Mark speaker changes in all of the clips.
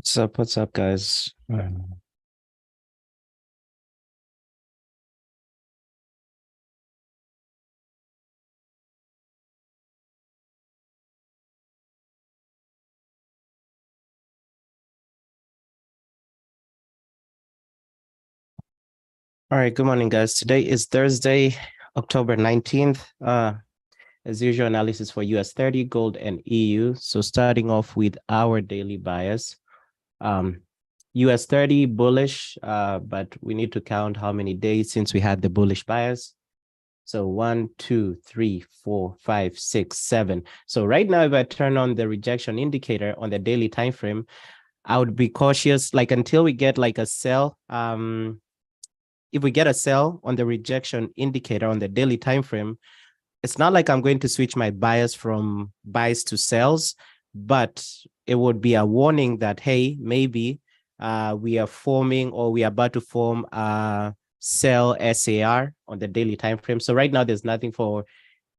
Speaker 1: What's up? What's up, guys? All right, good morning, guys. Today is Thursday, October 19th. As usual, analysis for US 30, gold, and EU. So starting off with our daily bias. US 30 bullish, but we need to count how many days since we had the bullish bias. So 1, 2, 3, 4, 5, 6, 7. So right now, if I turn on the rejection indicator on the daily time frame, I would be cautious, like until we get like a sell. If we get a sell on the rejection indicator on the daily time frame, it's not like I'm going to switch my bias from buys to sells, but it would be a warning that, hey, maybe we are forming or we are about to form a sell SAR on the daily time frame. So right now there's nothing for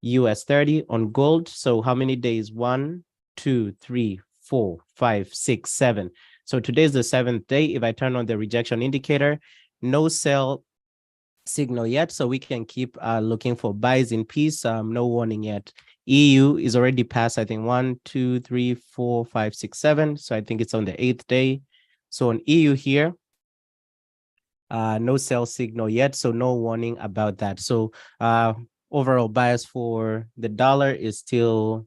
Speaker 1: US 30 on gold. So how many days? 1, 2, 3, 4, 5, 6, 7. So today's the 7th day. If I turn on the rejection indicator, no sell signal yet, so we can keep looking for buys in peace. No warning yet. EU is already past, I think 1, 2, 3, 4, 5, 6, 7. So I think it's on the 8th day. So on EU here, no sell signal yet, so no warning about that. So overall bias for the dollar is still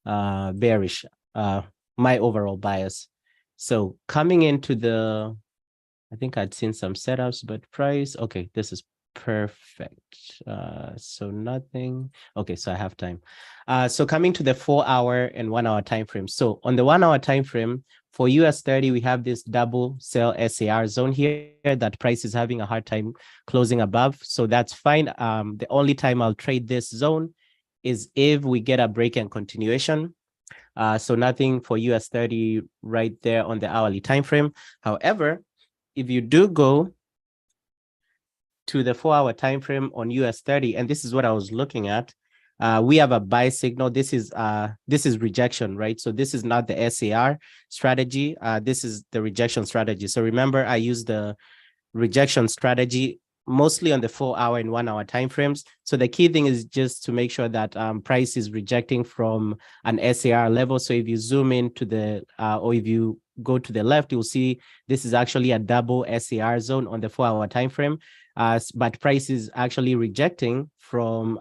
Speaker 1: bearish. My overall bias. So coming into the, I think I'd seen some setups, but price, okay, this is perfect. So nothing. Okay, so I have time. So coming to the 4-hour and 1-hour time frame. So on the 1-hour time frame for US 30, we have this double sell SAR zone here that price is having a hard time closing above. So that's fine. The only time I'll trade this zone is if we get a break and continuation. So nothing for US 30 right there on the hourly time frame. However, if you do go to the 4-hour time frame on US 30, and this is what I was looking at, we have a buy signal. This is rejection, right? So this is not the SAR strategy. This is the rejection strategy. So remember, I use the rejection strategy mostly on the 4-hour and 1-hour time frames. So the key thing is just to make sure that price is rejecting from an SAR level. So if you zoom into the or if you go to the left, you'll see this is actually a double SAR zone on the 4-hour time frame. But price is actually rejecting from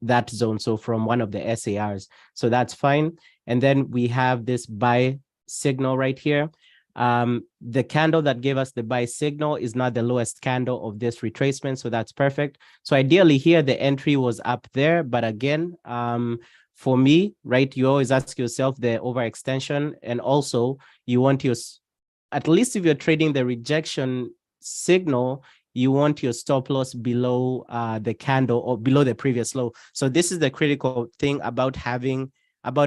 Speaker 1: that zone, so from one of the SARs. So that's fine. And then we have this buy signal right here. The candle that gave us the buy signal is not the lowest candle of this retracement, so that's perfect. So ideally here, the entry was up there, but again, for me, right, you always ask yourself the overextension, and also you want your, at least if you're trading the rejection signal, you want your stop loss below the candle or below the previous low. So this is the critical thing about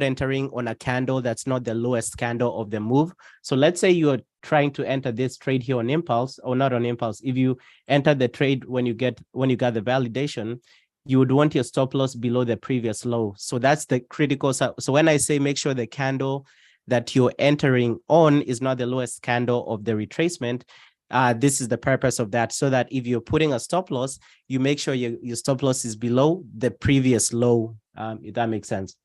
Speaker 1: entering on a candle that's not the lowest candle of the move. So let's say you're trying to enter this trade here on impulse, or not on impulse. If you enter the trade when you got the validation, you would want your stop loss below the previous low. So that's the critical. So when I say make sure the candle that you're entering on is not the lowest candle of the retracement, this is the purpose of that, so that if you're putting a stop loss, you make sure your stop loss is below the previous low, if that makes sense.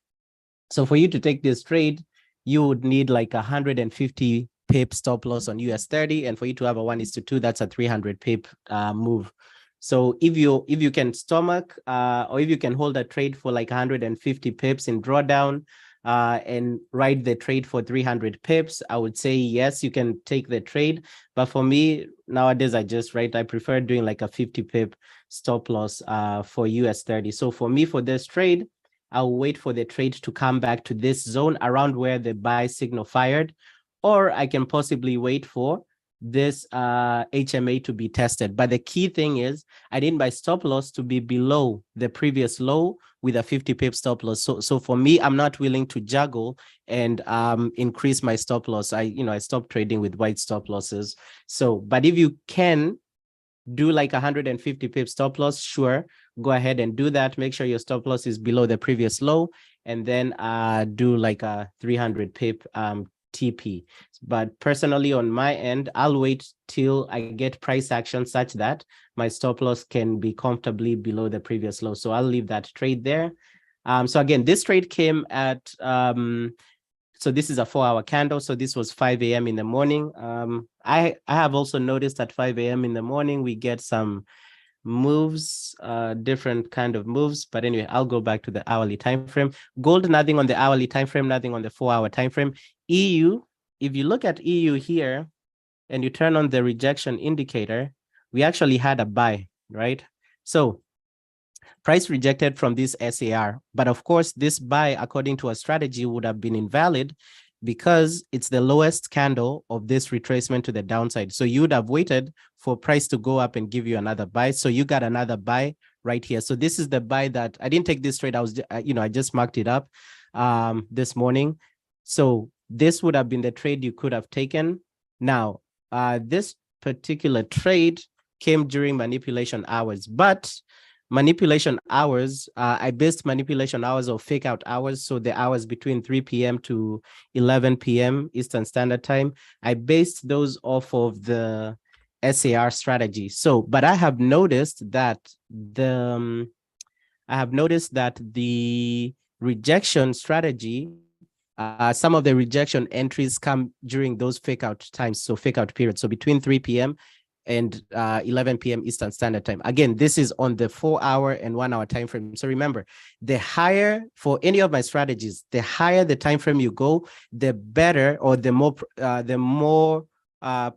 Speaker 1: So for you to take this trade, you would need like 150 pip stop loss on US30, and for you to have a 1:2, that's a 300 pip move. So if you can stomach or if you can hold a trade for like 150 pips in drawdown and ride the trade for 300 pips, I would say yes, you can take the trade. But for me nowadays, I prefer doing like a 50 pip stop loss for US30. So for me, for this trade, I'll wait for the trade to come back to this zone around where the buy signal fired, or I can possibly wait for this HMA to be tested. But the key thing is I need my stop loss to be below the previous low with a 50 pip stop loss. So for me, I'm not willing to juggle and increase my stop loss. I stopped trading with wide stop losses. So, but if you can do like 150 pip stop loss, sure, go ahead and do that. Make sure your stop loss is below the previous low, and then do like a 300 pip TP. But personally, on my end, I'll wait till I get price action such that my stop loss can be comfortably below the previous low. So I'll leave that trade there. So again, this trade came at so this is a 4-hour candle. So this was 5 a.m. in the morning. I have also noticed at 5 a.m. in the morning, we get some moves, different kind of moves. But anyway, I'll go back to the hourly time frame. Gold, nothing on the hourly time frame, nothing on the 4-hour time frame. EU, if you look at EU here and you turn on the rejection indicator, we actually had a buy, right? So price rejected from this SAR. But of course, this buy, according to our strategy, would have been invalid because it's the lowest candle of this retracement to the downside. So you would have waited for price to go up and give you another buy. So you got another buy right here. So this is the buy that I didn't take this trade. I just marked it up this morning. So this would have been the trade you could have taken. Now, this particular trade came during manipulation hours, but manipulation hours, I based manipulation hours or fake out hours. So the hours between 3 p.m. to 11 p.m. Eastern Standard Time, I based those off of the SAR strategy. So, but I have noticed that the rejection strategy, some of the rejection entries come during those fake out times. So fake out periods. So between 3 p.m. and 11 p.m. Eastern Standard Time. Again, this is on the 4-hour and 1-hour time frame. So remember, the higher for any of my strategies, the higher the time frame you go, the better or the more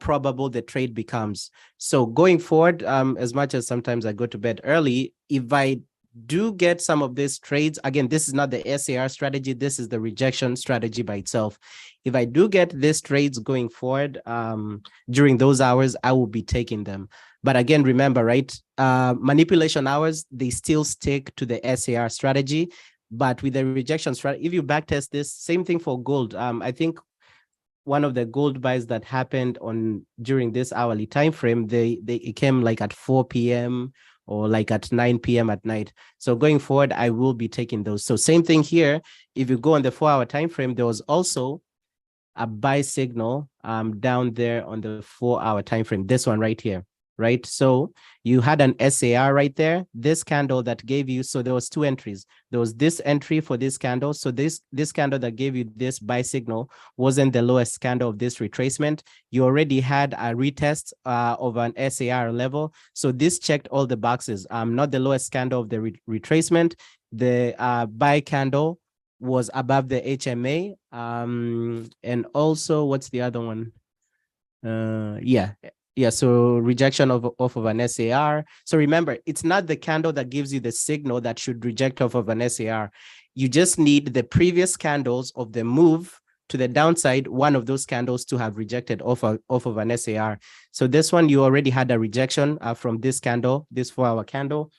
Speaker 1: probable the trade becomes. So going forward, as much as sometimes I go to bed early, if I do get some of these trades, again, this is not the SAR strategy, this is the rejection strategy by itself. If I do get these trades going forward during those hours, I will be taking them. But again, remember, right, manipulation hours, they still stick to the SAR strategy. But with the rejection strategy, if you backtest this, same thing for gold. I think one of the gold buys that happened during this hourly time frame, it came like at 4 p.m. or like at 9 p.m. at night. So going forward, I will be taking those. So same thing here. If you go on the 4-hour time frame, there was also a buy signal down there on the 4-hour time frame. This one right here, right? So you had an SAR right there, this candle that gave you, so there was 2 entries. There was this entry for this candle. So this candle that gave you this buy signal wasn't the lowest candle of this retracement. You already had a retest of an SAR level. So this checked all the boxes. Not the lowest candle of the retracement. The buy candle was above the HMA. And also, what's the other one? So rejection off of an SAR. So remember, it's not the candle that gives you the signal that should reject off of an SAR. You just need the previous candles of the move to the downside, one of those candles to have rejected off of an SAR. So this one, you already had a rejection from this candle, this 4-hour candle.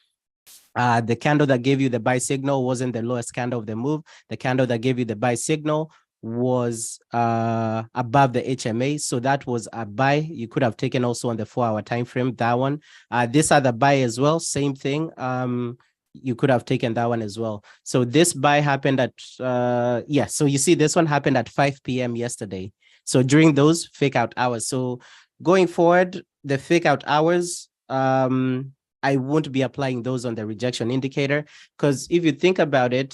Speaker 1: The candle that gave you the buy signal wasn't the lowest candle of the move. The candle that gave you the buy signal was above the HMA, so that was a buy. You could have taken also on the 4-hour time frame, that one. This other buy as well, same thing. You could have taken that one as well. So this buy happened at so you see this one happened at 5 p.m. yesterday. So during those fake out hours. So going forward, the fake out hours, I won't be applying those on the rejection indicator, because if you think about it,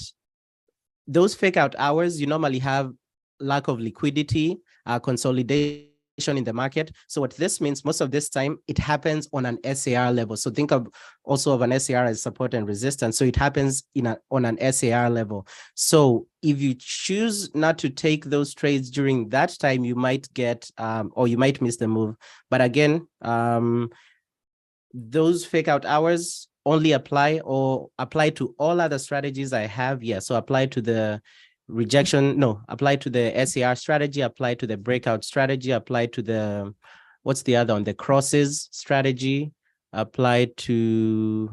Speaker 1: those fake out hours, you normally have lack of liquidity, consolidation in the market. So what this means, most of this time, it happens on an SAR level. So think of also of an SAR as support and resistance. So it happens on an SAR level. So if you choose not to take those trades during that time, you might get, or you might miss the move. But again, those fake out hours only apply to all other strategies I have. Yeah, so apply to the apply to the SAR strategy, apply to the breakout strategy, apply to the, what's the other one? The crosses strategy, apply to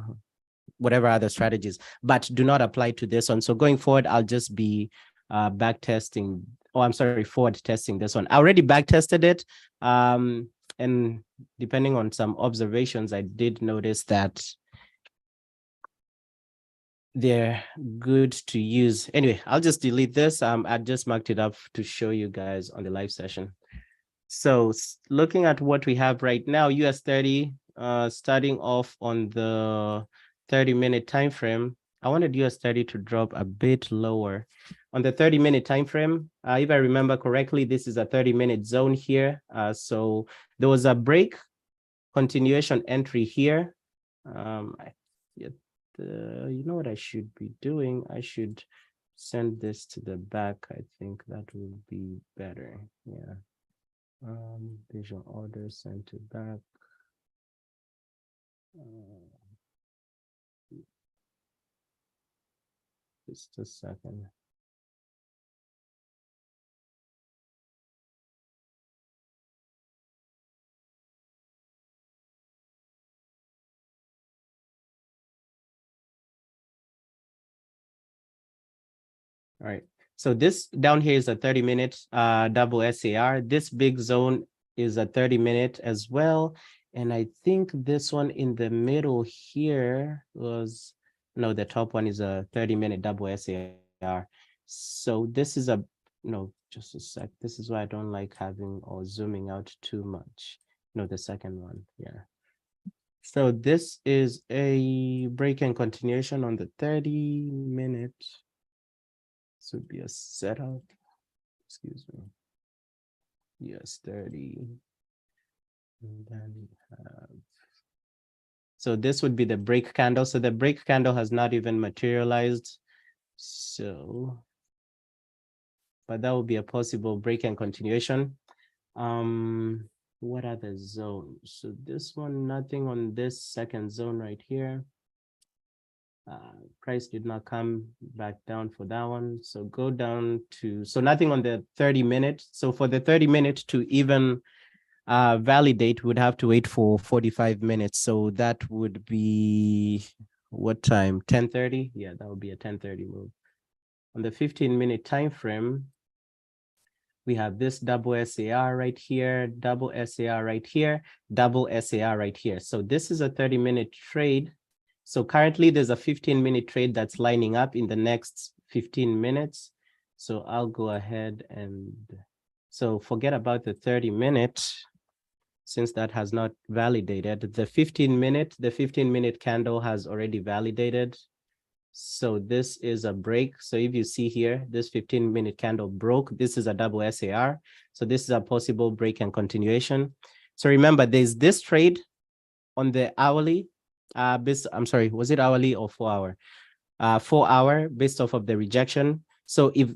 Speaker 1: whatever other strategies, but do not apply to this one. So going forward, I'll just be back testing. Oh, I'm sorry, forward testing this one. I already back tested it. And depending on some observations, I did notice that they're good to use. Anyway, I'll just delete this. I just marked it up to show you guys on the live session. So looking at what we have right now, US 30, starting off on the 30-minute time frame, I wanted US 30 to drop a bit lower. On the 30-minute time frame, if I remember correctly, this is a 30-minute zone here. So there was a break, continuation entry here. You know what I should be doing? I should send this to the back. I think that would be better. Yeah. Visual order sent to back. Just a second. All right. So this down here is a 30-minute double SAR. This big zone is a 30-minute as well. And I think this one in the middle here was, no, the top one is a 30-minute double SAR. So this is no, just a sec. This is why I don't like having or zooming out too much. No, the second one, yeah. So this is a break and continuation on the 30-minute. This would be a setup. Excuse me. Yes, 30. And then we have. So this would be the break candle. So the break candle has not even materialized. So, but that would be a possible break and continuation. What are the zones? So this one, nothing on this second zone right here. Price did not come back down for that one. So go down to, so nothing on the 30-minute. So for the 30-minute to even validate, would have to wait for 45 minutes. So that would be what time? 10:30? Yeah, that would be a 10:30 move. On the 15-minute time frame, we have this double SAR right here, double SAR right here, double SAR right here. So this is a 30-minute trade. So currently there's a 15-minute trade that's lining up in the next 15 minutes. So I'll go ahead and, so forget about the 30-minute, since that has not validated. The 15-minute candle has already validated. So this is a break. So if you see here, this 15-minute candle broke. This is a double SAR. So this is a possible break and continuation. So remember, there's this trade on the hourly, I'm sorry, was it hourly or 4 hour? 4 hour based off of the rejection. So if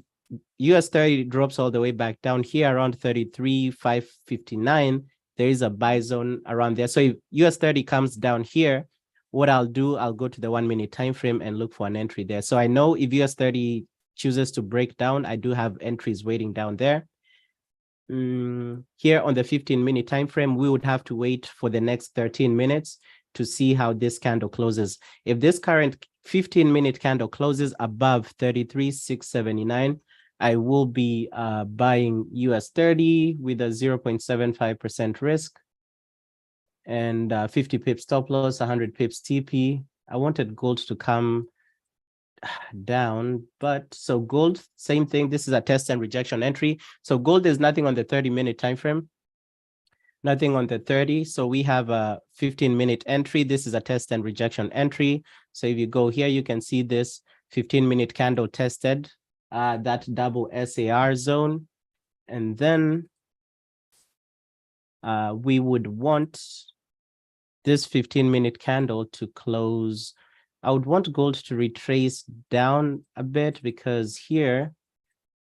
Speaker 1: US 30 drops all the way back down here around 33,559, there is a buy zone around there. So if US 30 comes down here, what I'll do, I'll go to the 1-minute time frame and look for an entry there. So I know if US 30 chooses to break down, I do have entries waiting down there. Here on the 15-minute time frame, we would have to wait for the next 13 minutes to see how this candle closes. If this current 15-minute candle closes above 33,679, I will be buying US 30 with a 0.75% risk and 50 pips stop loss, 100 pips TP. I wanted gold to come down, but so gold, same thing. This is a test and rejection entry. So gold is nothing on the 30-minute time frame, nothing on the 30. So we have a 15-minute entry. This is a test and rejection entry. So if you go here, you can see this 15-minute candle tested that double SAR zone. And then we would want this 15-minute candle to close. I would want gold to retrace down a bit, because here,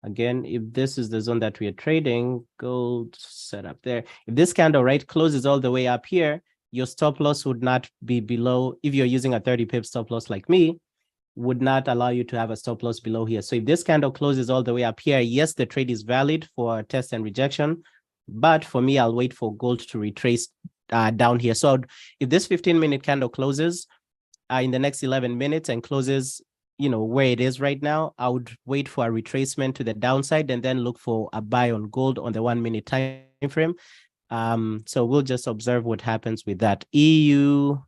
Speaker 1: again, if this is the zone that we are trading, gold set up there. If this candle, right, closes all the way up here, your stop loss would not be below, if you're using a 30 pip stop loss like me, would not allow you to have a stop loss below here. So if this candle closes all the way up here, yes, the trade is valid for test and rejection, but for me, I'll wait for gold to retrace down here. So if this 15-minute candle closes in the next 11 minutes and closes, where it is right now, I would wait for a retracement to the downside and then look for a buy on gold on the 1-minute time frame. So we'll just observe what happens with that. EU,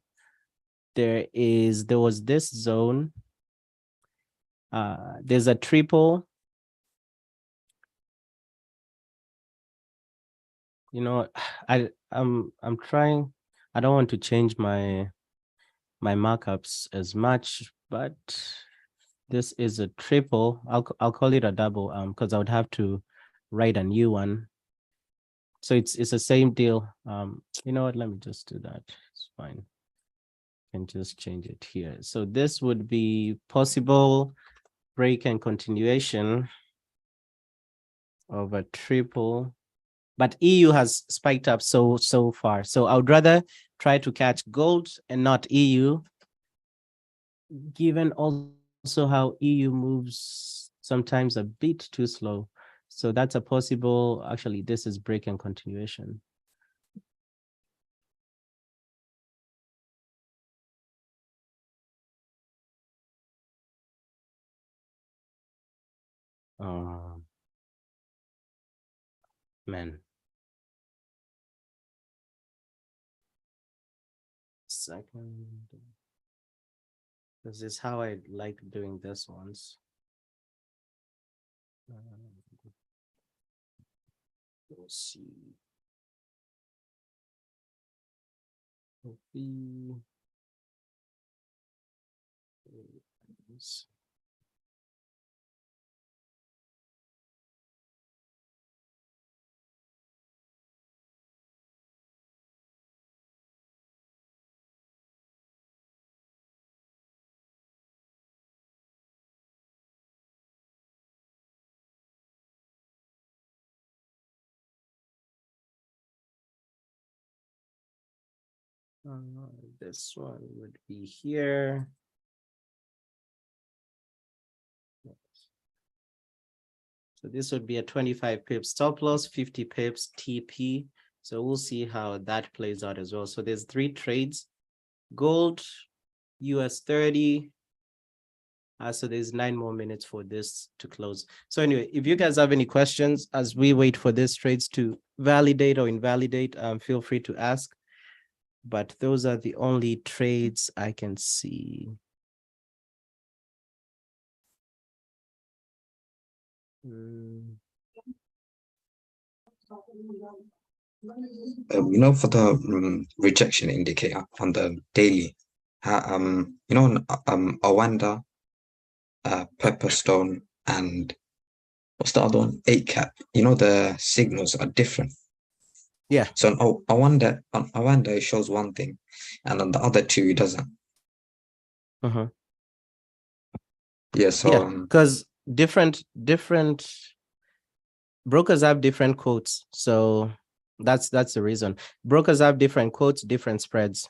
Speaker 1: there was this zone. There's a triple. I'm trying. I don't want to change my markups as much, but this is a triple. I'll call it a double because I would have to write a new one. So it's the same deal. You know what? Let me just do that. It's fine. I can just change it here. So this would be possible break and continuation of a triple. But EU has spiked up so far. So I would rather try to catch gold and not EU, given also how EU moves sometimes a bit too slow. So that's a possible, actually, this is break and continuation. Man. Second. This is how I like doing this ones. We'll see. This one would be here. So this would be a 25 pips stop loss, 50 pips TP. So we'll see how that plays out as well. So there's 3 trades: gold, US 30. So there's 9 more minutes for this to close. So anyway, if you guys have any questions as we wait for these trades to validate or invalidate, feel free to ask. But those are the only trades I can see.
Speaker 2: For the rejection indicator on the daily, on Awanda, Pepperstone, and what's the other one? 8cap. The signals are different.
Speaker 1: Yeah.
Speaker 2: So on Awanda it shows one thing, and on the other 2 it doesn't. Yeah. So
Speaker 1: because different brokers have different quotes. So that's the reason. Brokers have different quotes, different spreads.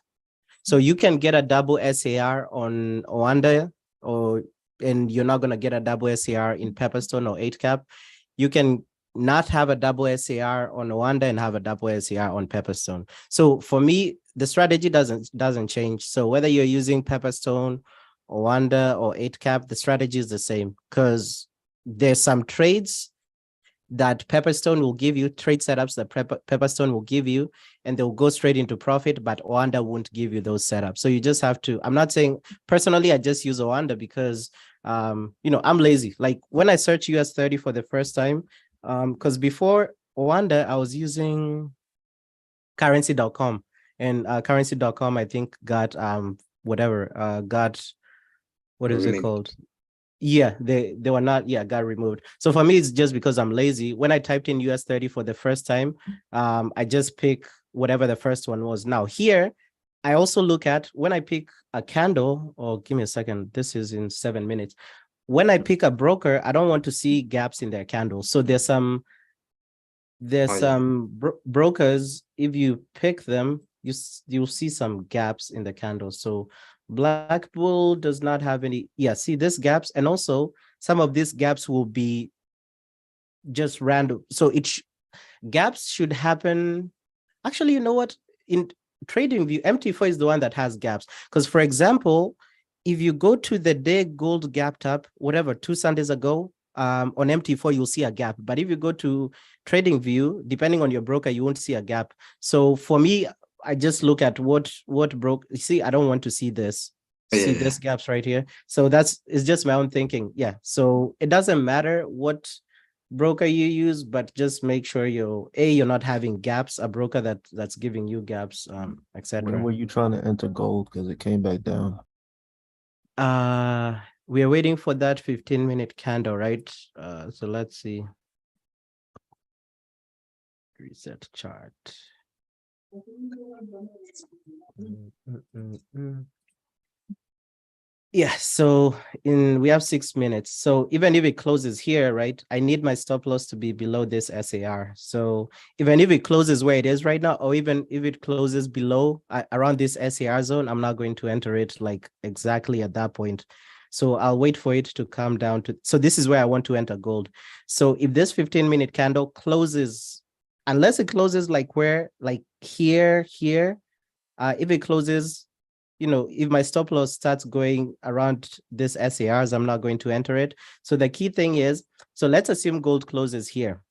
Speaker 1: So you can get a double SAR on Awanda, and you're not going to get a double SAR in Pepperstone or 8cap. You can not have a double SAR on Awanda and have a double SAR on Pepperstone. So for me, the strategy doesn't change. So whether you're using Pepperstone, Awanda, or 8cap, the strategy is the same, because there's some trades that Pepperstone will give you, trade setups that Pepperstone will give you, and they'll go straight into profit, but Awanda won't give you those setups. So you just have to, I'm not saying, personally, I just use Awanda because, I'm lazy. Like when I search US 30 for the first time, because before Awanda, I was using currency.com, and currency.com, I think got, what is it called? Yeah, they were not, yeah, got removed. So for me, it's just because I'm lazy. When I typed in US 30 for the first time, I just pick whatever the first one was. Now here, I also look at when I pick a candle, or give me a second, this is in 7 minutes. When I pick a broker, I don't want to see gaps in their candles. So there's some
Speaker 2: Oh yeah.
Speaker 1: brokers, if you pick them, you'll see some gaps in the candles. So Black Bull does not have any. Yeah, see this gaps, and also some of these gaps will be just random. So gaps should happen. Actually, you know what? In TradingView, MT4 is the one that has gaps. Because for example, if you go to the day gold gapped up, whatever, 2 Sundays ago, on MT4, you'll see a gap. But if you go to TradingView, depending on your broker, you won't see a gap. So for me, I just look at what broke. See, I don't want to see this. See
Speaker 2: Yeah.
Speaker 1: this gaps right here. So it's just my own thinking. Yeah. So it doesn't matter what broker you use, but just make sure you're not having gaps, a broker that's giving you gaps,
Speaker 3: When
Speaker 1: etc.
Speaker 3: were you trying to enter gold? Because it came back down.
Speaker 1: We are waiting for that 15-minute candle, right? So let's see. Reset chart. Yeah, so we have 6 minutes. So even if it closes here, right, I need my stop loss to be below this SAR. So even if it closes where it is right now, or even if it closes below around this SAR zone, I'm not going to enter it like exactly at that point. So I'll wait for it to come down to, so this is where I want to enter gold. So if this 15-minute candle closes, unless it closes like where, like here, if it closes, if my stop loss starts going around this SARs, I'm not going to enter it. So the key thing is, so let's assume gold closes here.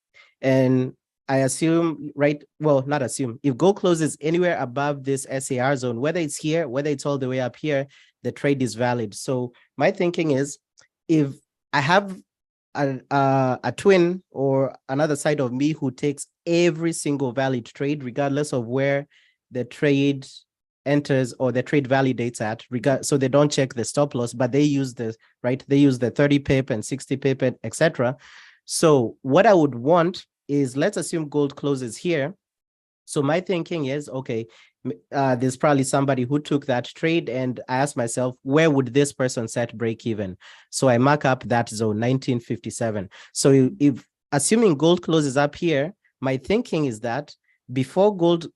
Speaker 1: And I assume, right? Well, not assume. If gold closes anywhere above this SAR zone, whether it's here, whether it's all the way up here, the trade is valid. So my thinking is, if I have a twin or another side of me who takes every single valid trade, regardless of where the trade enters or the trade validates at, so they don't check the stop loss, but they use the 30 pip and 60 pip, etc. So what I would want is, let's assume gold closes here. So my thinking is, okay, there's probably somebody who took that trade, and I ask myself, where would this person set break even? So I mark up that zone, 1957. So if assuming gold closes up here, my thinking is that before gold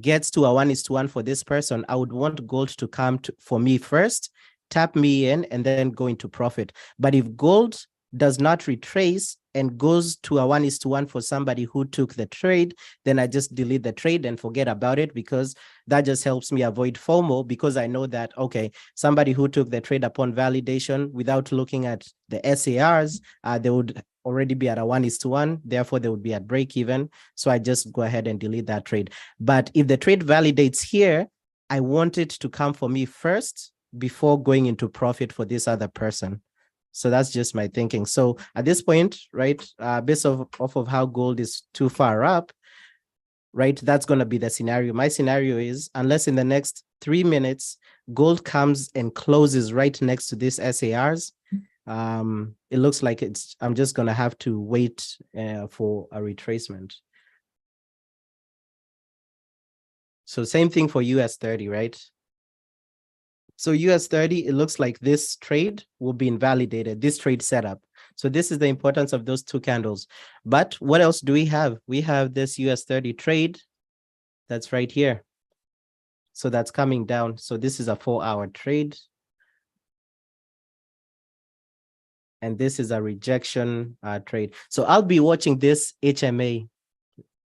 Speaker 1: gets to a 1:1 for this person, I would want gold to come for me first, tap me in, and then go into profit. But if gold does not retrace and goes to a 1:1 for somebody who took the trade, then I just delete the trade and forget about it, because that just helps me avoid FOMO, because I know that, okay, somebody who took the trade upon validation without looking at the SARs, they would already be at a 1:1, therefore they would be at break even. So I just go ahead and delete that trade. But if the trade validates here, I want it to come for me first before going into profit for this other person. So that's just my thinking. So at this point, right, based off of how gold is too far up, right, that's going to be the scenario. My scenario is, unless in the next 3 minutes, gold comes and closes right next to this SARs, it looks like I'm just going to have to wait for a retracement. So same thing for US 30, right? So US 30, it looks like this trade will be invalidated, this trade setup. So this is the importance of those two candles. But what else do we have? We have this US 30 trade that's right here. So that's coming down. So this is a 4-hour trade. And this is a rejection trade. So I'll be watching this HMA.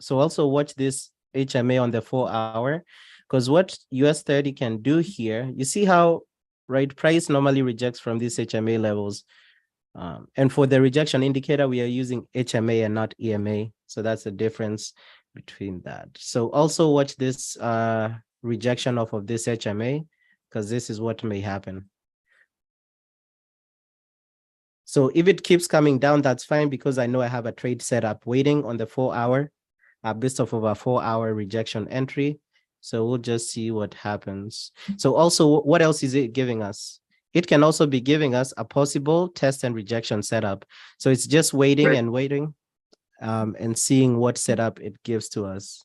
Speaker 1: So also watch this HMA on the 4-hour, because what US 30 can do here, you see how, right, price normally rejects from these HMA levels. And for the rejection indicator, we are using HMA and not EMA. So that's the difference between that. So also watch this rejection off of this HMA, because this is what may happen. So if it keeps coming down, that's fine, because I know I have a trade set up waiting on the 4-hour, based off of a 4-hour rejection entry. So we'll just see what happens. So also, what else is it giving us? it can also be giving us a possible test and rejection setup. So it's just waiting
Speaker 2: Right.
Speaker 1: and waiting and seeing what setup it gives to us.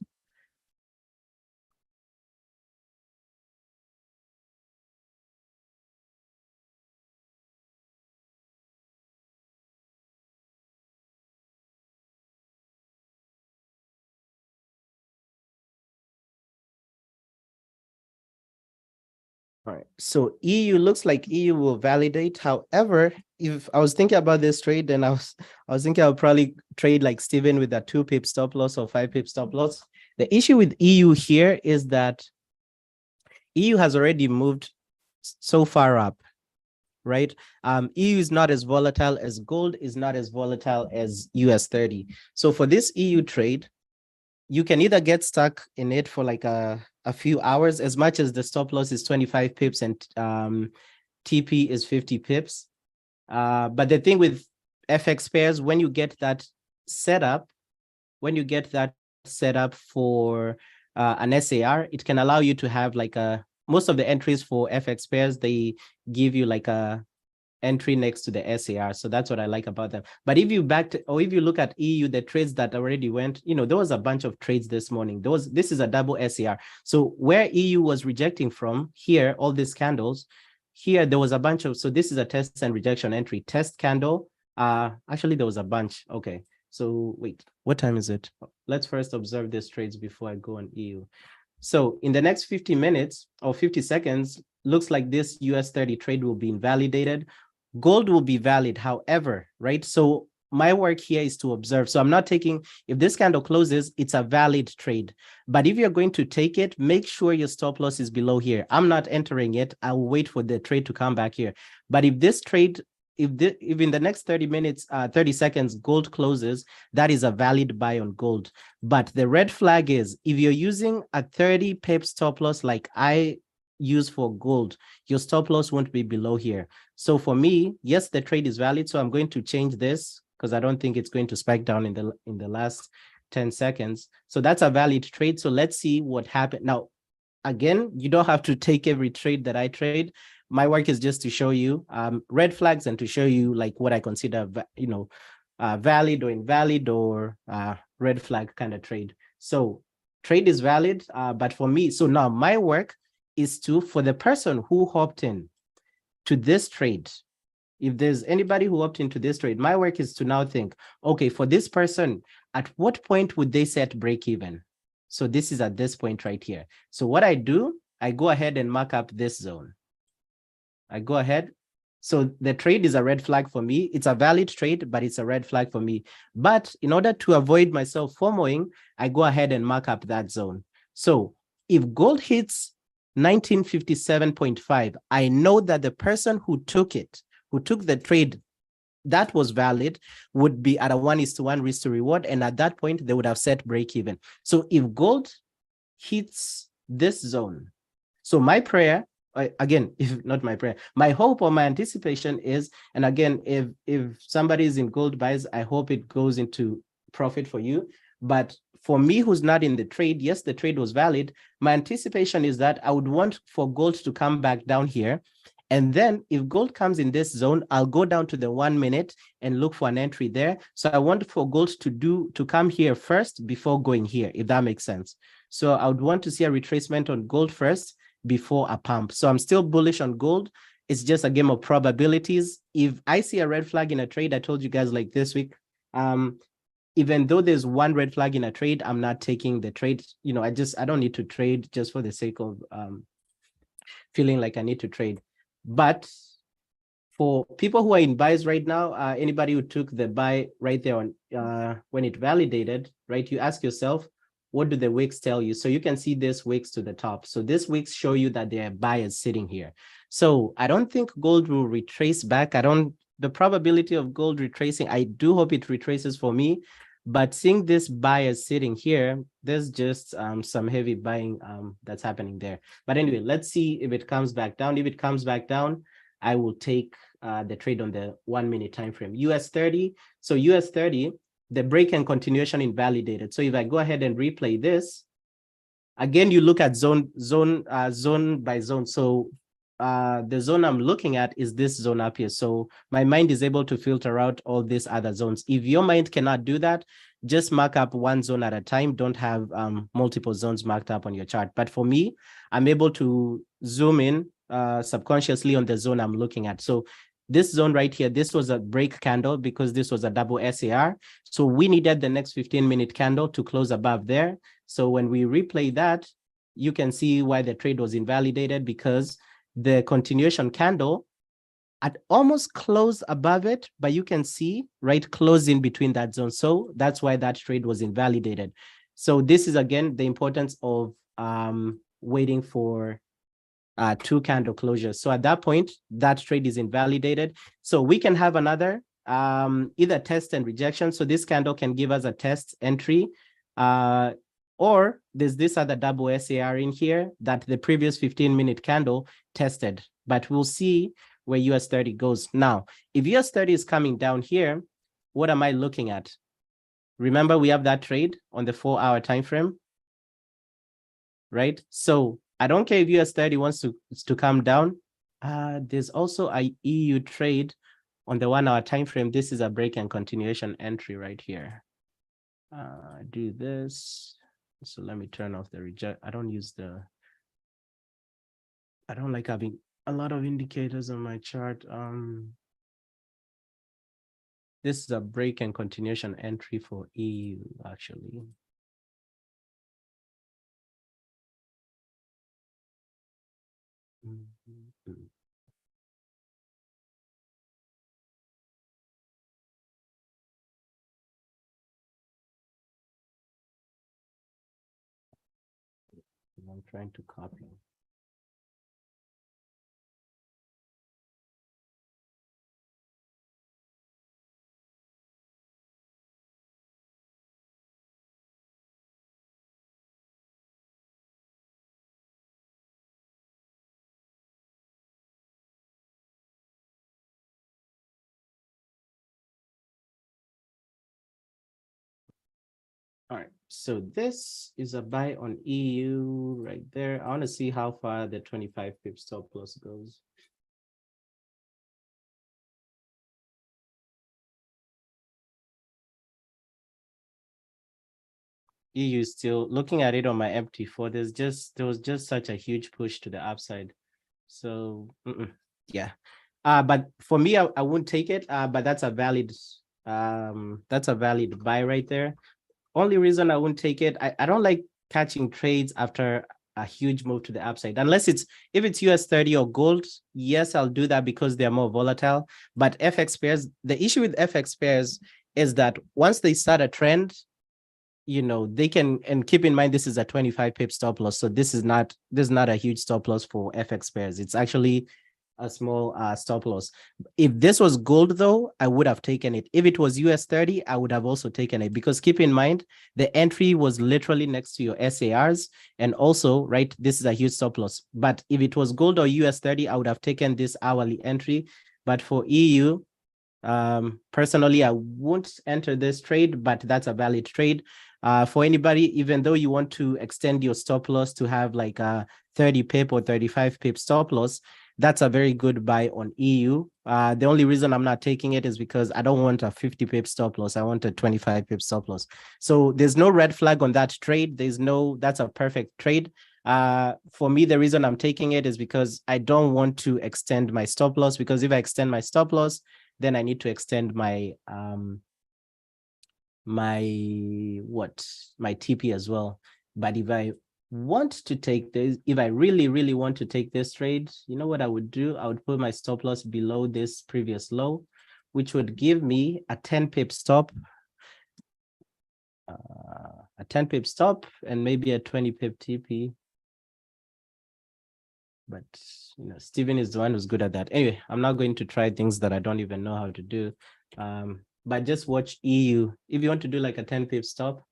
Speaker 1: All right, so EU looks like EU will validate. However, if I was thinking about this trade, then I was thinking I'll probably trade like Steven with a 2 pip stop loss or 5 pip stop loss. The issue with EU here is that EU has already moved so far up, right? EU is not as volatile as gold, is not as volatile as US 30. So for this EU trade, you can either get stuck in it for like a few hours, as much as the stop loss is 25 pips and TP is 50 pips. But the thing with FX pairs, when you get that setup for an SAR, it can allow you to have like most of the entries for FX pairs, they give you like a entry next to the SAR. So that's what I like about them. But if you if you look at EU, the trades that already went, there was a bunch of trades this morning. This is a double SAR. So where EU was rejecting from here, all these candles, here there was a bunch of, so this is a test and rejection entry, test candle. Actually there was a bunch. Okay. So wait, what time is it? Let's first observe these trades before I go on EU. So in the next 50 minutes or 50 seconds, looks like this US 30 trade will be invalidated. Gold will be valid, however, right? So my work here is to observe. So I'm not taking, if this candle closes, it's a valid trade. But if you're going to take it, make sure your stop loss is below here. I'm not entering it. I'll wait for the trade to come back here. But if this trade, if in the next 30 minutes, 30 seconds, gold closes, that is a valid buy on gold. But the red flag is, if you're using a 30 pip stop loss like I use for gold, your stop loss won't be below here. So for me, yes, the trade is valid. So I'm going to change this because I don't think it's going to spike down in the last 10 seconds. So that's a valid trade. So let's see what happened. Now, again, you don't have to take every trade that I trade. My work is just to show you red flags and to show you like what I consider, valid or invalid or red flag kind of trade. So trade is valid, but for me, so now my work is for the person who hopped in to this trade, if there's anybody who opted into this trade, my work is to now think, okay, for this person, at what point would they set break even? So this is at this point right here. So what I do, I go ahead and mark up this zone. I go ahead. So the trade is a red flag for me. It's a valid trade, but it's a red flag for me. But in order to avoid myself FOMOing, I go ahead and mark up that zone. So if gold hits 1957.5, I know that the person who took the trade that was valid would be at a 1:1 risk to reward. And at that point, they would have set break even. So if gold hits this zone, so my prayer, again, if not my prayer, my hope or my anticipation is, and again, if somebody is in gold buys, I hope it goes into profit for you. But for me, who's not in the trade, yes, the trade was valid. My anticipation is that I would want for gold to come back down here. And then if gold comes in this zone, I'll go down to the 1 minute and look for an entry there. So I want for gold to come here first before going here, if that makes sense. So I would want to see a retracement on gold first before a pump. So I'm still bullish on gold. It's just a game of probabilities. If I see a red flag in a trade, I told you guys like this week, even though there's one red flag in a trade, I'm not taking the trade. I don't need to trade just for the sake of feeling like I need to trade. But for people who are in buys right now, anybody who took the buy right there on when it validated, right? You ask yourself, what do the wicks tell you? So you can see this wicks to the top. So this wicks show you that there are buyers sitting here. So I don't think gold will retrace back. The probability of gold retracing, I do hope it retraces for me, but seeing this buyer sitting here, there's just some heavy buying that's happening there. But anyway, let's see if it comes back down. If it comes back down, I will take the trade on the 1 minute time frame. US 30. So US 30, the break and continuation invalidated. So if I go ahead and replay this, again, you look at zone by zone. So the zone I'm looking at is this zone up here. So my mind is able to filter out all these other zones. If your mind cannot do that, just mark up one zone at a time. Don't have multiple zones marked up on your chart. But for me, I'm able to zoom in subconsciously on the zone I'm looking at. So this zone right here, this was a break candle because this was a double SAR. So we needed the next 15-minute candle to close above there. So when we replay that, you can see why the trade was invalidated, because the continuation candle at almost close above it, but you can see right close in between that zone. So that's why that trade was invalidated. So this is again the importance of waiting for two candle closures. So at that point, that trade is invalidated. So we can have another either test and rejection. So this candle can give us a test entry, or there's this other double SAR in here that the previous 15-minute candle tested, but we'll see where US 30 goes. Now, if US 30 is coming down here, what am I looking at? Remember, we have that trade on the 4-hour time frame, right? So I don't care if US 30 wants to come down. There's also a EU trade on the 1-hour time frame. This is a break and continuation entry right here. Do this. So let me turn off the reject. I don't like having a lot of indicators on my chart. This is a break and continuation entry for EU, actually. I'm trying to copy. All right, so this is a buy on EU right there. I want to see how far the 25 pip stop loss goes. EU is still looking at it on my MT4. There was just such a huge push to the upside. So yeah. But for me, I wouldn't take it. But that's a valid buy right there. Only reason I wouldn't take it, I don't like catching trades after a huge move to the upside, unless if it's US 30 or gold. Yes, I'll do that because they're more volatile. But FX pairs, the issue with FX pairs is that once they start a trend, they can, and keep in mind, this is a 25 pip stop loss. So this is not a huge stop loss for FX pairs. It's actually a small stop loss. If this was gold, though, I would have taken it. If it was US 30, I would have also taken it, because keep in mind, the entry was literally next to your SARs. And also, right, this is a huge stop loss. But if it was gold or US 30, I would have taken this hourly entry. But for EU, personally, I won't enter this trade, but that's a valid trade. For anybody, even though you want to extend your stop loss to have like a 30 pip or 35 pip stop loss, that's a very good buy on EU. The only reason I'm not taking it is because I don't want a 50 pip stop loss. I want a 25 pip stop loss. So there's no red flag on that trade. That's a perfect trade. For me, the reason I'm taking it is because I don't want to extend my stop loss, because if I extend my stop loss, then I need to extend my my TP as well. But if I want to take this, if I really want to take this trade, you know what I would do? I would put my stop loss below this previous low, which would give me a 10 pip stop, and maybe a 20 pip TP. But Steven is the one who's good at that. Anyway, I'm not going to try things that I don't even know how to do. But just watch EU. If you want to do like a 10 pip stop,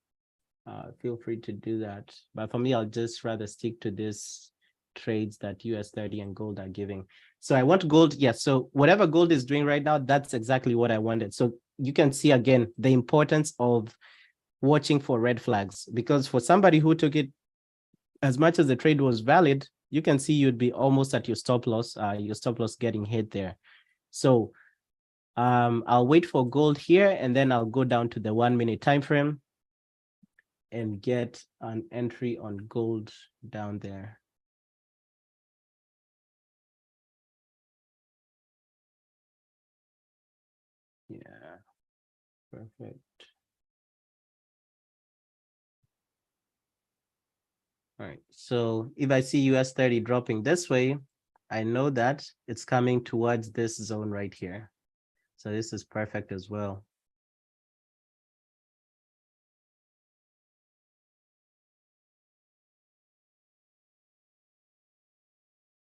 Speaker 1: feel free to do that. But for me, I'll just rather stick to this trades that US 30 and gold are giving. So I want gold. Yes. So whatever gold is doing right now, that's exactly what I wanted. So you can see again the importance of watching for red flags, because for somebody who took it, as much as the trade was valid, you can see you'd be almost at your stop loss getting hit there. So I'll wait for gold here, and then I'll go down to the 1 minute time frame and get an entry on gold down there. Yeah, perfect. All right, so if I see US 30 dropping this way, I know that it's coming towards this zone right here. So this is perfect as well.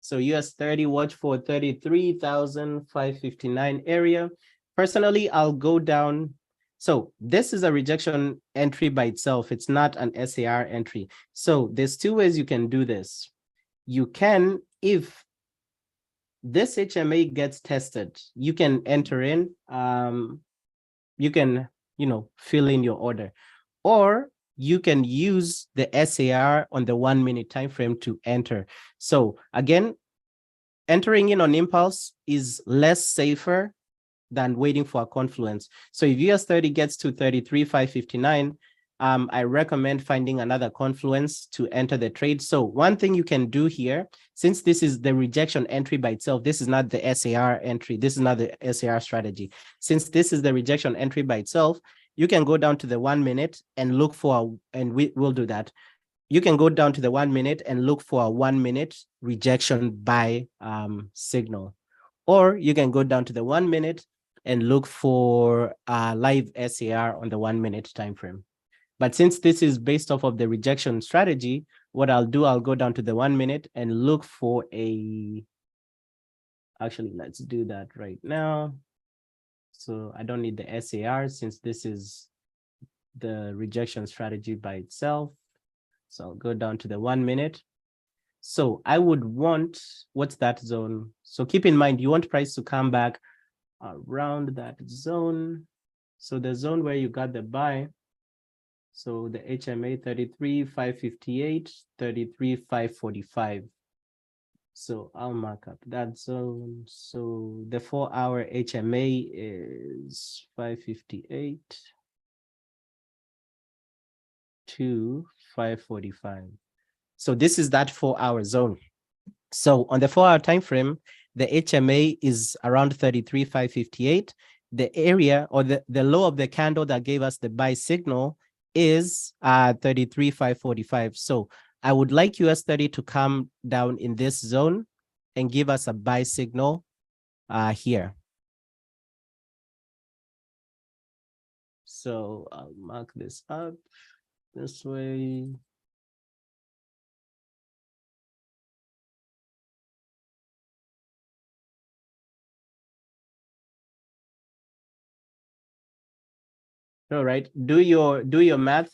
Speaker 1: So US 30, watch for 33,559 area. Personally, I'll go down. So this is a rejection entry by itself. It's not an SAR entry. So there's two ways you can do this. You can, if this HMA gets tested, you can enter in, you can, fill in your order, or you can use the SAR on the 1 minute time frame to enter. So again, entering in on impulse is less safer than waiting for a confluence. So if US 30 gets to 33,559, I recommend finding another confluence to enter the trade. So one thing you can do here, since this is the rejection entry by itself, this is not the SAR entry. This is not the SAR strategy. Since this is the rejection entry by itself, you can go down to the 1 minute and look for, and we'll do that. You can go down to the 1 minute and look for a 1 minute rejection buy signal, or you can go down to the 1 minute and look for a live SAR on the 1 minute time frame. But since this is based off of the rejection strategy, what I'll do, I'll go down to the 1 minute and look for a, actually, let's do that right now. So I don't need the SAR since this is the rejection strategy by itself. So I'll go down to the 1 minute. So I would want, what's that zone? So keep in mind, you want price to come back around that zone. So the zone where you got the buy. So the HMA 33,558, 33,545. So I'll mark up that zone. So the 4 hour HMA is 558 to 545. So this is that 4 hour zone. So on the 4 hour time frame, the HMA is around 33,558. The area or the low of the candle that gave us the buy signal is 33,545. So I would like US 30 to come down in this zone and give us a buy signal here. So I'll mark this up this way. All right, do your math.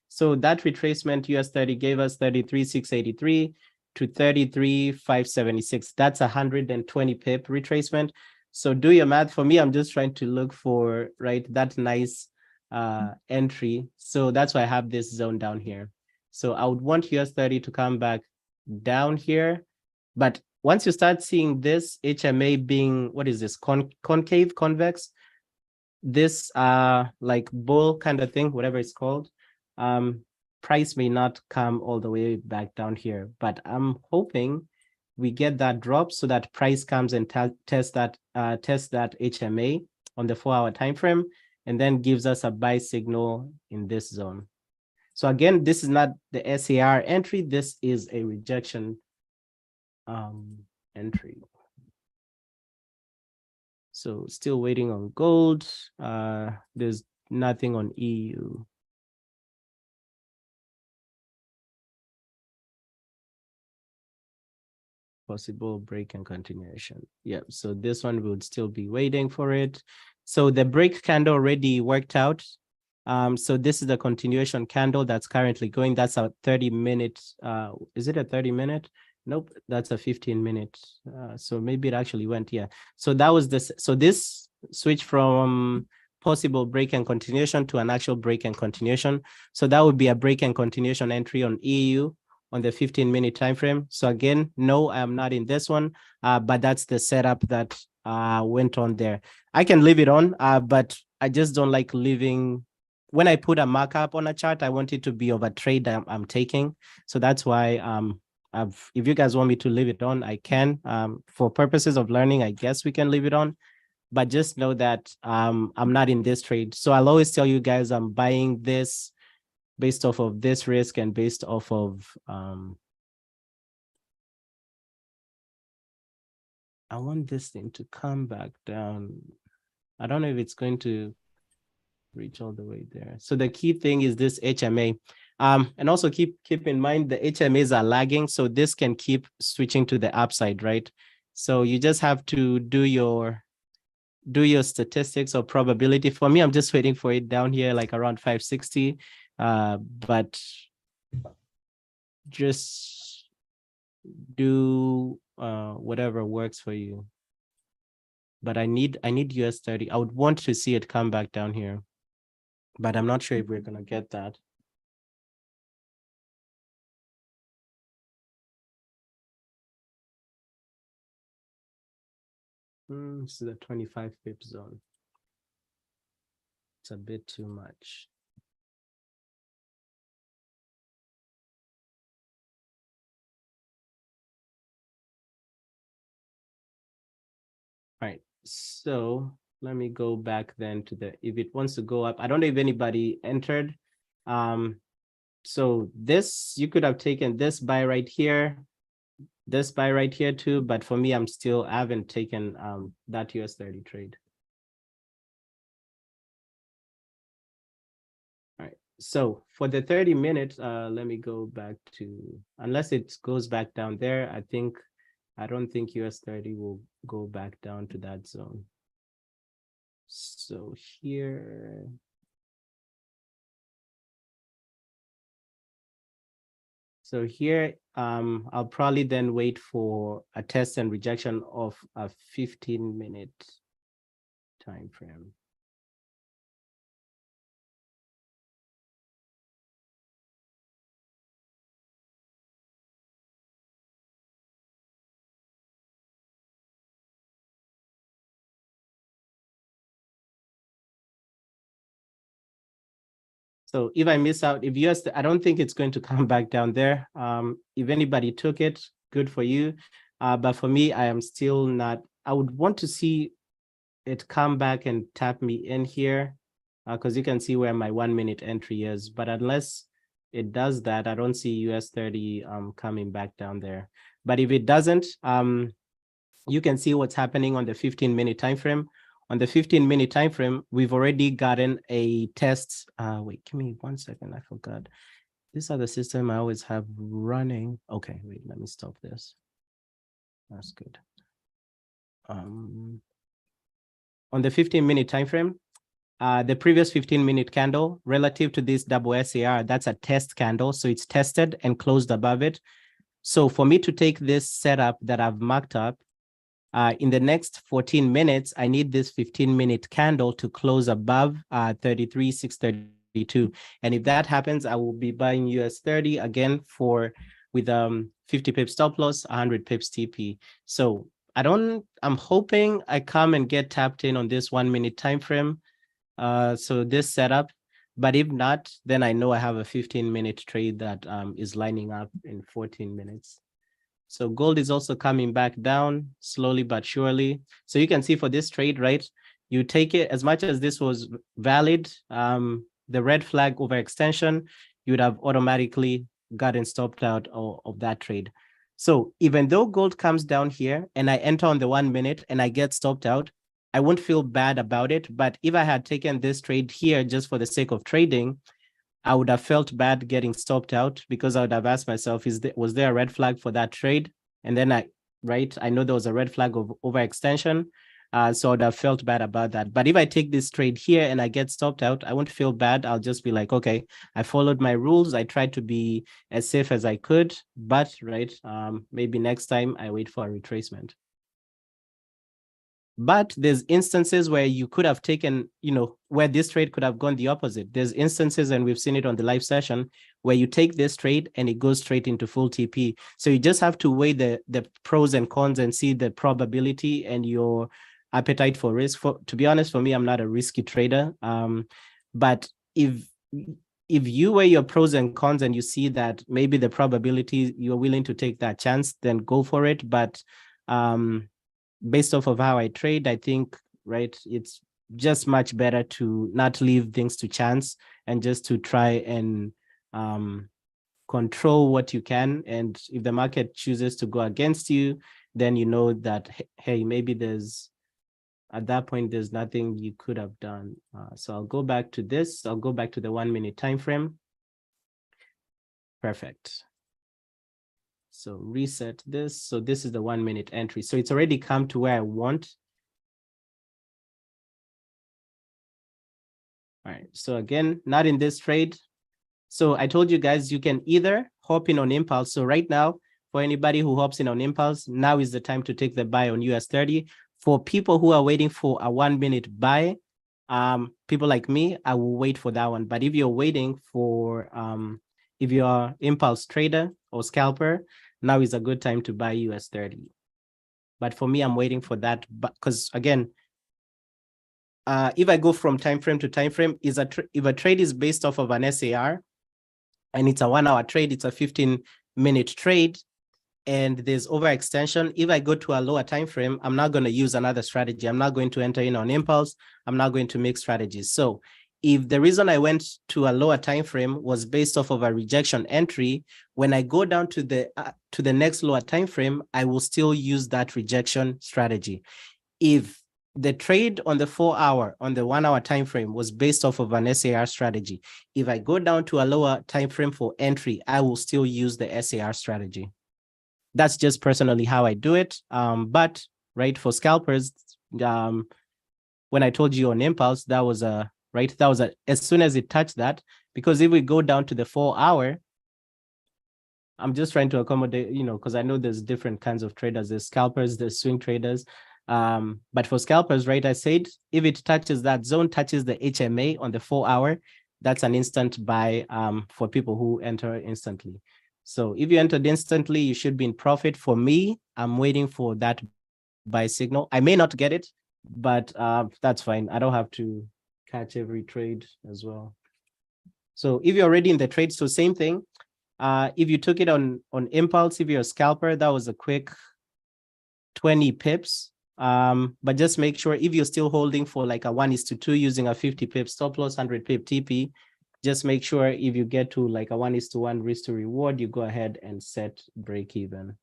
Speaker 1: So that retracement US 30 gave us 33,683 to 33,576. That's 120 pip retracement. So do your math. For me, I'm just trying to look for, right, that nice entry. So that's why I have this zone down here. So I would want US 30 to come back down here. But once you start seeing this HMA being, what is this, concave, convex, this like bull kind of thing, whatever it's called, price may not come all the way back down here, but I'm hoping we get that drop so that price comes and test that HMA on the 4 hour time frame, and then gives us a buy signal in this zone. So again, this is not the SAR entry, this is a rejection entry. So still waiting on gold. There's nothing on EU. Possible break and continuation. Yeah, so this one would still be waiting for it. So the break candle already worked out. So this is the continuation candle that's currently going. That's a 30-minute. Is it a 30-minute? Nope, that's a 15-minute. So maybe it actually went, yeah. So that was this. So this switched from possible break and continuation to an actual break and continuation. So that would be a break and continuation entry on EU on the 15-minute time frame. So again, no, I'm not in this one, but that's the setup that went on there. I can leave it on, but I just don't like leaving. When I put a markup on a chart, I want it to be of a trade I'm taking. So that's why if you guys want me to leave it on, I can. For purposes of learning, I guess we can leave it on. But just know that I'm not in this trade. So I'll always tell you guys I'm buying this based off of this risk and based off of I want this thing to come back down. I don't know if it's going to reach all the way there. So the key thing is this HMA. And also keep in mind the HMAs are lagging, so this can keep switching to the upside, right? So you just have to do your statistics or probability. For me, I'm just waiting for it down here, like around 560. But just do whatever works for you. But I need US 30. I would want to see it come back down here, but I'm not sure if we're gonna get that. This is the 25 pip zone. It's a bit too much. All right, so let me go back then to the, if it wants to go up, I don't know if anybody entered. So this, you could have taken this buy right here, this buy right here too, but for me, I haven't taken that US 30 trade. All right, so for the 30-minute, let me go back to, unless it goes back down there, I don't think US 30 will go back down to that zone. So here, I'll probably then wait for a test and rejection of a 15-minute time frame. So if I miss out, if US, I don't think it's going to come back down there. If anybody took it, good for you. But for me, I am still not, I would want to see it come back and tap me in here, because you can see where my 1-minute entry is. But unless it does that, I don't see US 30 coming back down there. But if it doesn't, you can see what's happening on the 15-minute time frame. On the 15-minute time frame, we've already gotten a test. Wait, give me 1 second. I forgot. This other system I always have running. Okay, wait, let me stop this. That's good. On the 15-minute time frame, the previous 15-minute candle relative to this double SAR, that's a test candle. So it's tested and closed above it. So for me to take this setup that I've marked up, in the next 14 minutes, I need this 15-minute candle to close above 33,632. And if that happens, I will be buying US 30 again with 50 pips stop loss, 100 pips TP. So I'm hoping I come and get tapped in on this 1-minute time frame. So this setup, but if not, then I know I have a 15-minute trade that is lining up in 14 minutes. So gold is also coming back down slowly but surely. So you can see for this trade, right? You take it as much as this was valid, the red flag overextension, you would have automatically gotten stopped out of that trade. So even though gold comes down here and I enter on the 1 minute and I get stopped out, I won't feel bad about it. But if I had taken this trade here just for the sake of trading, I would have felt bad getting stopped out, because I would have asked myself, was there a red flag for that trade? And then I know there was a red flag of overextension. So I would have felt bad about that. But if I take this trade here and I get stopped out, I won't feel bad. I'll just be like, okay, I followed my rules. I tried to be as safe as I could, but maybe next time I wait for a retracement. But there's instances where you could have taken, where this trade could have gone the opposite. There's instances, and we've seen it on the live session, where you take this trade and it goes straight into full TP. So you just have to weigh the pros and cons and see the probability and your appetite for risk. To be honest, for me, I'm not a risky trader. But if you weigh your pros and cons and you see that maybe the probability you're willing to take that chance, then go for it. But based off of how I trade, I think, right, it's just much better to not leave things to chance and just to try and control what you can. And if the market chooses to go against you, then you know that, hey, maybe at that point, there's nothing you could have done. So I'll go back to this. I'll go back to the 1 minute time frame. Perfect. So reset this. So this is the 1 minute entry. So it's already come to where I want. All right. So again, not in this trade. So I told you guys, you can either hop in on impulse. So right now, for anybody who hops in on impulse, now is the time to take the buy on US30. For people who are waiting for a 1 minute buy, people like me, I will wait for that one. But if you're waiting for, if you're impulse trader or scalper, now is a good time to buy US30. But for me, I'm waiting for that because again, if I go from time frame to time frame, if a trade is based off of an SAR and it's a 1 hour trade, it's a 15-minute trade, and there's overextension. If I go to a lower time frame, I'm not going to use another strategy. I'm not going to enter in on impulse. I'm not going to make strategies. So if the reason I went to a lower time frame was based off of a rejection entry, when I go down to the next lower time frame, I will still use that rejection strategy. If the trade on the 4 hour, on the 1 hour time frame was based off of an SAR strategy, if I go down to a lower time frame for entry, I will still use the SAR strategy. That's just personally how I do it. But right, for scalpers, when I told you on impulse, that was as soon as it touched that, because if we go down to the 4 hour, I'm just trying to accommodate, because I know there's different kinds of traders. There's scalpers, there's swing traders. But for scalpers, right, I said, if it touches that zone, touches the HMA on the 4 hour, that's an instant buy for people who enter instantly. So if you entered instantly, you should be in profit. For me, I'm waiting for that buy signal. I may not get it, but that's fine. I don't have to catch every trade as well. So if you're already in the trade, so same thing. If you took it on impulse, if you're a scalper, that was a quick 20 pips. But just make sure if you're still holding for like a 1:2 using a 50 pip stop loss, 100 pip TP, just make sure if you get to like a 1:1 risk to reward, you go ahead and set break even.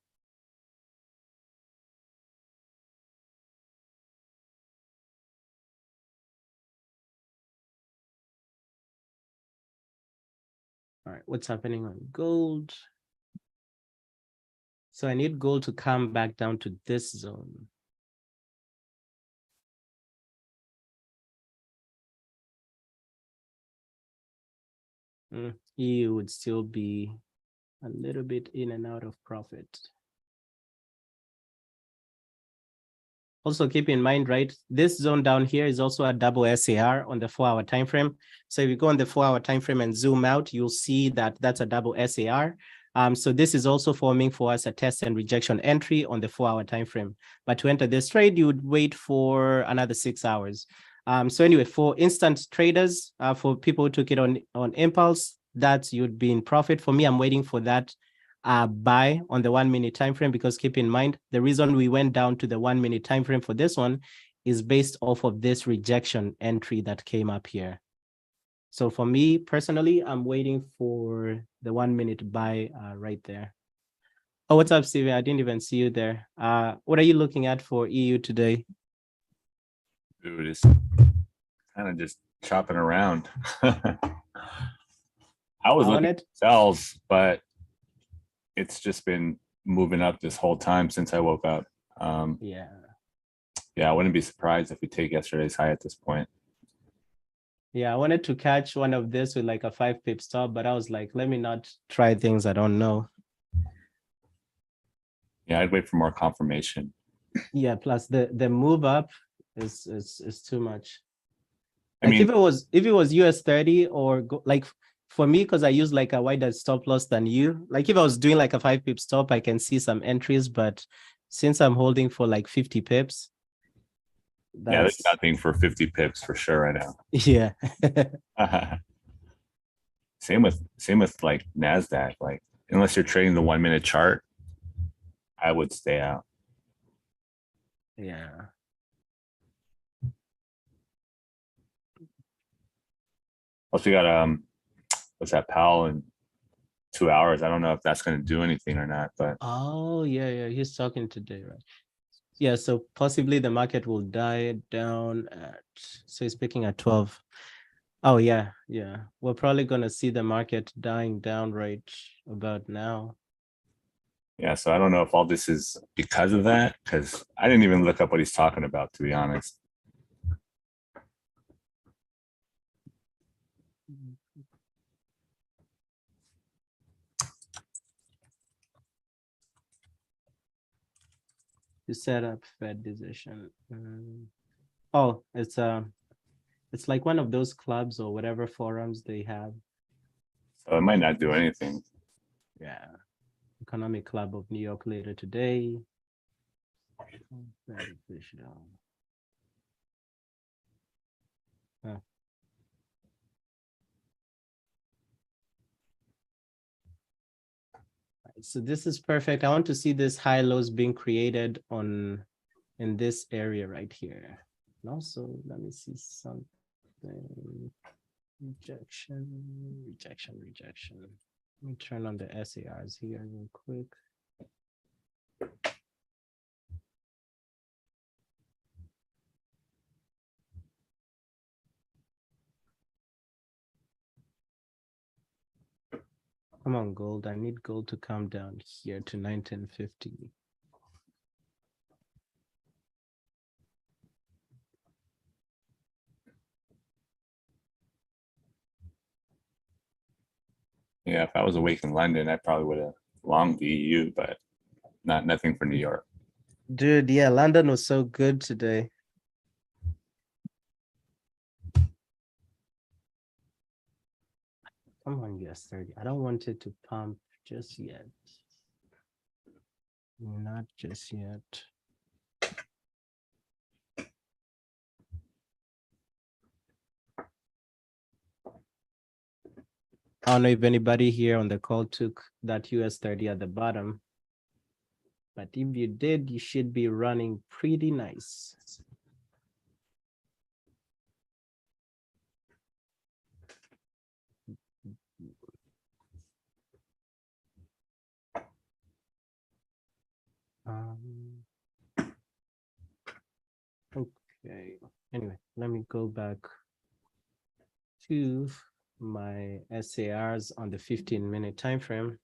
Speaker 1: All right, what's happening on gold? So I need gold to come back down to this zone. You would still be a little bit in and out of profit. Also keep in mind, right, this zone down here is also a double SAR on the 4 hour time frame. So if you go on the 4 hour time frame and zoom out, you'll see that that's a double SAR. So this is also forming for us a test and rejection entry on the 4 hour time frame. But to enter this trade, you would wait for another 6 hours. So anyway, for instant traders, for people who took it on impulse, that you'd be in profit. For me, I'm waiting for that buy on the 1 minute time frame, because keep in mind, the reason we went down to the 1 minute time frame for this one is based off of this rejection entry that came up here. So for me personally, I'm waiting for the 1 minute buy right there. Oh, what's up, Steven? I didn't even see you there. What are you looking at for EU today?
Speaker 4: Dude, it's kind of just chopping around. I was looking at sells, but it's just been moving up this whole time since I woke up. Yeah, I wouldn't be surprised if we take yesterday's high at this point.
Speaker 1: Yeah, I wanted to catch one of this with like a 5 pip stop, but I was like, let me not try things I don't know.
Speaker 4: Yeah, I'd wait for more confirmation.
Speaker 1: Yeah, plus the move up is too much.
Speaker 4: I
Speaker 1: Like
Speaker 4: mean,
Speaker 1: if it was US 30 or like for me, because I use like a wider stop loss than you, like if I was doing like a 5 pip stop, I can see some entries, but since I'm holding for like 50 pips,
Speaker 4: yeah, there's
Speaker 1: that's
Speaker 4: nothing for 50 pips for sure right
Speaker 1: yeah.
Speaker 4: now. Same with like NASDAQ. Like unless you're trading the 1 minute chart, I would stay out.
Speaker 1: Yeah.
Speaker 4: Plus we got what's that, Powell in 2 hours. I don't know if that's gonna do anything or not, but
Speaker 1: Oh yeah, he's talking today, right? Yeah, so possibly the market will die down at, so he's picking at 12. Oh yeah. We're probably gonna see the market dying down right about now.
Speaker 4: yeah, so I don't know if all this is because of that, because I didn't even look up what he's talking about, to be honest.
Speaker 1: To set up Fed decision. Oh, it's like one of those clubs or whatever forums they have.
Speaker 4: So it might not do anything.
Speaker 1: Yeah. Economic Club of New York later today. Fed official. Huh. So this is perfect. I want to see this high lows being created in this area right here. And also, let me see something. Rejection. Let me turn on the SARs here real quick. Come on, gold. I need gold to come down here to 1950.
Speaker 4: Yeah, if I was awake in London, I probably would have longed the EU, but nothing for New York.
Speaker 1: Dude, yeah, London was so good today. Come on, US 30. I don't want it to pump just yet. Not just yet. I don't know if anybody here on the call took that US 30 at the bottom. But if you did, you should be running pretty nice. Okay. Anyway, let me go back to my SARs on the 15-minute time frame.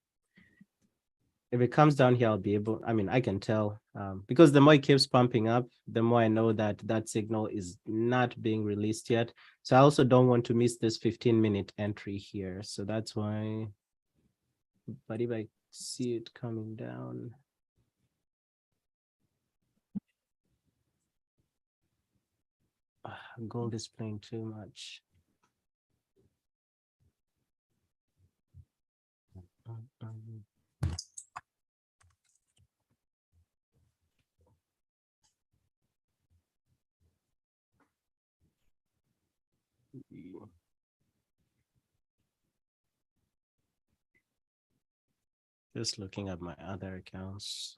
Speaker 1: If it comes down here, I'll be able, I mean, I can tell because the more it keeps pumping up, the more I know that that signal is not being released yet. So I also don't want to miss this 15-minute entry here. So that's why, but if I see it coming down, gold is playing too much. Just looking at my other accounts.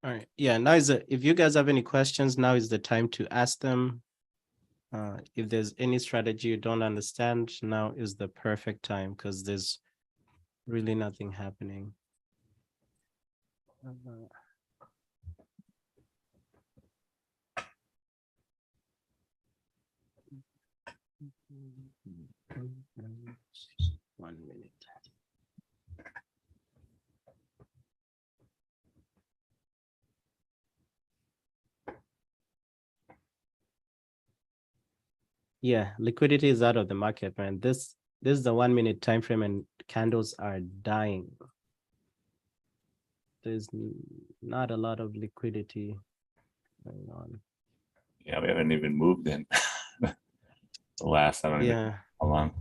Speaker 1: All right. Yeah, now if you guys have any questions, now is the time to ask them. If there's any strategy you don't understand, now is the perfect time because there's really nothing happening. One minute. Yeah, liquidity is out of the market, man. This is the 1 minute time frame and candles are dying. There's not a lot of liquidity going on.
Speaker 4: Yeah, we haven't even moved in the last, I don't even know
Speaker 1: Yeah.
Speaker 4: how long.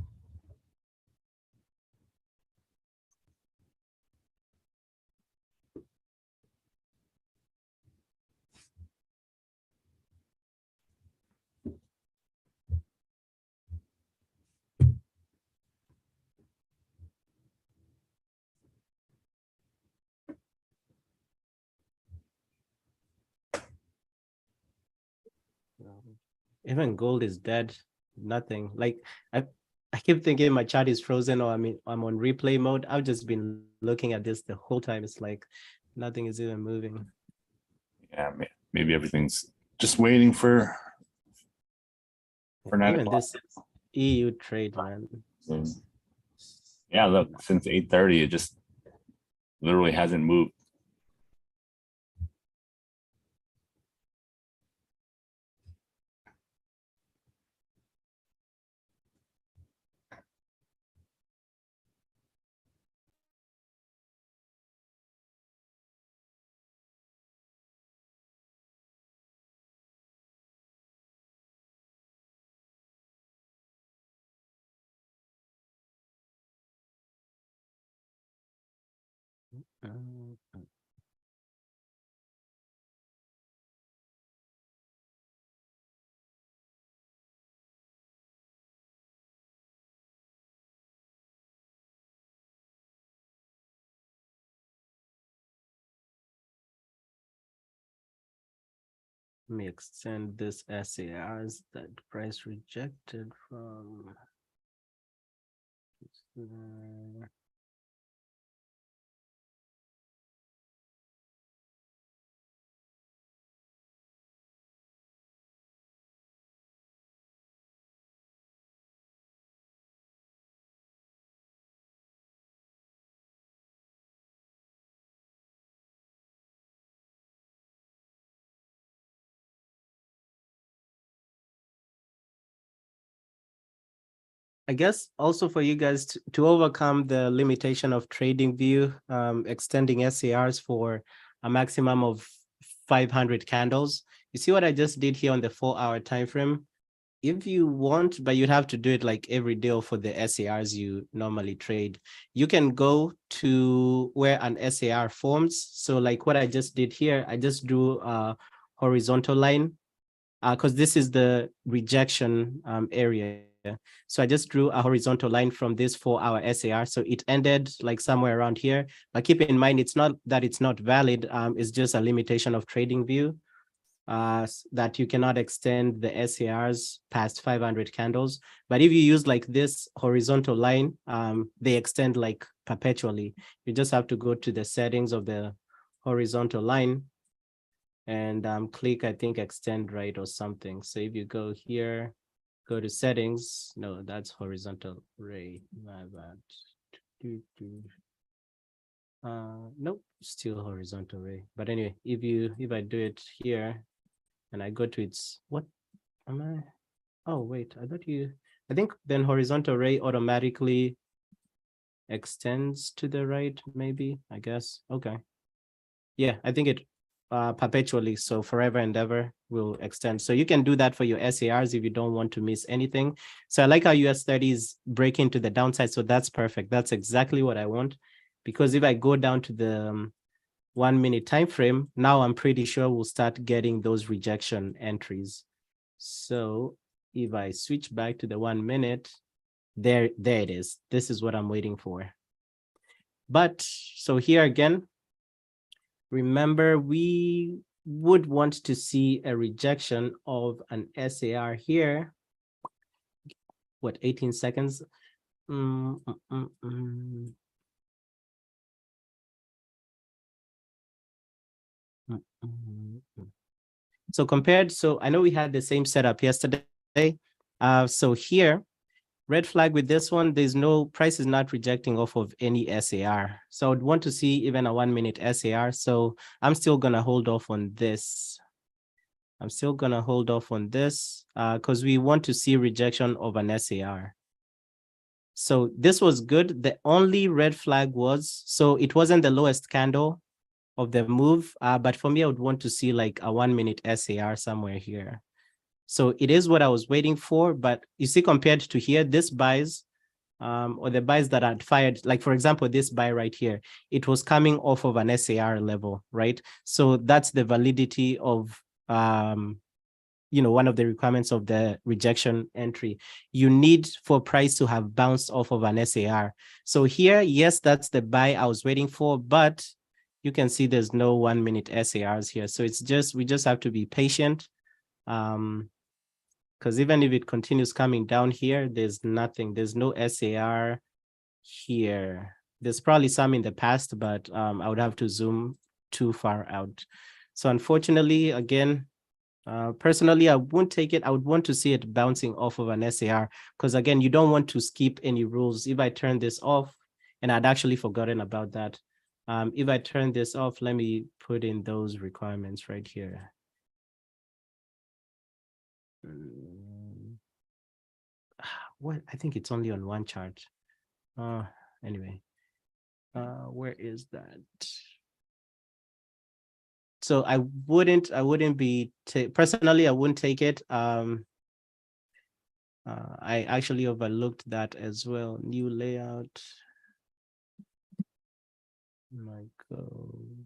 Speaker 1: Even gold is dead. Nothing. Like I keep thinking my chart is frozen or I'm on replay mode. I've just been looking at this the whole time. It's like nothing is even moving.
Speaker 4: Yeah, maybe everything's just waiting for 9
Speaker 1: Even
Speaker 4: o'clock.
Speaker 1: this EU trade, man.
Speaker 4: So, yeah, look, since 8:30, it just literally hasn't moved.
Speaker 1: Let me extend this SARs that price rejected from. I guess also for you guys to overcome the limitation of trading view, extending SARs for a maximum of 500 candles. You see what I just did here on the 4-hour time frame? If you want, but you'd have to do it like every day for the SARs you normally trade. You can go to where an SAR forms. So like what I just did here, I just drew a horizontal line because this is the rejection area. So I just drew a horizontal line from this 4-hour SAR. So it ended like somewhere around here. But keep in mind, it's not that it's not valid. It's just a limitation of trading view that you cannot extend the SARs past 500 candles. But if you use like this horizontal line, they extend like perpetually. You just have to go to the settings of the horizontal line and click, I think, extend right or something. So if you go here, go to settings. No, that's horizontal ray. My bad. Nope, still horizontal ray. But anyway, if I do it here and I go to its, what am I? Oh, wait, I think then horizontal ray automatically extends to the right, maybe, I guess. Okay. Yeah, I think it perpetually, so forever and ever will extend. So you can do that for your SARs if you don't want to miss anything. So I like how US 30s break into the downside. So that's perfect. That's exactly what I want. Because if I go down to the 1 minute time frame, now I'm pretty sure we'll start getting those rejection entries. So if I switch back to the 1 minute, there it is. This is what I'm waiting for. But so here again, remember, we would want to see a rejection of an SAR here. What, 18 seconds? So compared, so I know we had the same setup yesterday. So here, red flag with this one, there's no, price is not rejecting off of any SAR. So I would want to see even a 1 minute SAR. So I'm still gonna hold off on this. I'm still gonna hold off on this because we want to see rejection of an SAR. So this was good. The only red flag was, so it wasn't the lowest candle of the move, but for me, I would want to see like a 1 minute SAR somewhere here. So it is what I was waiting for, but you see, compared to here, this buys or the buys that had fired, like for example, this buy right here, it was coming off of an SAR level, right? So that's the validity of one of the requirements of the rejection entry. You need for price to have bounced off of an SAR. So here, yes, that's the buy I was waiting for, but you can see there's no 1 minute SARs here. So it's just, we just have to be patient. Because even if it continues coming down here, there's nothing, there's no SAR here. There's probably some in the past, but I would have to zoom too far out. So unfortunately, again, personally, I wouldn't take it. I would want to see it bouncing off of an SAR because again, you don't want to skip any rules. If I turn this off, and I'd actually forgotten about that. If I turn this off, let me put in those requirements right here. What? I think it's only on one chart. Anyway, where is that? So I wouldn't be personally, I wouldn't take it. I actually overlooked that as well. New layout. My God.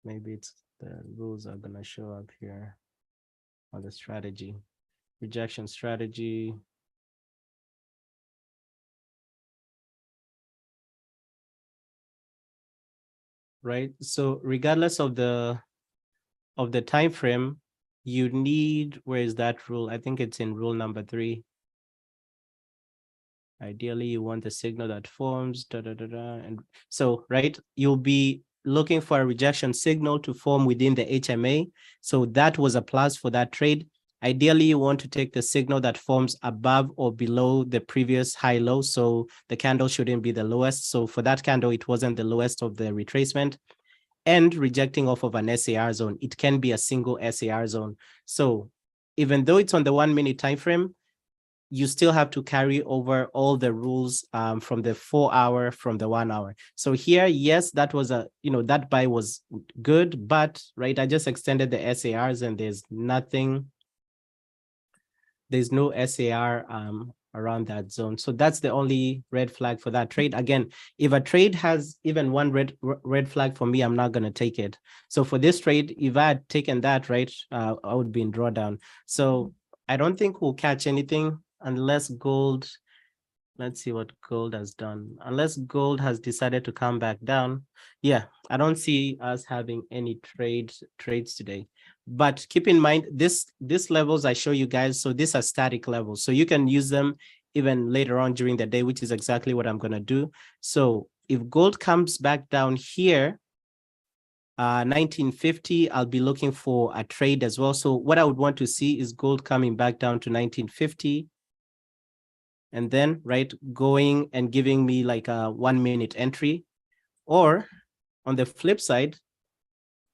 Speaker 1: Maybe it's the rules are gonna show up here on the strategy, rejection strategy. Right. So regardless of the time frame, you need, where is that rule? I think it's in rule number 3. Ideally, you want the signal that forms, and so, right, you'll be looking for a rejection signal to form within the HMA. So that was a plus for that trade. Ideally, you want to take the signal that forms above or below the previous high low. So the candle shouldn't be the lowest. So for that candle, it wasn't the lowest of the retracement. And rejecting off of an SAR zone, it can be a single SAR zone. So even though it's on the 1 minute time frame, you still have to carry over all the rules from the 4 hour, from the 1 hour. So here, yes, that was that buy was good, but right, I just extended the SARs and there's nothing, there's no SAR around that zone. So that's the only red flag for that trade. Again, if a trade has even one red flag for me, I'm not going to take it. So for this trade, if I had taken that, right, I would be in drawdown. So I don't think we'll catch anything unless gold, let's see what gold has done. Unless gold has decided to come back down. Yeah, I don't see us having any trades today. But keep in mind, these levels I show you guys, so these are static levels. So you can use them even later on during the day, which is exactly what I'm going to do. So if gold comes back down here, 1950, I'll be looking for a trade as well. So what I would want to see is gold coming back down to 1950. And then, right, going and giving me like a 1 minute entry. Or on the flip side,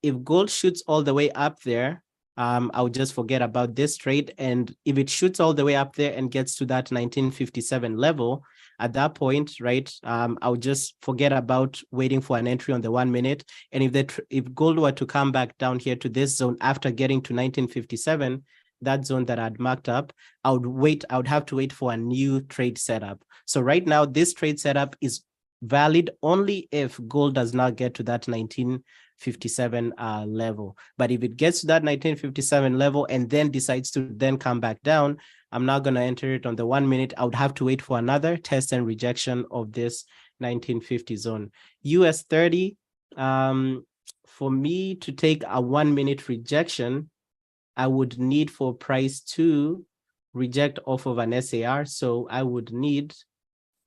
Speaker 1: if gold shoots all the way up there, I'll just forget about this trade. And if it shoots all the way up there and gets to that 1957 level, at that point, right, I'll just forget about waiting for an entry on the 1 minute. And if gold were to come back down here to this zone after getting to 1957, that zone that I'd marked up, I would have to wait for a new trade setup. So right now, this trade setup is valid only if gold does not get to that 1957 level. But if it gets to that 1957 level and then decides to then come back down, I'm not going to enter it on the 1 minute. I would have to wait for another test and rejection of this 1950 zone. US 30, for me to take a 1 minute rejection, I would need for price to reject off of an SAR. So I would need,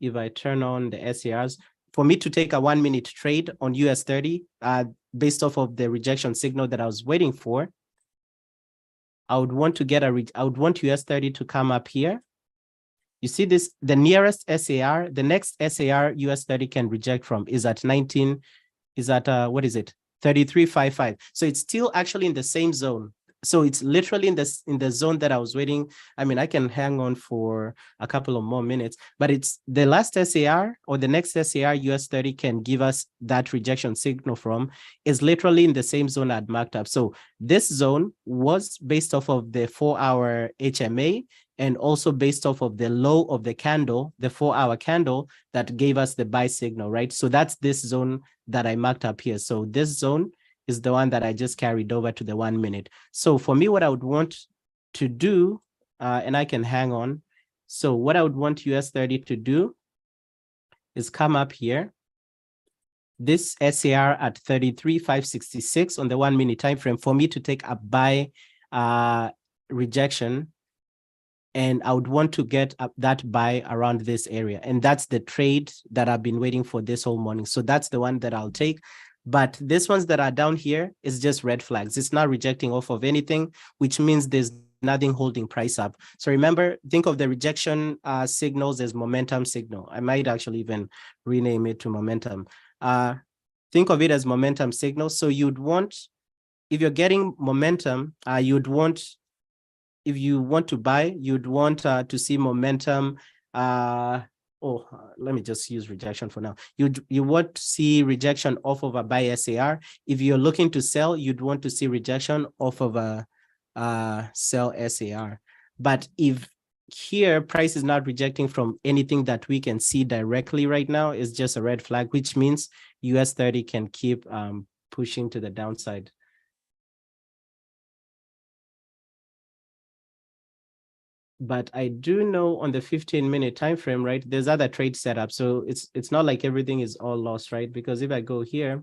Speaker 1: if I turn on the SARs, for me to take a 1 minute trade on US 30, based off of the rejection signal that I was waiting for, I would want to get I would want US 30 to come up here. You see this, the nearest SAR, the next SAR US 30 can reject from is at 19, is at, what is it? 33.55. So it's still actually in the same zone. So it's literally in the zone that I was waiting. I mean, I can hang on for a couple of more minutes, but it's the last SAR or the next SAR US 30 can give us that rejection signal from is literally in the same zone I'd marked up. So this zone was based off of the 4-hour HMA and also based off of the low of the candle, the 4-hour candle that gave us the buy signal, right? So that's this zone that I marked up here. So this zone is the one that I just carried over to the 1 minute. So for me, what I would want to do, and I can hang on. So what I would want US 30 to do is come up here. This SAR at 33.566 on the 1 minute time frame for me to take a buy rejection. And I would want to get up that buy around this area. And that's the trade that I've been waiting for this whole morning. So that's the one that I'll take. But these ones that are down here is just red flags. It's not rejecting off of anything, which means there's nothing holding price up. So remember, think of the rejection signals as momentum signal. I might actually even rename it to momentum. Think of it as momentum signal. So you'd want, if you're getting momentum, you'd want, if you want to buy, you'd want to see momentum. Let me just use rejection for now. You want to see rejection off of a buy SAR. If you're looking to sell, you'd want to see rejection off of a sell SAR. But if here price is not rejecting from anything that we can see directly right now, it's just a red flag, which means US 30 can keep pushing to the downside. But I do know on the 15-minute time frame, right, there's other trade setup. So it's not like everything is all lost, right? Because if I go here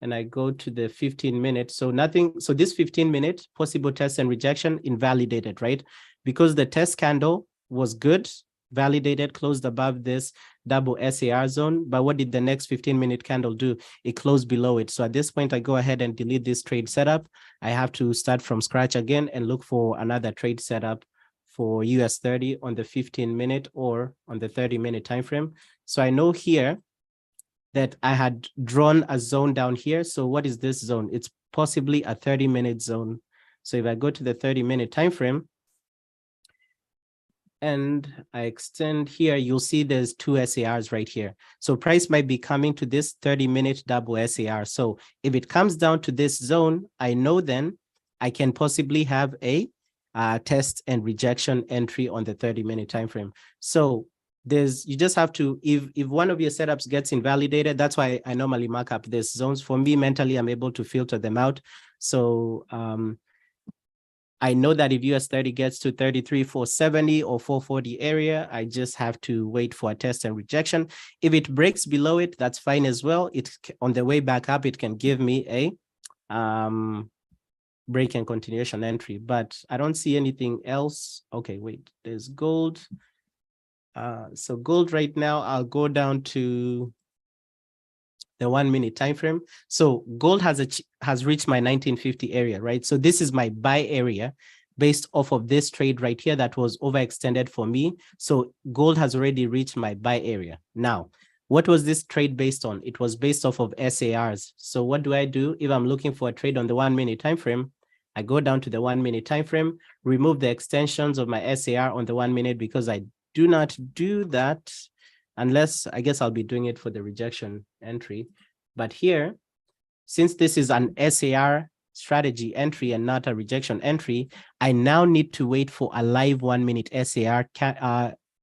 Speaker 1: and I go to the 15-minute, so nothing, so this 15-minute possible test and rejection invalidated, right? Because the test candle was good, validated, closed above this double SAR zone. But what did the next 15-minute candle do? It closed below it. So at this point, I go ahead and delete this trade setup. I have to start from scratch again and look for another trade setup for US 30 on the 15-minute or on the 30-minute time frame. So I know here that I had drawn a zone down here. So what is this zone? It's possibly a 30-minute zone. So if I go to the 30-minute time frame and I extend here, you'll see there's two SARs right here. So price might be coming to this 30-minute double SAR. So if it comes down to this zone, I know then I can possibly have a test and rejection entry on the 30-minute time frame. So you just have to, if one of your setups gets invalidated, that's why I normally mark up these zones. For me, mentally, I'm able to filter them out. So I know that if US 30 gets to 33,470 or 440 area, I just have to wait for a test and rejection. If it breaks below it, that's fine as well. It on the way back up, it can give me a break and continuation entry, but I don't see anything else. Okay, wait, there's gold. So gold right now, I'll go down to the 1 minute time frame. So gold has reached my 1950 area, right? So this is my buy area based off of this trade right here that was overextended for me. So gold has already reached my buy area. Now, what was this trade based on? It was based off of SARs. So what do I do if I'm looking for a trade on the 1 minute time frame? I go down to the 1 minute time frame, remove the extensions of my SAR on the 1 minute because I do not do that unless, I guess I'll be doing it for the rejection entry. But here, since this is an SAR strategy entry and not a rejection entry, I now need to wait for a live 1 minute SAR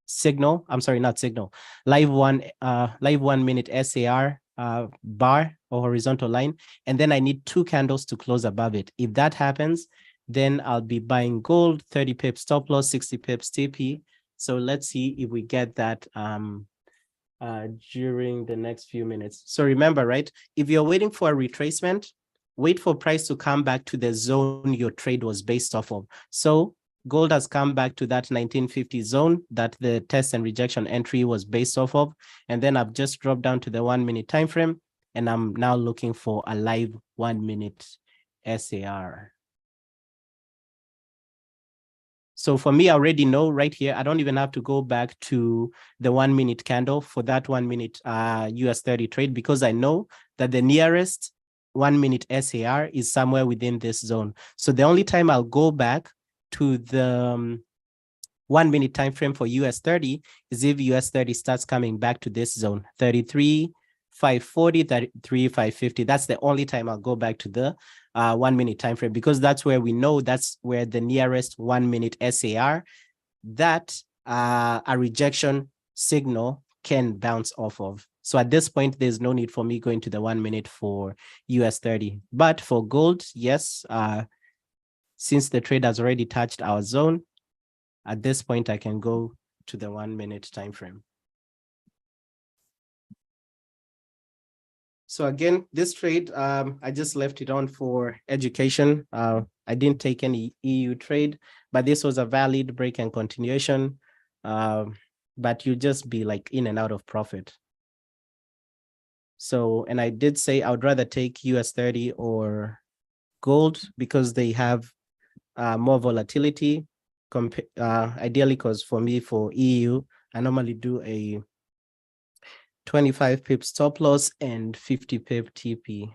Speaker 1: signal. I'm sorry, not signal, live 1 minute SAR bar or horizontal line, and then I need 2 candles to close above it. If that happens, then I'll be buying gold, 30 pips stop loss, 60 pips TP. So let's see if we get that during the next few minutes. So remember, right, if you're waiting for a retracement, wait for price to come back to the zone your trade was based off of. So gold has come back to that 1950 zone that the test and rejection entry was based off of. And then I've just dropped down to the 1 minute time frame, and I'm now looking for a live 1 minute SAR. So for me, I already know right here, I don't even have to go back to the 1 minute candle for that 1 minute US 30 trade, because I know that the nearest 1 minute SAR is somewhere within this zone. So the only time I'll go back to the 1 minute time frame for US 30 is if US 30 starts coming back to this zone, 33, 540, 33, 550. That's the only time I'll go back to the 1 minute time frame, because that's where we know that's where the nearest 1 minute SAR that a rejection signal can bounce off of. So at this point, there's no need for me going to the 1 minute for US 30. But for gold, yes, since the trade has already touched our zone, at this point, I can go to the 1 minute time frame. So again, this trade, I just left it on for education. I didn't take any EU trade, but this was a valid break and continuation. But you just be like in and out of profit. So, and I did say I would rather take US 30 or gold because they have more volatility. Ideally, because for me, for EU, I normally do a 25 pip stop loss and 50 pip TP.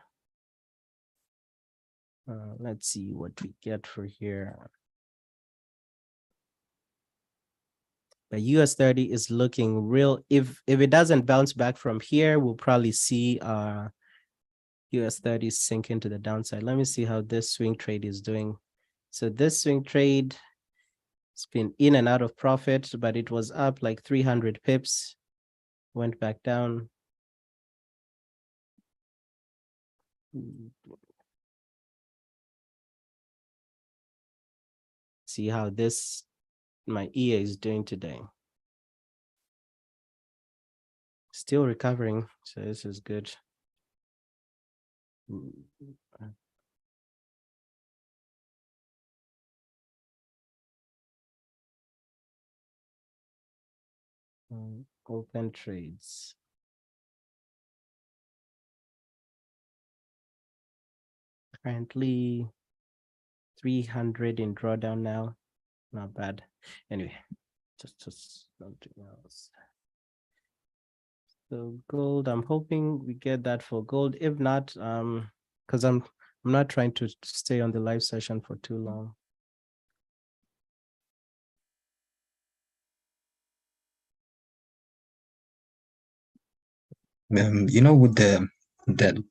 Speaker 1: Let's see what we get for here. But US 30 is looking real. If it doesn't bounce back from here, we'll probably see US 30 sink into the downside. Let me see how this swing trade is doing. So this swing trade, it's been in and out of profit, but it was up like 300 pips, went back down. See how this, my EA is doing today. Still recovering, so this is good. Open trades. Currently 300 in drawdown now. Not bad. Anyway, just something else. So gold, I'm hoping we get that for gold. If not, because I'm not trying to stay on the live session for too long.
Speaker 2: You know, with the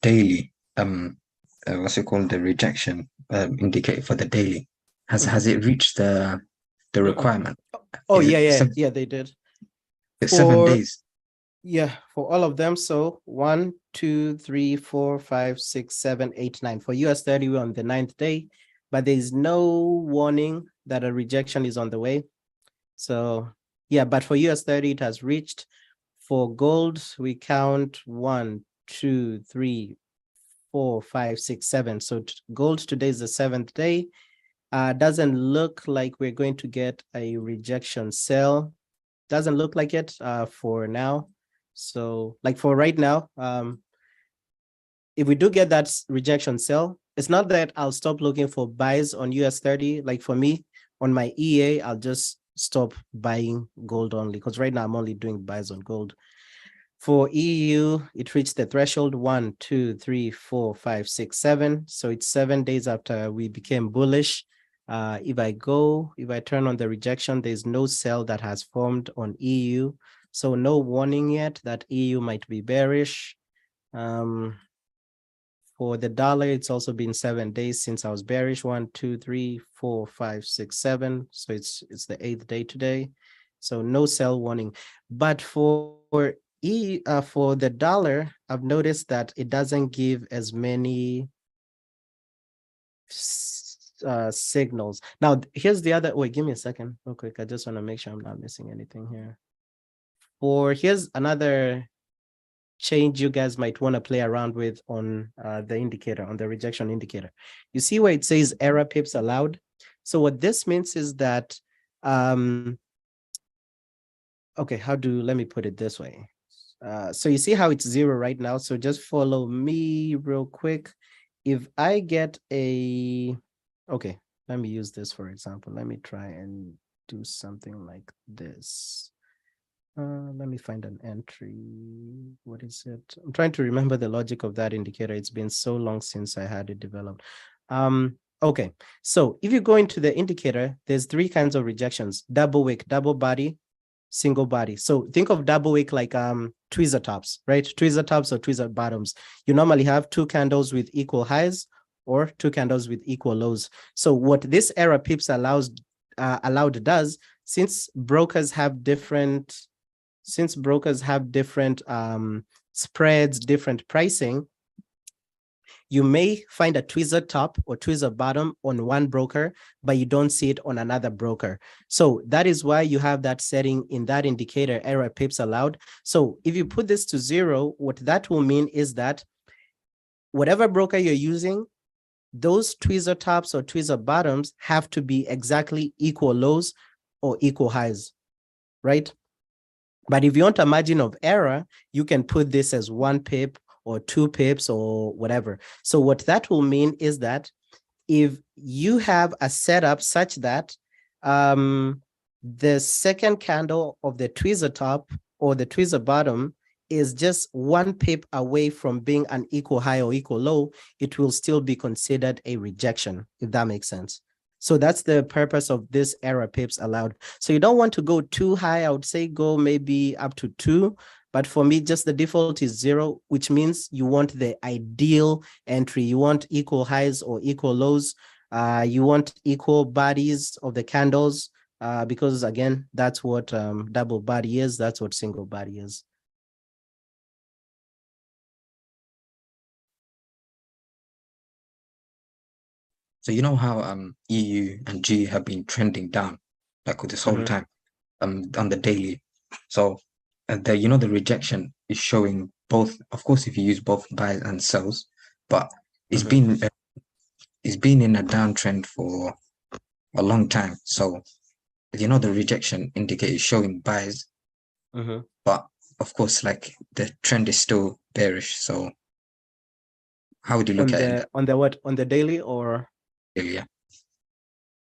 Speaker 2: daily, what's it called, the rejection indicator for the daily, has it reached the requirement?
Speaker 1: Oh
Speaker 2: Is it
Speaker 1: yeah,
Speaker 2: seven-
Speaker 1: yeah, they did.
Speaker 2: It's 7 days.
Speaker 1: Yeah, for all of them. So 1, 2, 3, 4, 5, 6, 7, 8, 9. For US 30, we're on the 9th day, but there's no warning that a rejection is on the way. So yeah, but for US 30, it has reached. For gold, we count 1, 2, 3, 4, 5, 6, 7. So gold today is the 7th day. Doesn't look like we're going to get a rejection sell. Doesn't look like it for now. So like for right now, if we do get that rejection sell, it's not that I'll stop looking for buys on US 30. Like for me, on my EA, I'll just stop buying gold only, because right now I'm only doing buys on gold. For EU, it reached the threshold 1, 2, 3, 4, 5, 6, 7. So it's 7 days after we became bullish. If I turn on the rejection, there's no sell that has formed on EU. So no warning yet that EU might be bearish. For the dollar, it's also been 7 days since I was bearish. 1, 2, 3, 4, 5, 6, 7. So it's the 8th day today. So no sell warning. But for the dollar, I've noticed that it doesn't give as many signals. Now, here's the other. Wait, give me a second, real quick. I just want to make sure I'm not missing anything here. Here's another change you guys might want to play around with on the indicator, on the rejection indicator. You see where it says error pips allowed? So what this means is that, okay, let me put it this way. So you see how it's 0 right now? So just follow me real quick. If I get okay, let me use this for example. Let me try and do something like this. Let me find an entry. What is it? I'm trying to remember the logic of that indicator. It's been so long since I had it developed. Okay, so if you go into the indicator, there's three kinds of rejections: double wick, double body, single body. So think of double wick like tweezer tops, right? Tweezer tops or tweezer bottoms. You normally have two candles with equal highs or two candles with equal lows. So what this error pips allowed does, since brokers have different spreads, different pricing, you may find a tweezer top or tweezer bottom on one broker, but you don't see it on another broker. So that is why you have that setting in that indicator, error pips allowed. So if you put this to 0, what that will mean is that whatever broker you're using, those tweezer tops or tweezer bottoms have to be exactly equal lows or equal highs, right? But if you want a margin of error, you can put this as 1 pip or 2 pips or whatever. So what that will mean is that if you have a setup such that the second candle of the tweezer top or the tweezer bottom is just 1 pip away from being an equal high or equal low, it will still be considered a rejection, if that makes sense. So that's the purpose of this error pips allowed. So you don't want to go too high. I would say go maybe up to 2. But for me, just the default is 0, which means you want the ideal entry. You want equal highs or equal lows. You want equal bodies of the candles because, again, that's what double body is. That's what single body is.
Speaker 2: So you know how EU and G have been trending down like this whole time on the daily. So the rejection is showing both. Of course, if you use both buys and sells, but it's been in a downtrend for a long time. So the rejection indicator is showing buys, but of course, like the trend is still bearish. So how would you look at it?
Speaker 1: On the what? On the daily or?
Speaker 2: Yeah.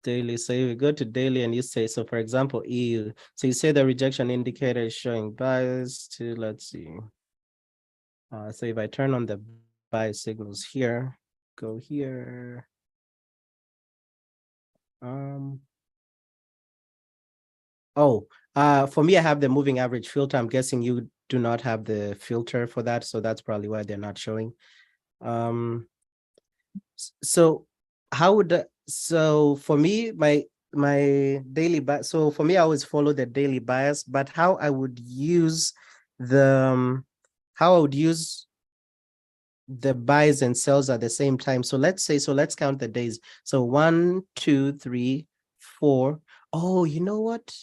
Speaker 1: Daily. So you go to daily and you say, so for example, EU. So you say the rejection indicator is showing bias to, let's see. So if I turn on the buy signals here, go here. For me, I have the moving average filter. I'm guessing you do not have the filter for that. So that's probably why they're not showing. So how would so for me, my daily bias, so for me, I always follow the daily bias, but how I would use the buys and sells at the same time. So let's count the days. So 1, 2, 3, 4. Oh, you know what?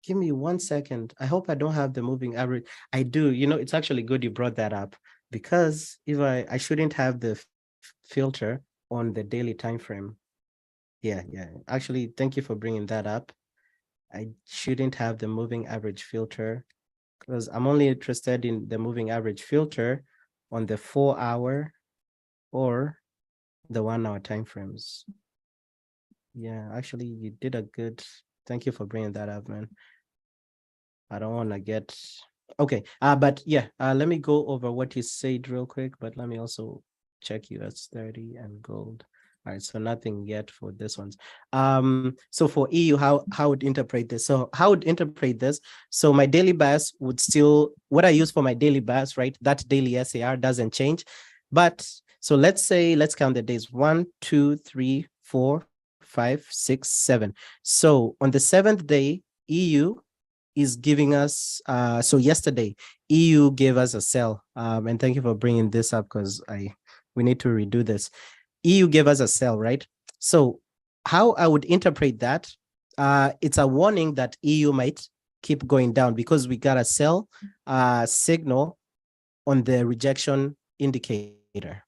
Speaker 1: Give me 1 second. I hope I don't have the moving average. I do. It's actually good you brought that up, because if I shouldn't have the filter on the daily time frame. Yeah. Actually, thank you for bringing that up. I shouldn't have the moving average filter because I'm only interested in the moving average filter on the 4-hour or the 1-hour time frames. Yeah, actually, you did a good. Thank you for bringing that up, man. I don't want to get okay. But yeah, let me go over what you said real quick. But let me also check US 30 and gold. All right, so nothing yet for this ones. So for EU, how would interpret this? So how would interpret this? So my daily bias would still, what I use for my daily bias, right? That daily SAR doesn't change. But so let's count the days. 1, 2, 3, 4, 5, 6, 7. So on the 7th day, EU is giving us, so yesterday, EU gave us a sell. And thank you for bringing this up because we need to redo this. EU gave us a sell, right? So how I would interpret that, it's a warning that EU might keep going down because we got a sell signal on the rejection indicator.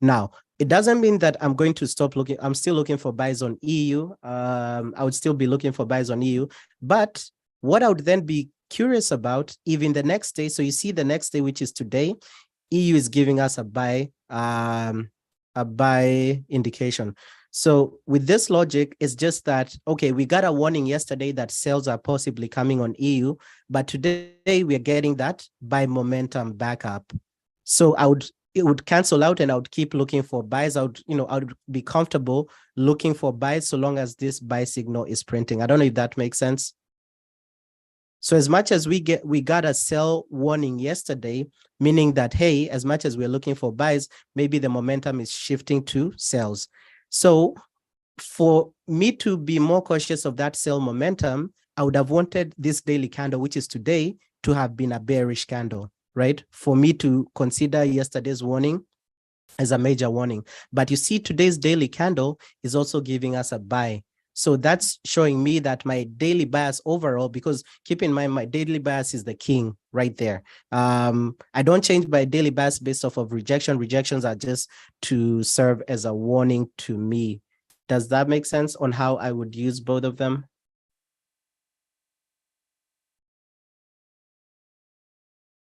Speaker 1: Now, it doesn't mean that I'm going to stop looking. I'm still looking for buys on EU. I would still be looking for buys on EU. But what I would then be curious about, even the next day, so you see the next day, which is today, EU is giving us a buy indication. So with this logic, it's just that, okay, we got a warning yesterday that sales are possibly coming on EU, but today we are getting that buy momentum back up. So it would cancel out and I would keep looking for buys. I would be comfortable looking for buys so long as this buy signal is printing. I don't know if that makes sense. So as much as we got a sell warning yesterday, meaning that, hey, as much as we're looking for buys, maybe the momentum is shifting to sells. So for me to be more cautious of that sell momentum, I would have wanted this daily candle, which is today, to have been a bearish candle, right? For me to consider yesterday's warning as a major warning. But you see, today's daily candle is also giving us a buy. So that's showing me that my daily bias overall, because keep in mind, my daily bias is the king right there. I don't change my daily bias based off of rejection. Rejections are just to serve as a warning to me. Does that make sense on how I would use both of them?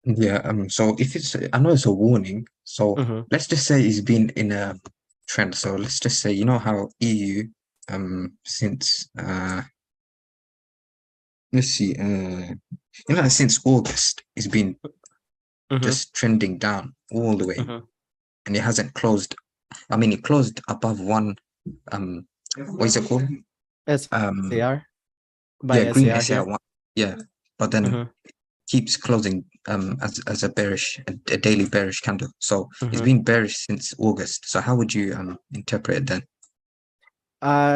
Speaker 2: Yeah. So if it's, I know it's a warning. So let's just say it's been in a trend. So let's just say, you know how EU since let's see, since August it's been just trending down all the way, and it hasn't closed. I mean, it closed above one. What is it called?
Speaker 1: SAR.
Speaker 2: Green SAR one. Yeah, but then keeps closing as a bearish, a daily bearish candle. So it's been bearish since August. So how would you interpret it then?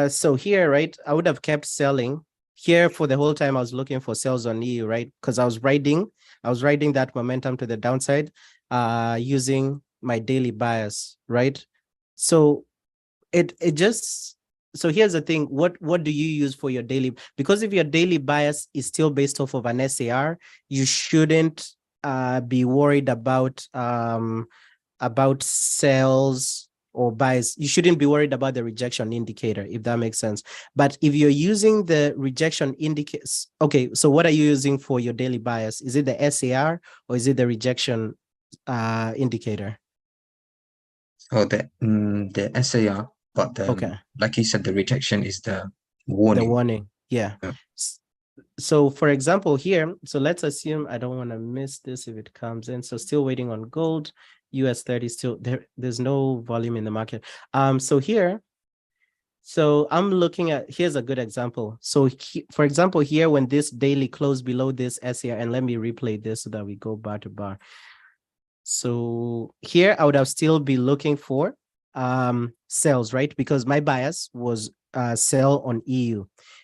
Speaker 1: So here, right, I would have kept selling here for the whole time. I was looking for sales on EU, right? Because I was riding that momentum to the downside using my daily bias, right? So so here's the thing. What do you use for your daily? Because if your daily bias is still based off of an SAR, you shouldn't be worried about sales or buys. You shouldn't be worried about the rejection indicator, if that makes sense. But if you're using the rejection indicators, okay, so what are you using for your daily bias? Is it the SAR or is it the rejection indicator?
Speaker 2: Oh, the SAR, but like you said, the rejection is the warning.
Speaker 1: The warning, yeah. So for example here, so let's assume, I don't want to miss this if it comes in. So still waiting on gold. US 30 still there's no volume in the market. So here, so I'm looking at, here's a good example. So for example, here, when this daily closed below this SAR, and let me replay this so that we go bar to bar. So here I would have still be looking for sales, right? Because my bias was sell on EU.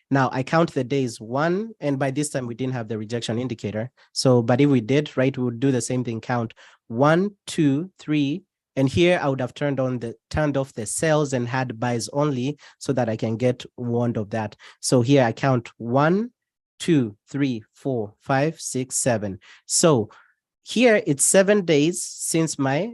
Speaker 1: Now I count the days 1, and by this time we didn't have the rejection indicator. So, but if we did, right, we would do the same thing, count 1, 2, 3. And here I would have turned off the sales and had buys only so that I can get warned of that. So here I count 1, 2, 3, 4, 5, 6, 7. So here it's 7 days since my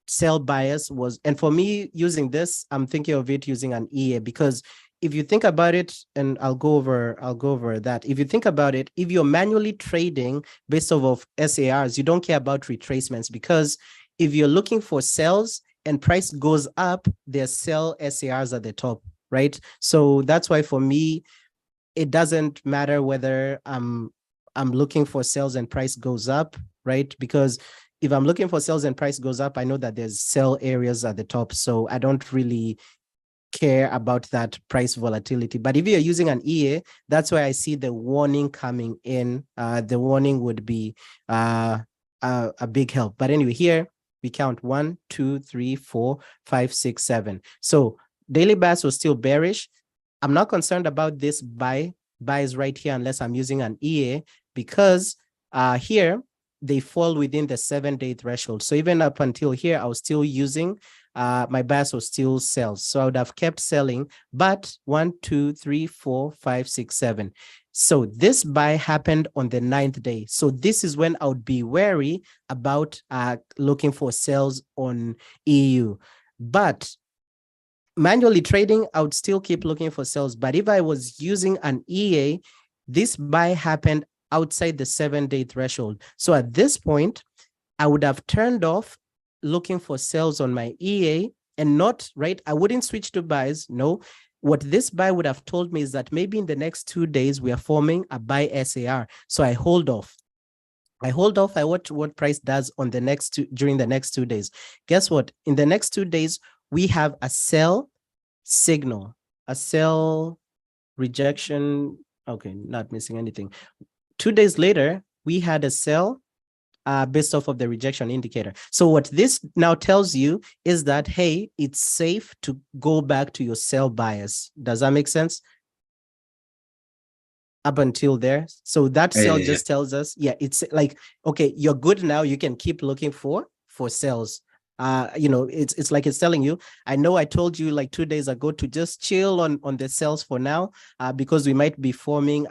Speaker 1: sell bias was, and for me using this, I'm thinking of it using an EA, because if you think about it, and I'll go over that. If you think about it, if you're manually trading based off of SARs, you don't care about retracements, because if you're looking for sells and price goes up, there's sell SARs at the top, right? So that's why for me, it doesn't matter whether I'm looking for sales and price goes up, right? Because if I'm looking for sales and price goes up, I know that there's sell areas at the top. So I don't really care about that price volatility. But if you're using an EA, that's why I see the warning coming in. The warning would be a big help. But anyway, here we count 1, 2, 3, 4, 5, 6, 7. So daily bias was still bearish. I'm not concerned about this buys right here unless I'm using an EA, because here they fall within the 7-day threshold. So even up until here, I was still using my bias was still sells. So I would have kept selling, but 1, 2, 3, 4, 5, 6, 7. So this buy happened on the 9th day. So this is when I would be wary about looking for sales on EU. But manually trading, I would still keep looking for sales. But if I was using an EA, this buy happened outside the 7-day threshold. So at this point, I would have turned off looking for sales on my EA and not, right? I wouldn't switch to buys. No, what this buy would have told me is that maybe in the next 2 days, we are forming a buy SAR. So I hold off. I watch what price does on the next during the next 2 days. Guess what? In the next 2 days, we have a sell signal, a sell rejection. Okay, not missing anything. 2 days later, we had a sell based off of the rejection indicator. So what this now tells you is that, hey, it's safe to go back to your sell bias. Does that make sense? Up until there. So that sell just tells us, yeah, it's like, okay, you're good now. You can keep looking for sells. It's like it's telling you, I know I told you like 2 days ago to just chill on the sells for now, because we might be forming,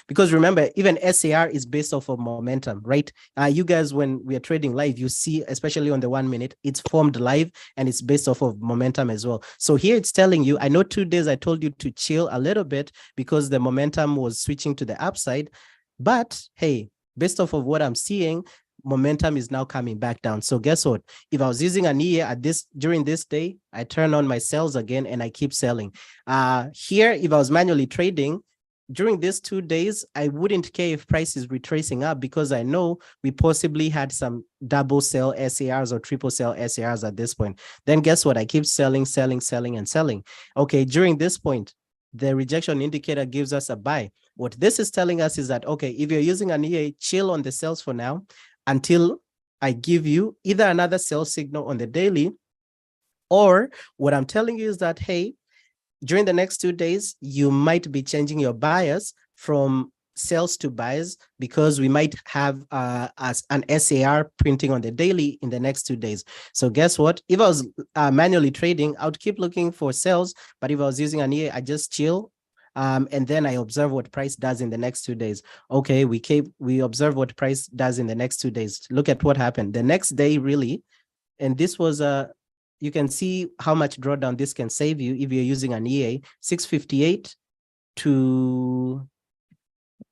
Speaker 1: because remember, even SAR is based off of momentum, right? You guys, when we are trading live, you see, especially on the 1 minute, it's formed live and it's based off of momentum as well. So here it's telling you, I know 2 days I told you to chill a little bit because the momentum was switching to the upside, but hey, based off of what I'm seeing, momentum is now coming back down. So guess what? If I was using an EA during this day, I turn on my sells again and I keep selling. Here, if I was manually trading during these 2 days, I wouldn't care if price is retracing up because I know we possibly had some double sell SARs or triple sell SARs at this point. Then guess what? I keep selling, and selling. Okay, during this point, the rejection indicator gives us a buy. What this is telling us is that, okay, if you're using an EA, chill on the sells for now, until I give you either another sell signal on the daily, or what I'm telling you is that, hey, during the next 2 days, you might be changing your bias from sells to buys because we might have as an SAR printing on the daily in the next 2 days. So guess what? If I was manually trading, I would keep looking for sells, but if I was using an EA, I just chill. And then I observe what price does in the next 2 days. Okay, we observe what price does in the next 2 days. Look at what happened. The next day, really, and this was you can see how much drawdown this can save you if you're using an EA. 658 to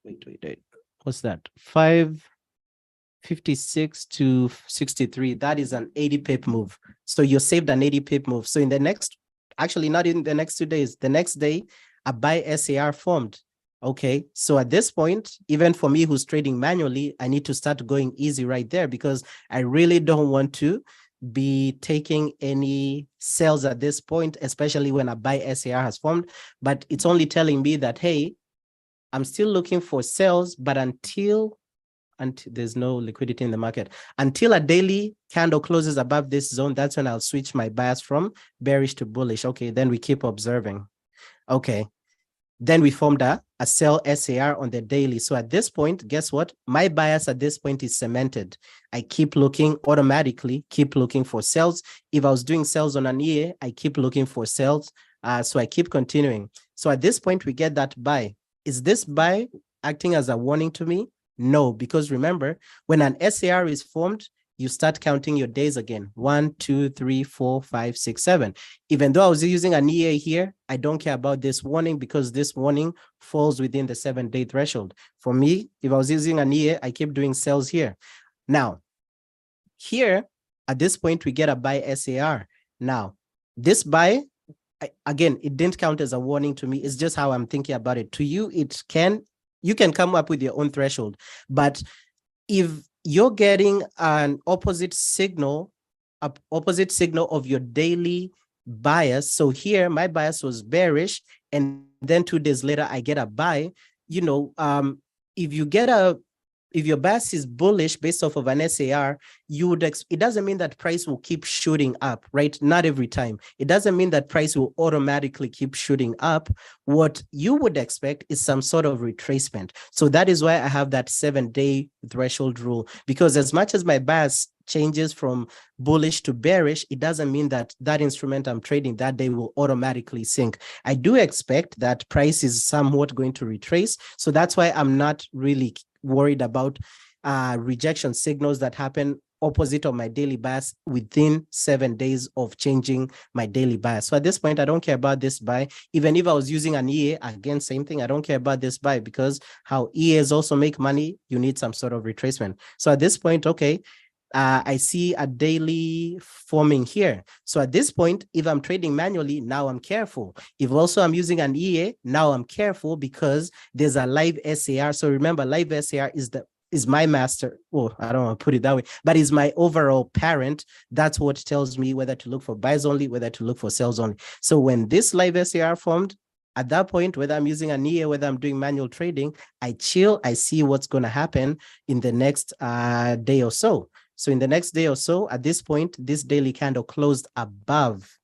Speaker 1: wait. What's that? 556 to 63. That is an 80 pip move. So you saved an 80 pip move. So in the next, actually not in the next 2 days, the next day, a buy SAR formed. Okay, so at this point, even for me who's trading manually, I need to start going easy right there because I really don't want to be taking any sells at this point, especially when a buy SAR has formed. But it's only telling me that, hey, I'm still looking for sells, but until there's no liquidity in the market, until a daily candle closes above this zone, that's when I'll switch my bias from bearish to bullish. Okay, then we keep observing. Okay, then we formed a sell SAR on the daily. So at this point, guess what? My bias at this point is cemented. I keep looking automatically, keep looking for sells. If I was doing sells on an EA, I keep looking for sells. So I keep continuing. So at this point, we get that buy. Is this buy acting as a warning to me? No, because remember, when an SAR is formed, you start counting your days again. 1, 2, 3, 4, 5, 6, 7. Even though I was using an EA here, I don't care about this warning because this warning falls within the 7-day threshold. For me, if I was using an EA, I keep doing sells here. Now, here, at this point, we get a buy SAR. Now, this buy, again, it didn't count as a warning to me. It's just how I'm thinking about it. To you, you can come up with your own threshold. But if you're getting an opposite signal of your daily bias. So here, my bias was bearish, and then 2 days later, I get a buy. If your bias is bullish based off of an SAR, it doesn't mean that price will keep shooting up, right? Not every time. It doesn't mean that price will automatically keep shooting up. What you would expect is some sort of retracement. So that is why I have that 7-day threshold rule, because as much as my bias changes from bullish to bearish, it doesn't mean that that instrument I'm trading that day will automatically sink. I do expect that price is somewhat going to retrace. So that's why I'm not really worried about rejection signals that happen opposite of my daily bias within 7 days of changing my daily bias. So at this point, I don't care about this buy. Even if I was using an EA, again, same thing. I don't care about this buy because how EAs also make money, you need some sort of retracement. So at this point, okay, I see a daily forming here. So at this point, if I'm trading manually, now I'm careful. If also I'm using an EA, now I'm careful because there's a live SAR. So remember, live SAR is my master. Oh, I don't want to put it that way, but is my overall parent. That's what tells me whether to look for buys only, whether to look for sells only. So when this live SAR formed, at that point, whether I'm using an EA, whether I'm doing manual trading, I chill, I see what's going to happen in the next day or so. So in the next day or so, at this point, this daily candle closed above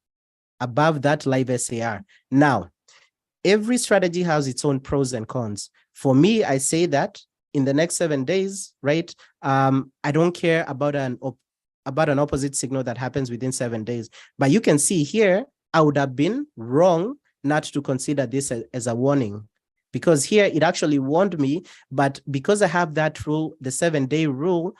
Speaker 1: that live SAR. Now, every strategy has its own pros and cons. For me, I say that in the next 7 days, right? I don't care about an opposite signal that happens within 7 days. But you can see here, I would have been wrong not to consider this as a warning, because here it actually warned me. But because I have that rule, the 7-day rule,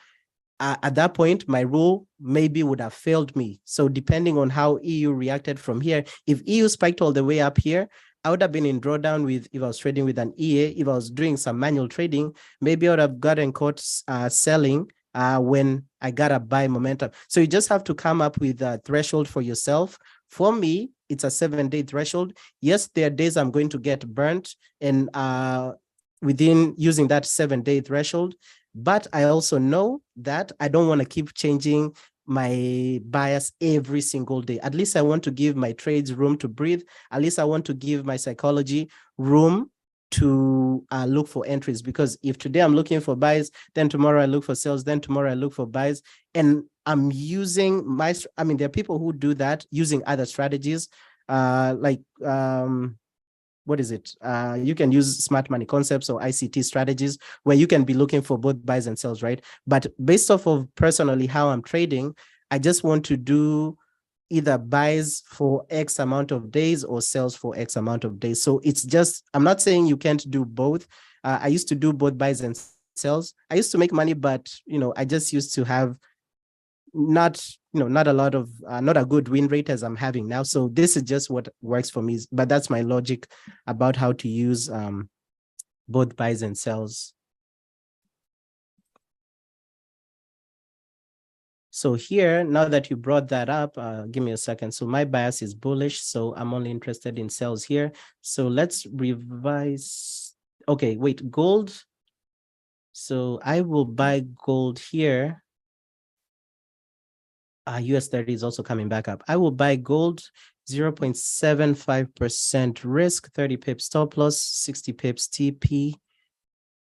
Speaker 1: at that point, my rule maybe would have failed me. So depending on how EU reacted from here, if EU spiked all the way up here, I would have been in drawdown with, if I was trading with an EA, if I was doing some manual trading, maybe I would have gotten caught selling when I got a buy momentum. So you just have to come up with a threshold for yourself. For me, it's a 7-day threshold. Yes, there are days I'm going to get burnt and within using that 7-day threshold. But I also know that I don't want to keep changing my bias every single day. At least I want to give my trades room to breathe. At least I want to give my psychology room to look for entries, because if today I'm looking for buys, then tomorrow I look for sells, then tomorrow I look for buys, and I'm using there are people who do that using other strategies, what is it? You can use smart money concepts or ICT strategies where you can be looking for both buys and sells, right? But based off of personally how I'm trading, I just want to do either buys for X amount of days or sells for X amount of days. So it's just, I'm not saying you can't do both. I used to do both buys and sells. I used to make money, but I just used to have not a good win rate as I'm having now. So this is just what works for me, but that's my logic about how to use both buys and sells. So here, now that you brought that up, give me a second. So my bias is bullish, so I'm only interested in sells here. So let's revise. Okay, wait, gold. So I will buy gold here. US 30 is also coming back up. I will buy gold 0.75% risk, 30 pips stop loss, 60 pips TP.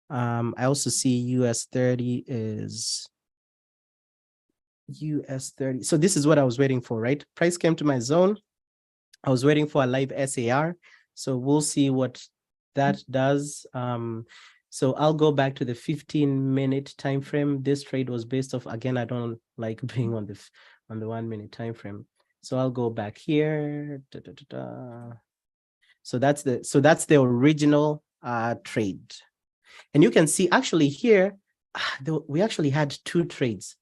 Speaker 1: I also see US 30 is US 30. So this is what I was waiting for, right? Price came to my zone. I was waiting for a live SAR. So we'll see what that does. So I'll go back to the 15-minute time frame. This trade was based off, again, I don't like being on the 1-minute time frame. So I'll go back here. So that's the original trade. And you can see actually here, we actually had 2 trades.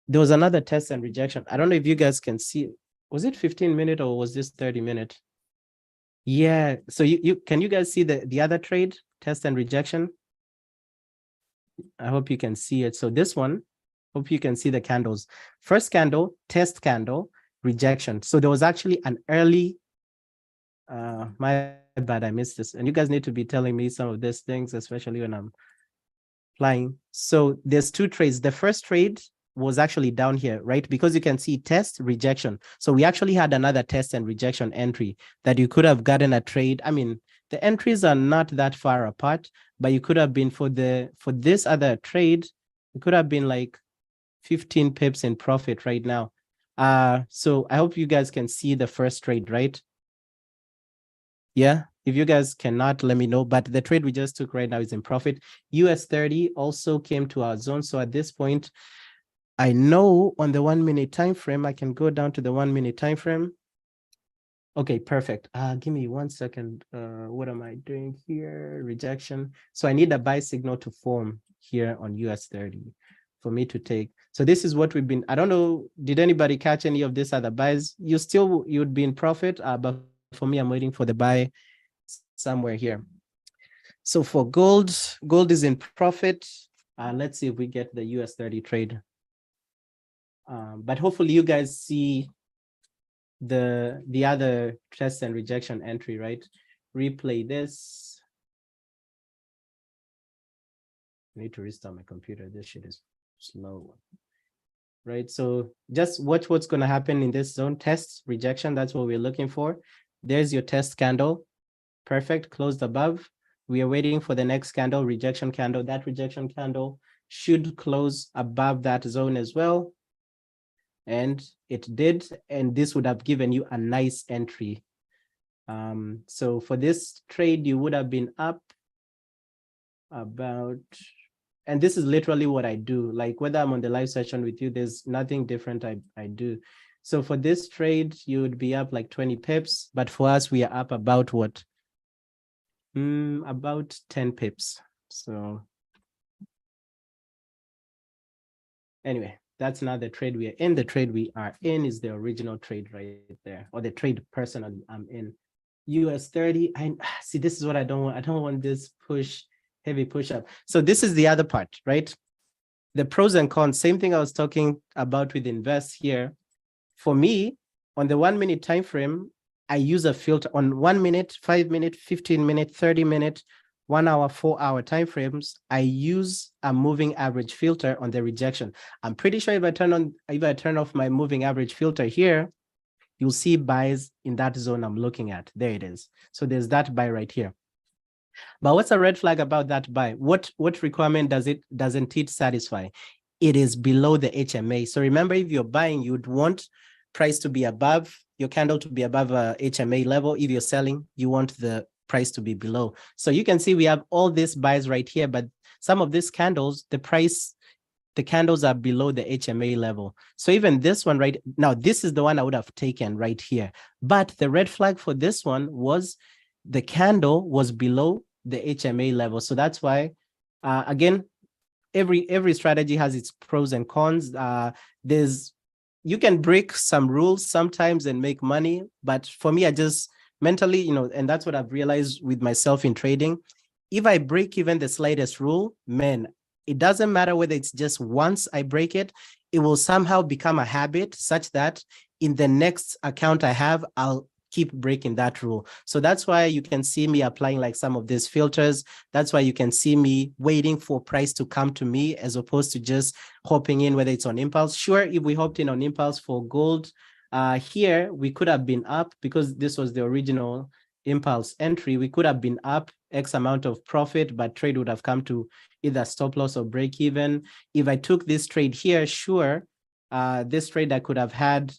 Speaker 1: There was another test and rejection. I don't know if you guys can see. Was it 15-minute or was this 30-minute? Yeah. So can you guys see the other trade, test and rejection? I hope you can see it. So this one, hope you can see the candles. First candle, test candle, rejection. So there was actually an early, my bad, I missed this. And you guys need to be telling me some of these things, especially when I'm flying. So there's 2 trades. The first trade was actually down here, right? Because you can see test, rejection. So we actually had another test and rejection entry that you could have gotten a trade. I mean, the entries are not that far apart, but you could have been for this other trade, it could have been like 15 pips in profit right now. So I hope you guys can see the first trade, right? Yeah, if you guys cannot, let me know. But the trade we just took right now is in profit. US 30 also came to our zone. So at this point, I know on the 1-minute time frame, I can go down to the 1-minute time frame. Okay, perfect. Give me 1 second. What am I doing here? Rejection. So I need a buy signal to form here on US 30 for me to take. So this is what we've been, I don't know, did anybody catch any of these other buys? You'd be in profit, but for me, I'm waiting for the buy somewhere here. So for gold is in profit. Let's see if we get the US 30 trade. But hopefully you guys see the other test and rejection entry, right? Replay this. I need to restart my computer. This shit is slow. Right, so just watch what's going to happen in this zone. Test rejection, that's what we're looking for. There's your test candle. Perfect, closed above. We are waiting for the next candle, rejection candle. That rejection candle should close above that zone as well. And it did, and this would have given you a nice entry. So for this trade, you would have been up about, and this is literally what I do. Like whether I'm on the live session with you, there's nothing different I do. So for this trade, you would be up like 20 pips, but for us, we are up about what? About 10 pips. So anyway, that's not the trade we are in. The trade we are in is the original trade right there, or the trade personally I'm in. US 30, I see, this is what I don't want. I don't want this heavy push up. So this is the other part, right? The pros and cons, same thing I was talking about with invest here. For me, on the 1 minute time frame, I use a filter on 1 minute, 5 minute, 15 minute, 30 minute, 1 hour, 4 hour time frames. I use a moving average filter on the rejection. I'm pretty sure if I turn off my moving average filter here, you'll see buys in that zone I'm looking at. There it is. So there's that buy right here. But what's a red flag about that buy? What requirement doesn't it satisfy? It is below the HMA. So remember, if you're buying, you'd want price to be above, your candle to be above a HMA level. If you're selling, you want the price to be below. So you can see we have all these buys right here, but some of these candles, the candles are below the HMA level. So even this one right now, this is the one I would have taken right here. But the red flag for this one was the candle was below the HMA level. So that's why, again, every strategy has its pros and cons. You can break some rules sometimes and make money. But for me, I just mentally, and that's what I've realized with myself in trading. If I break even the slightest rule, man, it doesn't matter whether it's just once I break it, it will somehow become a habit such that in the next account I have, I'll keep breaking that rule. So that's why you can see me applying like some of these filters. That's why you can see me waiting for price to come to me as opposed to just hopping in, whether it's on impulse. Sure, if we hopped in on impulse for gold, here we could have been up because this was the original impulse entry. We could have been up X amount of profit, but trade would have come to either stop loss or break even. If I took this trade here, sure, this trade I could have had,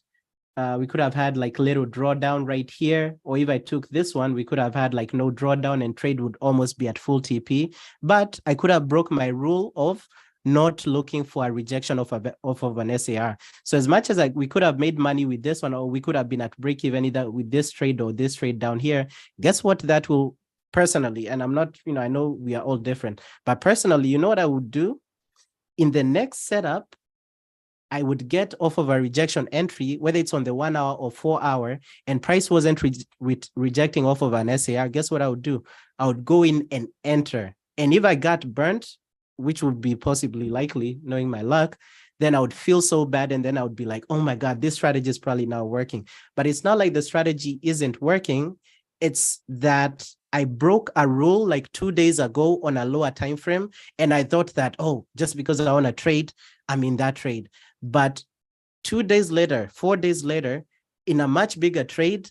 Speaker 1: we could have had like little drawdown right here. Or if I took this one, we could have had like no drawdown and trade would almost be at full TP. But I could have broke my rule of not looking for a rejection of an SAR. So as much as we could have made money with this one, or we could have been at break even either with this trade or this trade down here, guess what that will personally, and I'm not, I know we are all different, but personally, you know what I would do? In the next setup, I would get off of a rejection entry, whether it's on the 1 hour or 4 hour, and price wasn't rejecting off of an SAR. Guess what I would do? I would go in and enter. And if I got burnt, which would be possibly likely, knowing my luck, then I would feel so bad. And then I would be like, oh my God, this strategy is probably not working. But it's not like the strategy isn't working. It's that I broke a rule like 2 days ago on a lower time frame. And I thought that, oh, just because I want to trade, I'm in that trade. But 2 days later, 4 days later, in a much bigger trade,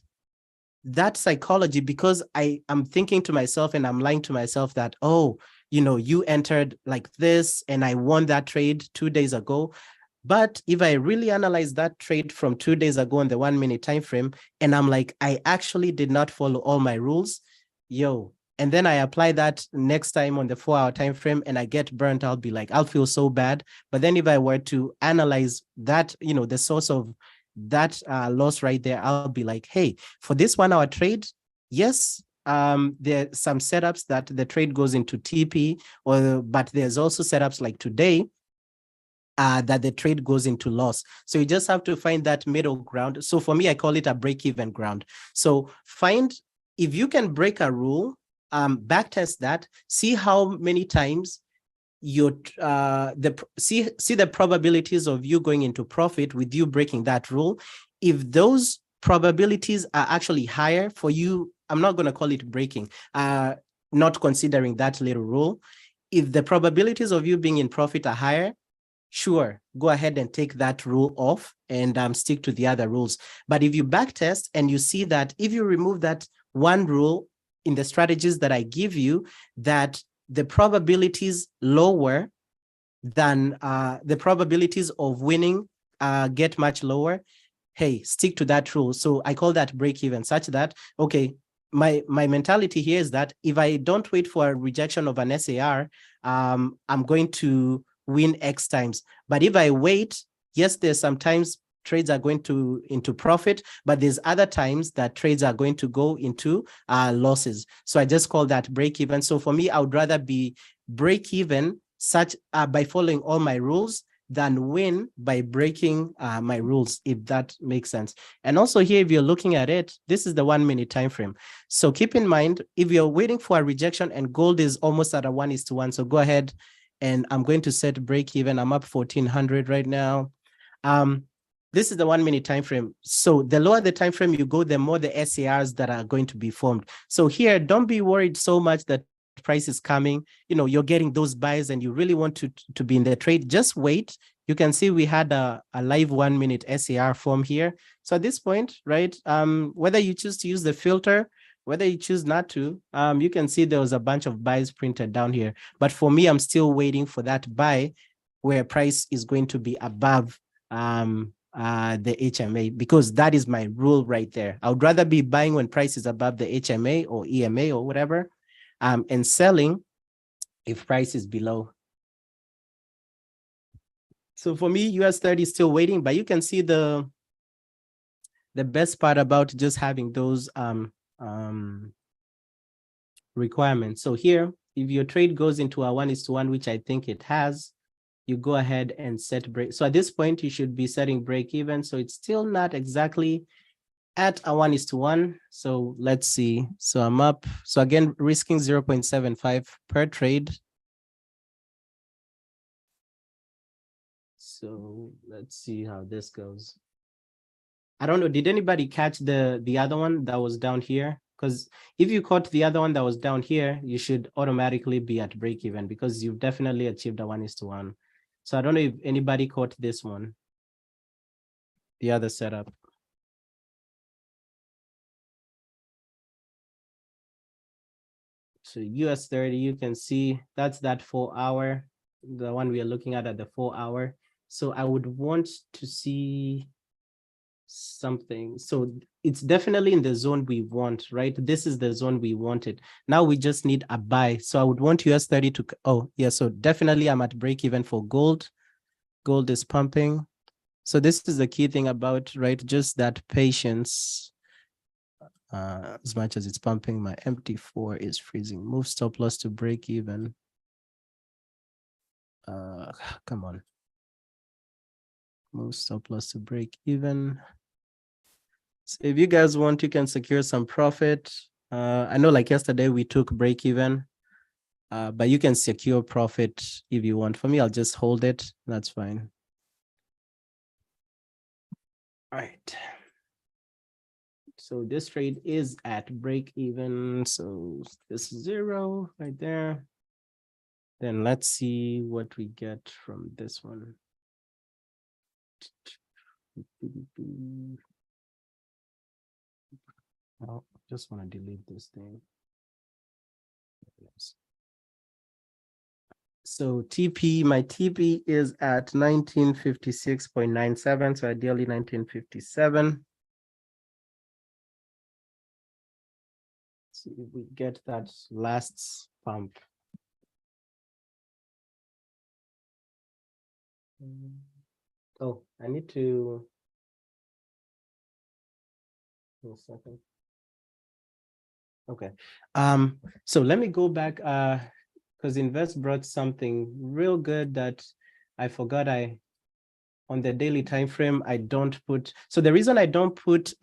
Speaker 1: that psychology, because I'm thinking to myself and I'm lying to myself that, oh, you entered like this and I won that trade 2 days ago. But if I really analyze that trade from 2 days ago on the 1 minute time frame, and I'm like, I actually did not follow all my rules, and then I apply that next time on the 4 hour time frame and I get burnt, I'll be like, I'll feel so bad. But then if I were to analyze that, the source of that loss right there, I'll be like, hey, for this 1 hour trade, yes, there are some setups that the trade goes into TP, but there's also setups like today that the trade goes into loss. So you just have to find that middle ground. So for me, I call it a break-even ground. So find, if you can break a rule, backtest that, see how many times see the probabilities of you going into profit with you breaking that rule. If those probabilities are actually higher for you, I'm not going to call it breaking, not considering that little rule. If the probabilities of you being in profit are higher, sure, go ahead and take that rule off and stick to the other rules. But if you backtest and you see that if you remove that one rule in the strategies that I give you, that the probabilities lower than the probabilities of winning get much lower, hey, stick to that rule. So I call that break even, such that, okay, my mentality here is that if I don't wait for a rejection of an SAR, I'm going to win X times. But if I wait, yes, there's sometimes trades are going into profit, but there's other times that trades are going to go into losses. So I just call that break even. So for me, I would rather be break even such by following all my rules than win by breaking my rules, if that makes sense. And also here, if you're looking at it, this is the 1 minute time frame. So keep in mind, if you're waiting for a rejection and gold is almost at a 1:1, so go ahead and I'm going to set break even. I'm up 1400 right now. This is the 1 minute time frame. So the lower the time frame you go, the more the SARs that are going to be formed. So here, don't be worried so much that price is coming. You know, you're getting those buys and you really want to be in the trade. Just wait. You can see we had a live 1 minute SAR form here. So at this point, right, whether you choose to use the filter, whether you choose not to, you can see there was a bunch of buys printed down here. But for me, I'm still waiting for that buy where price is going to be above the HMA, because that is my rule right there. I would rather be buying when price is above the HMA or EMA or whatever, and selling if price is below. So for me, US 30 is still waiting, but you can see the best part about just having those requirements. So here, if your trade goes into a 1:1, which I think it has, you go ahead and set break. So at this point, you should be setting break even. So it's still not exactly at a 1:1. So let's see. So I'm up. So again, risking 0.75 per trade. So let's see how this goes. I don't know. Did anybody catch the other one that was down here? Because if you caught the other one that was down here, you should automatically be at break even because you've definitely achieved a 1:1. So I don't know if anybody caught this one, the other setup. So US 30, you can see that's that 4 hour, the one we are looking at the 4 hour. So I would want to see something. So it's definitely in the zone we want, right? This is the zone we wanted. Now we just need a buy. So I would want US 30 to, oh yeah, so definitely I'm at break even for gold. Gold is pumping. So this is the key thing about, right? Just that patience. As much as it's pumping, my MT4 is freezing. Move stop loss to break even. Come on. Move stop loss to break even. So if you guys want, you can secure some profit. I know like yesterday we took break even, but you can secure profit if you want. For me, I'll just hold it. That's fine. All right. So this trade is at break even. So this is 0 right there. Then let's see what we get from this one. Oh, just want to delete this thing. So TP, my TP is at 1956.97. So ideally 1957. See if we get that last pump. Oh, I need to. Wait a second. Okay. So let me go back because Invest brought something real good that I forgot. On the daily time frame, I don't put. So the reason I don't put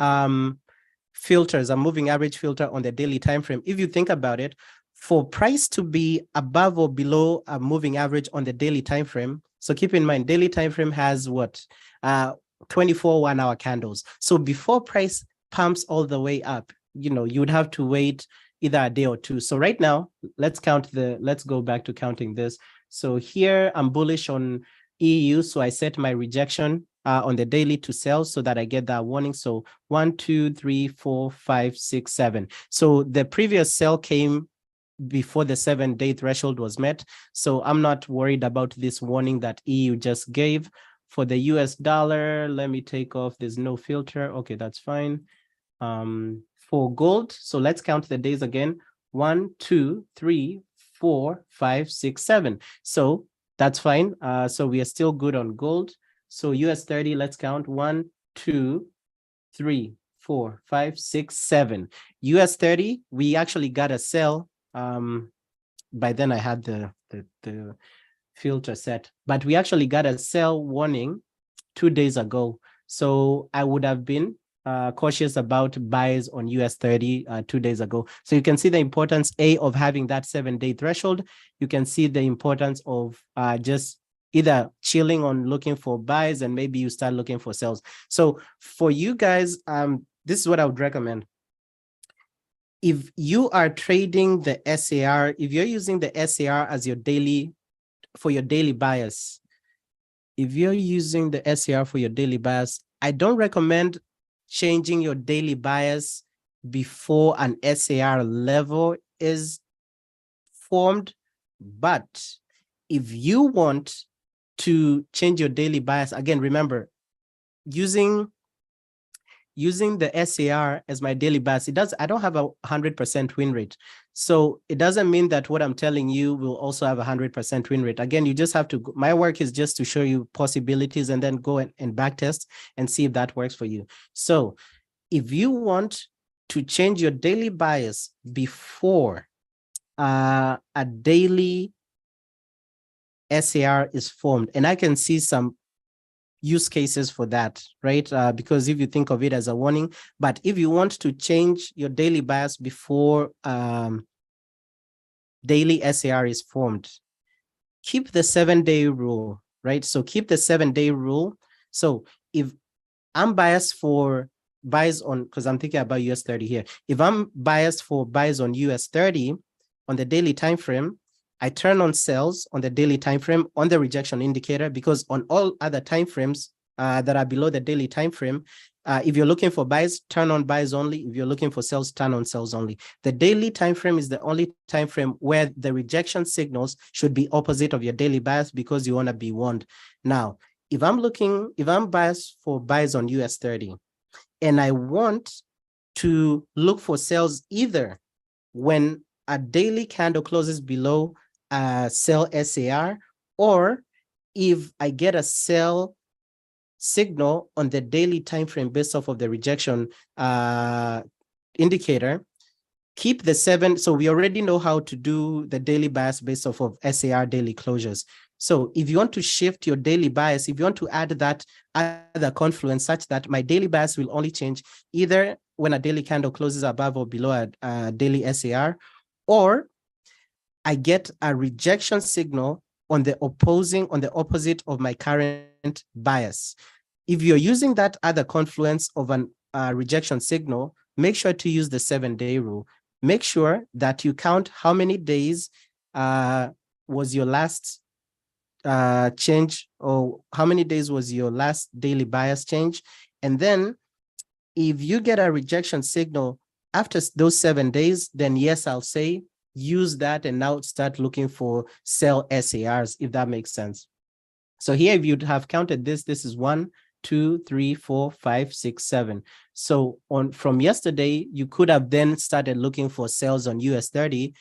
Speaker 1: filters, a moving average filter on the daily time frame, if you think about it, for price to be above or below a moving average on the daily time frame. So keep in mind, daily time frame has what? 24 1-hour candles. So before price pumps all the way up, you would have to wait either a day or two. So right now, let's go back to counting this. So here I'm bullish on EU. So I set my rejection on the daily to sell so that I get that warning. So 1, 2, 3, 4, 5, 6, 7. So the previous sell came before the 7-day threshold was met. So I'm not worried about this warning that EU just gave. For the US dollar, let me take off, there's no filter. Okay, that's fine. For gold, so let's count the days again. 1, 2, 3, 4, 5, 6, 7. So that's fine. So we are still good on gold. So US 30, let's count 1, 2, 3, 4, 5, 6, 7. US 30, we actually got a sell. By then I had the filter set, but we actually got a sell warning 2 days ago. So I would have been cautious about buys on US 30 2 days ago. So you can see the importance of having that 7-day threshold. You can see the importance of just either chilling on looking for buys, and maybe you start looking for sells. So for you guys, this is what I would recommend. If you are trading the SAR, if you're using the SAR as your daily, for your daily bias, if you're using the SAR for your daily bias, I don't recommend changing your daily bias before an SAR level is formed. But if you want to change your daily bias, again, remember, using the SAR as my daily bias, I don't have a 100% win rate. So it doesn't mean that what I'm telling you will also have a 100% win rate. Again, you just have to, my work is just to show you possibilities and then go and backtest and see if that works for you. So if you want to change your daily bias before a daily SAR is formed, and I can see some use cases for that, right? Because if you think of it as a warning, but if you want to change your daily bias before daily SAR is formed, keep the 7-day rule, right? So keep the 7-day rule. So if I'm biased for buys on, because I'm thinking about US 30 here. If I'm biased for buys on US 30 on the daily time frame, I turn on sells on the daily time frame on the rejection indicator, because on all other time frames that are below the daily time frame, if you're looking for buys, turn on buys only. If you're looking for sells, turn on sells only. The daily time frame is the only time frame where the rejection signals should be opposite of your daily bias, because you want to be warned. Now, if I'm biased for buys on US 30 and I want to look for sells either when a daily candle closes below sell SAR, or if I get a sell signal on the daily time frame based off of the rejection indicator, keep the 7. So we already know how to do the daily bias based off of SAR daily closures. So if you want to shift your daily bias, if you want to add that other confluence such that my daily bias will only change either when a daily candle closes above or below a daily SAR, or I get a rejection signal on the opposite of my current bias. If you're using that other confluence of an rejection signal, make sure to use the 7-day rule. Make sure that you count how many days was your last change, or how many days was your last daily bias change. And then if you get a rejection signal after those 7 days, then yes, I'll say use that and now start looking for sell SARs, if that makes sense. So here, if you'd have counted this is 1, 2, 3, 4, 5, 6, 7. So from yesterday, you could have then started looking for sells on US 30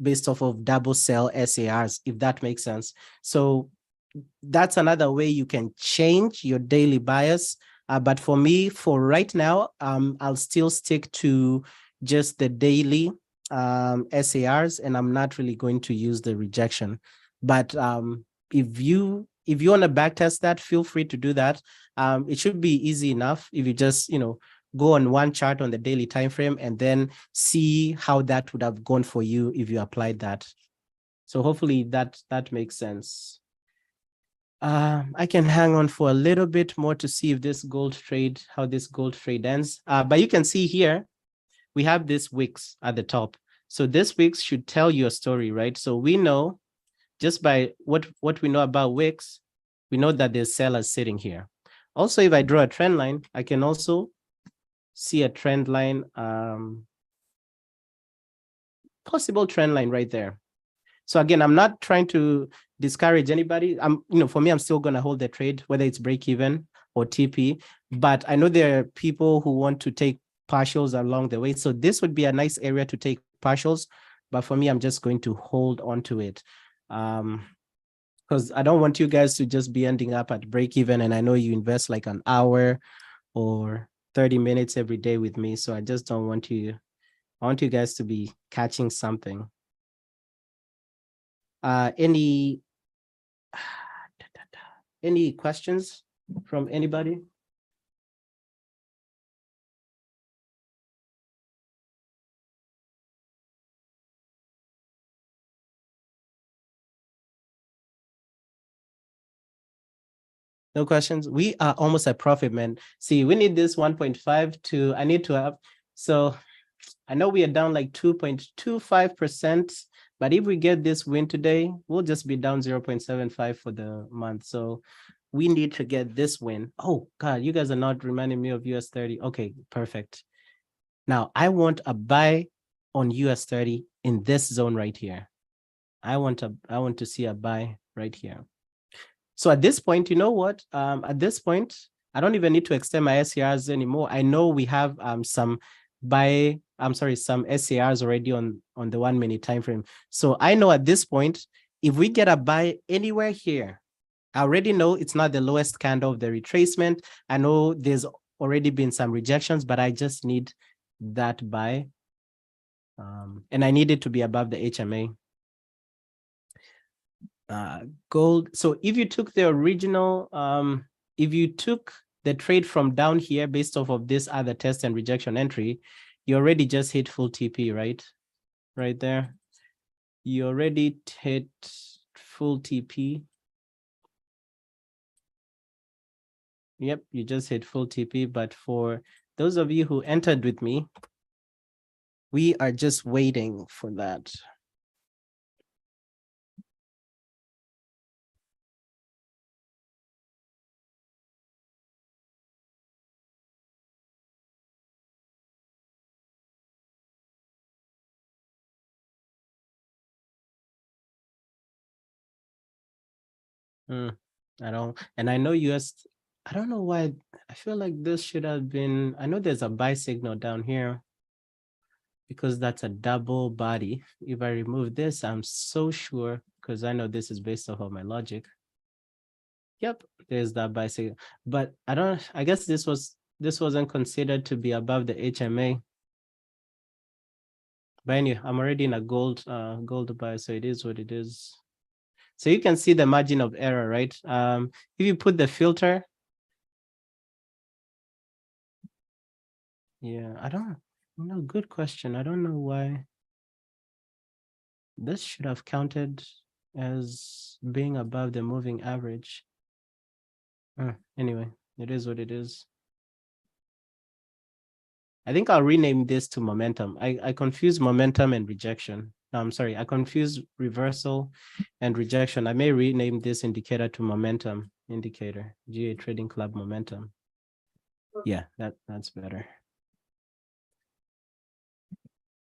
Speaker 1: based off of double sell SARs, if that makes sense. So that's another way you can change your daily bias. But for me, for right now, I'll still stick to just the daily SARs, and I'm not really going to use the rejection. But if you want to backtest that, feel free to do that. It should be easy enough if you just go on one chart on the daily time frame and then see how that would have gone for you if you applied that. So hopefully that makes sense. I can hang on for a little bit more to see if this gold trade, how this gold trade ends. But you can see here, we have this wicks at the top. So this wicks should tell you a story, right? So we know just by what we know about wicks, we know that there's sellers sitting here. Also, if I draw a trend line, I can also see a trend line, possible trend line right there. So again, I'm not trying to discourage anybody. For me, I'm still going to hold the trade, whether it's break even or TP. But I know there are people who want to take partials along the way. So this would be a nice area to take partials. But for me, I'm just going to hold on to it. Because I don't want you guys to just be ending up at break even. And I know you invest like an hour or 30 minutes every day with me. So I just don't want you. I want you guys to be catching something. Any questions from anybody? No questions. We are almost at profit, man. See, we need this 1.5 to, I need to have, so I know we are down like 2.25%, but if we get this win today, we'll just be down 0.75 for the month. So we need to get this win. Oh God, you guys are not reminding me of US 30. Okay, perfect. Now I want a buy on US 30 in this zone right here. I want to see a buy right here. So at this point, you know what? At this point, I don't even need to extend my SCRs anymore. I know we have some SCRs already on the 1 minute time frame. So I know at this point, if we get a buy anywhere here, I already know it's not the lowest candle of the retracement. I know there's already been some rejections, but I just need that buy. And I need it to be above the HMA. Gold. So if you took the original, if you took the trade from down here based off of this other test and rejection entry, you already just hit full TP, right? Right there. You already hit full TP. Yep, you just hit full TP. But for those of you who entered with me, we are just waiting for that. I don't know US, I don't know why, I feel like this should have been, I know there's a buy signal down here because that's a double body. If I remove this, I'm so sure, because I know this is based off of my logic. Yep, there's that buy signal, but I guess this wasn't considered to be above the HMA. But anyway, I'm already in a gold buy, so it is what it is. So you can see the margin of error, right? If you put the filter, yeah, I don't know. Good question. I don't know why this should have counted as being above the moving average. Anyway, it is what it is. I think I'll rename this to momentum. I confuse momentum and rejection. No, I'm sorry, I confuse reversal and rejection. I may rename this indicator to momentum indicator, GA Trading Club momentum. Yeah, that's better.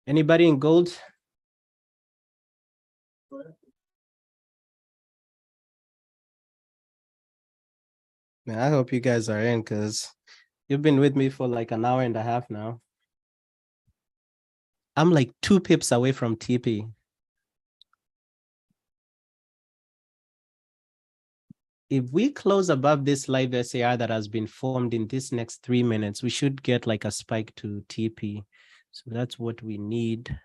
Speaker 1: Anybody in gold? Man, I hope you guys are in, because you've been with me for like an hour and a half now. I'm like 2 pips away from TP. If we close above this live SAR that has been formed in this next 3 minutes, we should get like a spike to TP. So that's what we need.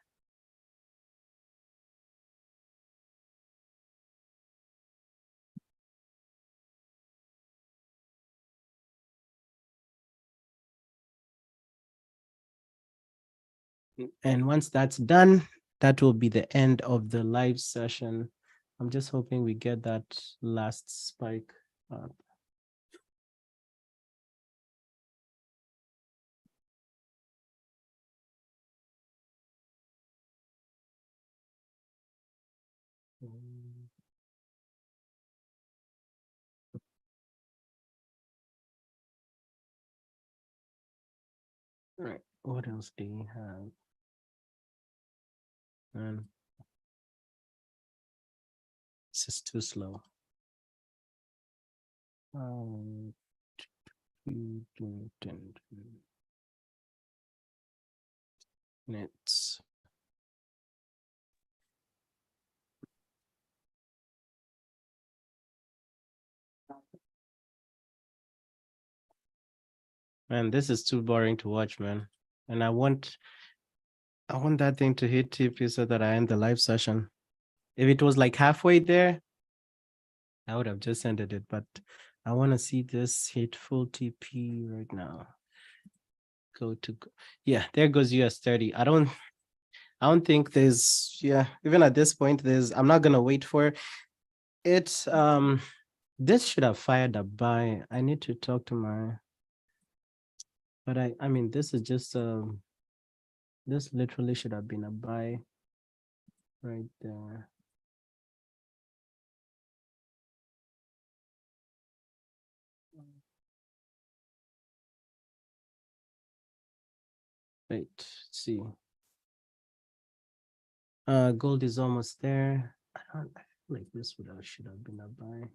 Speaker 1: And once that's done, that will be the end of the live session. I'm just hoping we get that last spike up. All right, what else do you have? This is too slow. Minutes. Man, this is too boring to watch, man. And I want that thing to hit TP so that I end the live session. If it was like halfway there, I would have just ended it, but I want to see this hit full TP right now. Yeah, there goes US 30. I don't think there's, yeah, even at this point, I'm not gonna wait for it. This should have fired a buy. I need to talk to my, but I mean, this is just this literally should have been a buy right there. Wait, let's see. Gold is almost there. I feel like this should have been a buy.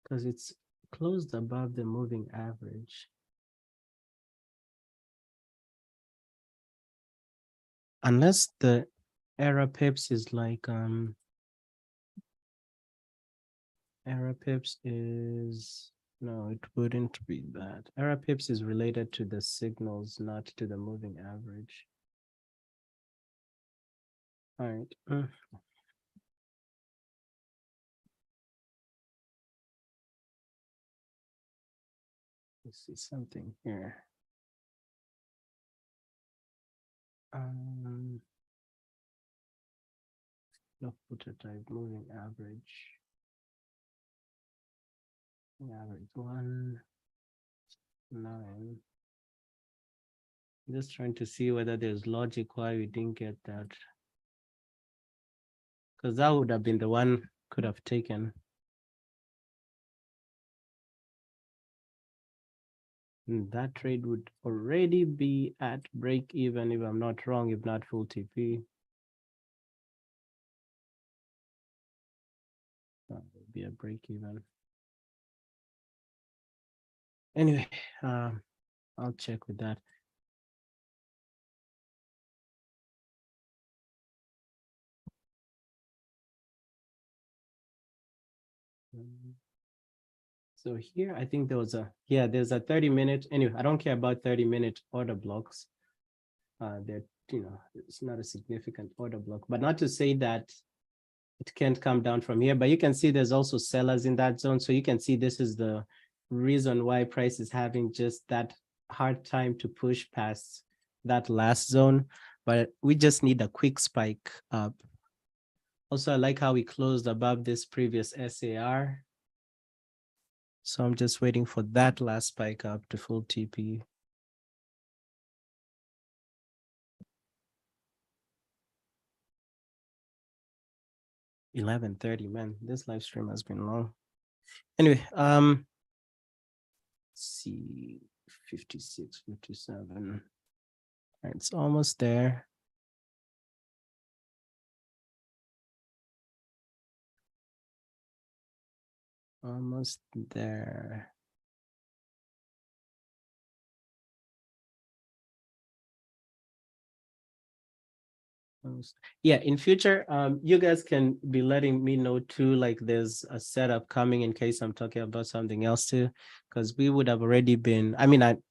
Speaker 1: Because it's closed above the moving average. Unless the error pips is like error pips is, no, it wouldn't be that. Error pips is related to the signals, not to the moving average. All right. Let's see something here. No prototype moving average. Average 1.9. Just trying to see whether there's logic why we didn't get that. Because that would have been the one could have taken. And that trade would already be at break even if I'm not wrong, if not full TP. That would be a break even. Anyway, I'll check with that. So here, I think there was there's a 30-minute. Anyway, I don't care about 30-minute order blocks. They're, it's not a significant order block, but not to say that it can't come down from here. But you can see there's also sellers in that zone. So you can see this is the reason why price is having just that hard time to push past that last zone. But we just need a quick spike up. Also, I like how we closed above this previous SAR. So I'm just waiting for that last spike up to full TP. $11:30, man, this live stream has been long. Anyway, let's see, 56, 57. All right, it's almost there. Almost there. Yeah, in future, you guys can be letting me know too, like there's a setup coming in case I'm talking about something else too, because we would have already been, I mean, I'm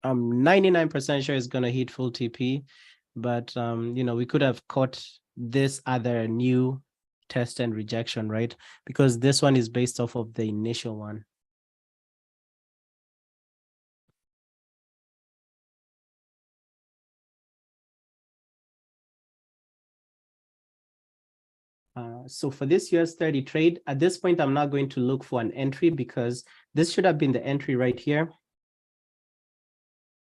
Speaker 1: 99% sure it's gonna hit full TP, but we could have caught this other new test and rejection, right? Because this one is based off of the initial one. So for this US 30 trade, at this point, I'm not going to look for an entry because this should have been the entry right here.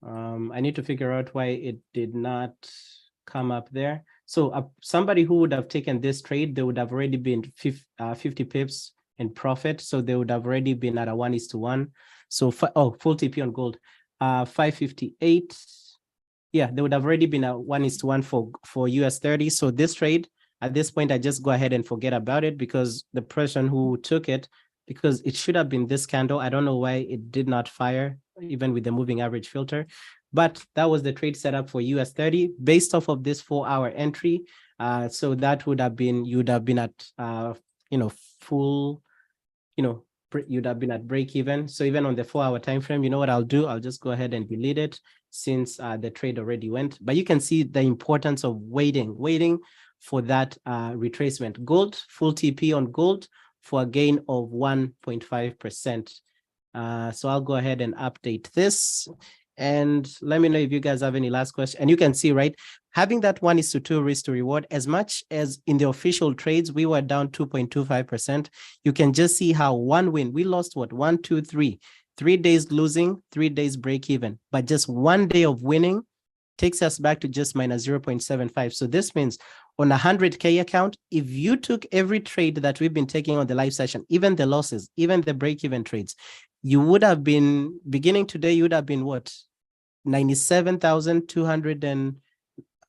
Speaker 1: I need to figure out why it did not come up there. So somebody who would have taken this trade, they would have already been 50 pips in profit. So they would have already been at a 1:1. So full TP on gold, 558. Yeah, they would have already been a 1:1 for US 30. So this trade, at this point, I just go ahead and forget about it because the person who took it, because it should have been this candle. I don't know why it did not fire, even with the moving average filter. But that was the trade setup for US 30 based off of this 4-hour entry. So that would have been, you'd have been at, full, you'd have been at break even. So even on the 4-hour time frame, you know what I'll do? I'll just go ahead and delete it since the trade already went. But you can see the importance of waiting for that retracement. Gold, full TP on gold for a gain of 1.5%. So I'll go ahead and update this. And let me know if you guys have any last question. And you can see, right, having that 1:2 risk to reward, as much as in the official trades, we were down 2.25%. You can just see how one win, we lost what, 1, 2, 3, 3 days losing, 3 days break even, but just 1 day of winning takes us back to just minus 0.75. So this means on a 100K account, if you took every trade that we've been taking on the live session, even the losses, even the break-even trades, you would have been, beginning today, you would have been what? 97,200 and,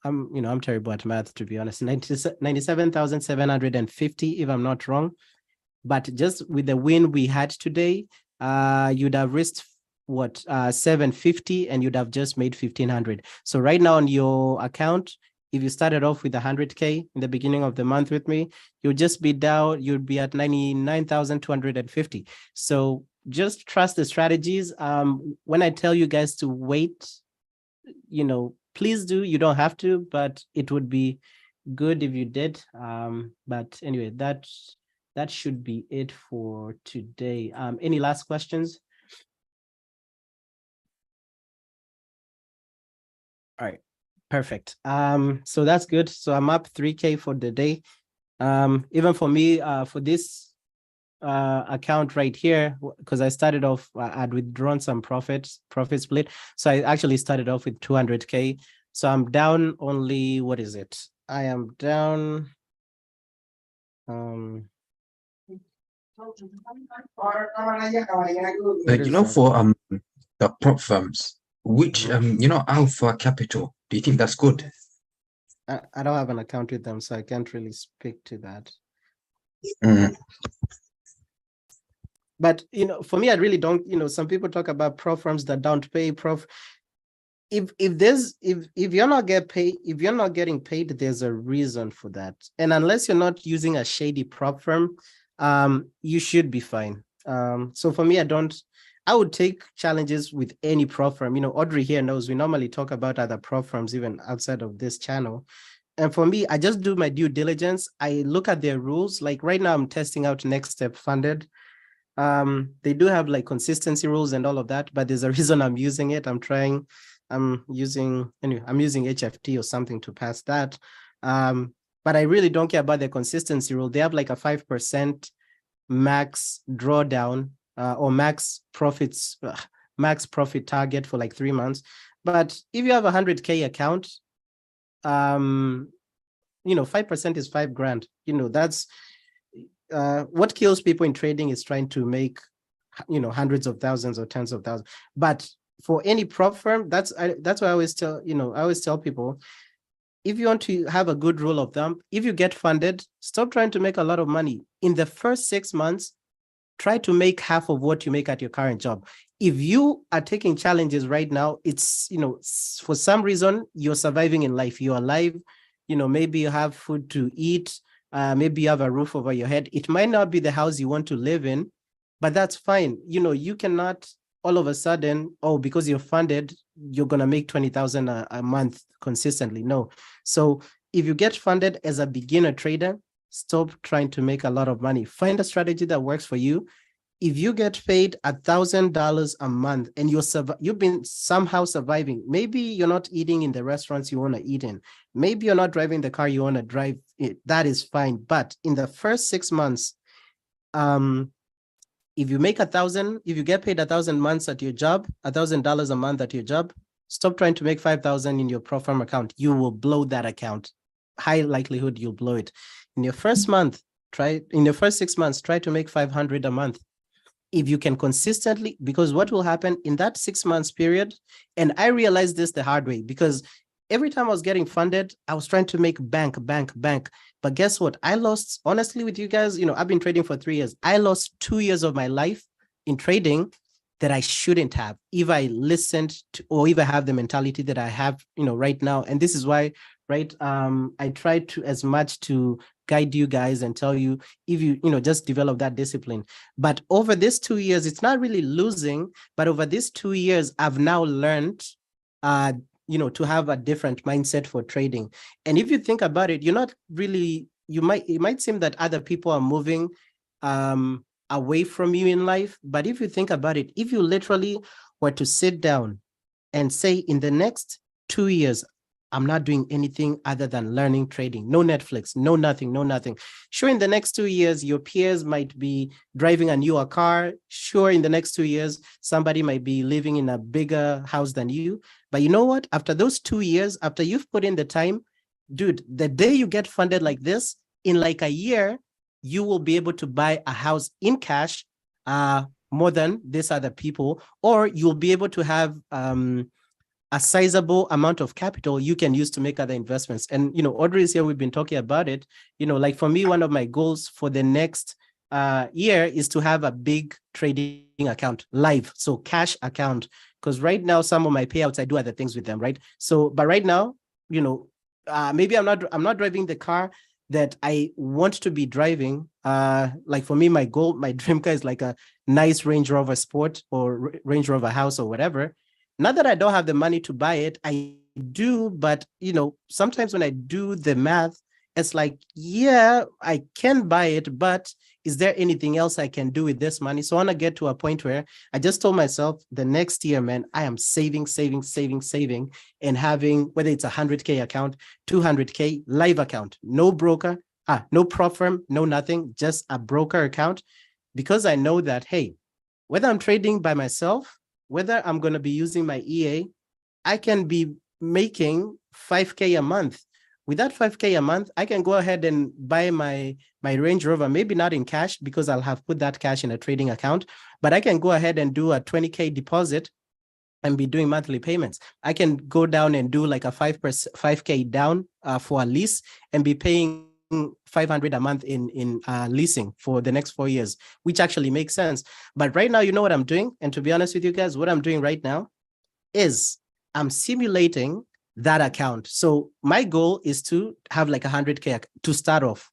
Speaker 1: I'm terrible at math, to be honest, 97,750, if I'm not wrong. But just with the win we had today, you'd have risked what, 750, and you'd have just made 1,500. So right now on your account, if you started off with 100K in the beginning of the month with me, you'll just be down, you'd be at 99,250. So just trust the strategies. When I tell you guys to wait, please do. You don't have to, but it would be good if you did. But anyway, that should be it for today. Any last questions? All right, perfect. So that's good. So I'm up 3K for the day. Even for me, for this account right here, because I started off, I'd withdrawn some profit split. So I actually started off with 200K. So I'm down only, what is it? I am down.
Speaker 2: For the prop firms, which Alpha Capital, do you think that's good?
Speaker 1: I don't have an account with them, so I can't really speak to that. But for me, I really don't. Some people talk about prop firms that don't pay. If you're not getting paid, there's a reason for that. And unless you're not using a shady prop firm, you should be fine. So for me, I would take challenges with any prop firm. Audrey here knows we normally talk about other prop firms even outside of this channel. And for me, I just do my due diligence. I look at their rules. Like right now, I'm testing out Next Step Funded. They do have like consistency rules and all of that, but there's a reason I'm using it. I'm using HFT or something to pass that. But I really don't care about the consistency rule. They have like a 5% max drawdown or max profit target for like 3 months. But if you have a 100K account, 5% is $5,000. That's what kills people in trading is trying to make, hundreds of thousands or tens of thousands. But for any prop firm, that's why I always tell people, if you want to have a good rule of thumb, if you get funded, stop trying to make a lot of money. In the first 6 months, try to make half of what you make at your current job. If you are taking challenges right now, it's, for some reason, you're surviving in life. You're alive. Maybe you have food to eat. Maybe you have a roof over your head. It might not be the house you want to live in, but that's fine. You cannot all of a sudden, because you're funded, you're going to make 20,000 a month consistently. No. So if you get funded as a beginner trader, stop trying to make a lot of money. Find a strategy that works for you. if you get paid $1,000 a month and you've been somehow surviving, maybe you're not eating in the restaurants you want to eat in, maybe you're not driving the car you want to drive, that is fine. But in the first 6 months, if you make if you get paid $1,000 at your job, $1,000 a month at your job, stop trying to make 5,000 in your pro forma account. You will blow that account. High likelihood you'll blow it. In your first 6 months, try to make 500 a month. If you can consistently, because what will happen in that 6 months period, and I realized this the hard way, because every time I was getting funded, I was trying to make bank. But guess what? I lost, honestly with you guys, I've been trading for 3 years. I lost 2 years of my life in trading that I shouldn't have if I listened to, or if I have the mentality that I have, right now. And this is why, right, I try to as much to guide you guys and tell you, if you just develop that discipline. But over these 2 years, it's not really losing, but over these 2 years, I've now learned, to have a different mindset for trading. And if you think about it, you're not really, it might seem that other people are moving away from you in life. But if you think about it, if you literally were to sit down and say, in the next 2 years, I'm not doing anything other than learning trading, no Netflix, no nothing. Sure, in the next 2 years, your peers might be driving a newer car. Sure, in the next 2 years, somebody might be living in a bigger house than you. But you know what? After those 2 years, after you've put in the time, dude, the day you get funded like this, in like a year, you will be able to buy a house in cash more than these other people, or you'll be able to have a sizable amount of capital you can use to make other investments. And, Audrey is here. We've been talking about it. Like for me, one of my goals for the next year is to have a big trading account live. So cash account, because right now, some of my payouts, I do other things with them, right? So, but right now, maybe I'm not driving the car that I want to be driving. Like for me, my dream car is like a nice Range Rover Sport or Range Rover House or whatever. Not that I don't have the money to buy it, I do, but sometimes when I do the math, it's like, yeah, I can buy it, but is there anything else I can do with this money? So I want to get to a point where I just told myself the next year, man, I am saving, and having, whether it's 100K account, 200K live account, no broker, no prop firm, no nothing, just a broker account, because I know that, hey, whether I'm trading by myself, whether I'm going to be using my EA, I can be making 5K a month. With that 5K a month, I can go ahead and buy my Range Rover, maybe not in cash because I'll have put that cash in a trading account, but I can go ahead and do a 20K deposit and be doing monthly payments. I can go down and do like a 5K down for a lease and be paying 500 a month in leasing for the next 4 years, which actually makes sense. But right now, you know what I'm doing? And to be honest with you guys, what I'm doing right now is I'm simulating that account. So my goal is to have like 100K to start off.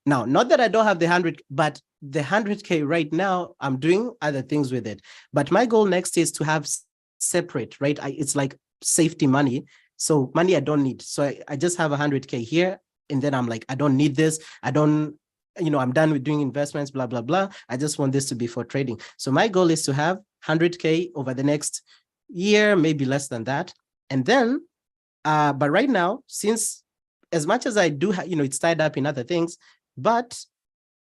Speaker 1: Now, not that I don't have the 100, but the 100K right now, I'm doing other things with it. But my goal next is to have separate, right? It's like safety money. So money I don't need. So I just have 100K here. And then I'm like, I don't need this. I'm done with doing investments, blah, blah, blah. I just want this to be for trading. So my goal is to have 100K over the next year, maybe less than that. And then, but right now, since as much as I do, it's tied up in other things, but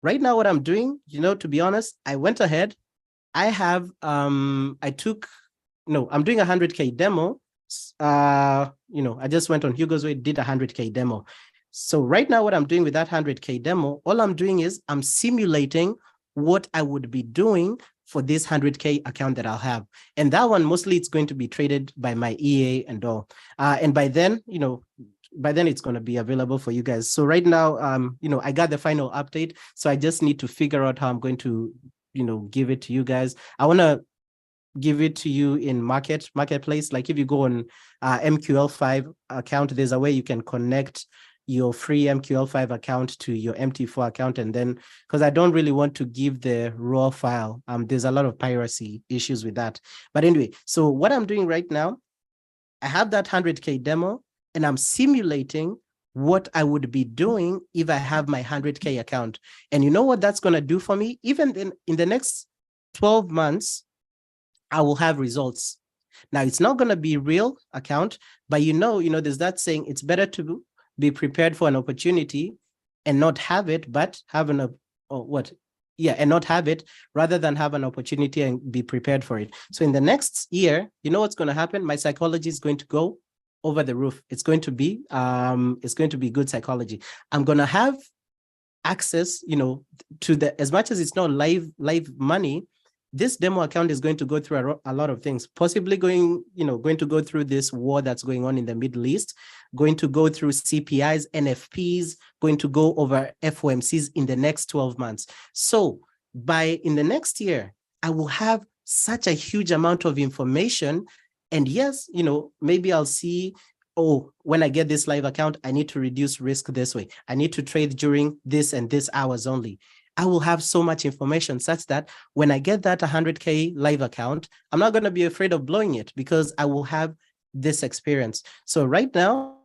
Speaker 1: right now what I'm doing, to be honest, I went ahead. I'm doing a 100K demo. I just went on Hugo's Way, did a 100K demo. So right now, what I'm doing with that 100K demo, all I'm doing is I'm simulating what I would be doing for this 100K account that I'll have. And that one, mostly it's going to be traded by my EA and all. And by then, it's going to be available for you guys. So right now, I got the final update. So I just need to figure out how I'm going to, give it to you guys. I want to give it to you in marketplace. Like if you go on MQL5 account, there's a way you can connect your free MQL5 account to your MT4 account. And then, because I don't really want to give the raw file, there's a lot of piracy issues with that. But anyway, so what I'm doing right now, I have that 100K demo and I'm simulating what I would be doing if I have my 100K account. And you know what that's going to do for me? Even in the next 12 months, I will have results. Now, it's not going to be real account, but there's that saying, it's better to be prepared for an opportunity and not have it, but have and not have it rather than have an opportunity and be prepared for it. So in the next year, you know what's going to happen? My psychology is going to go over the roof. It's going to be good psychology. I'm going to have access, to the, as much as it's not live money, this demo account is going to go through a lot of things, possibly going to go through this war that's going on in the Middle East, going to go through CPIs, NFPs, going to go over FOMCs in the next 12 months. So in the next year, I will have such a huge amount of information. And yes, maybe I'll see, when I get this live account, I need to reduce risk this way. I need to trade during this and this hours only. I will have so much information such that when I get that 100K live account, I'm not going to be afraid of blowing it because I will have this experience. So right now,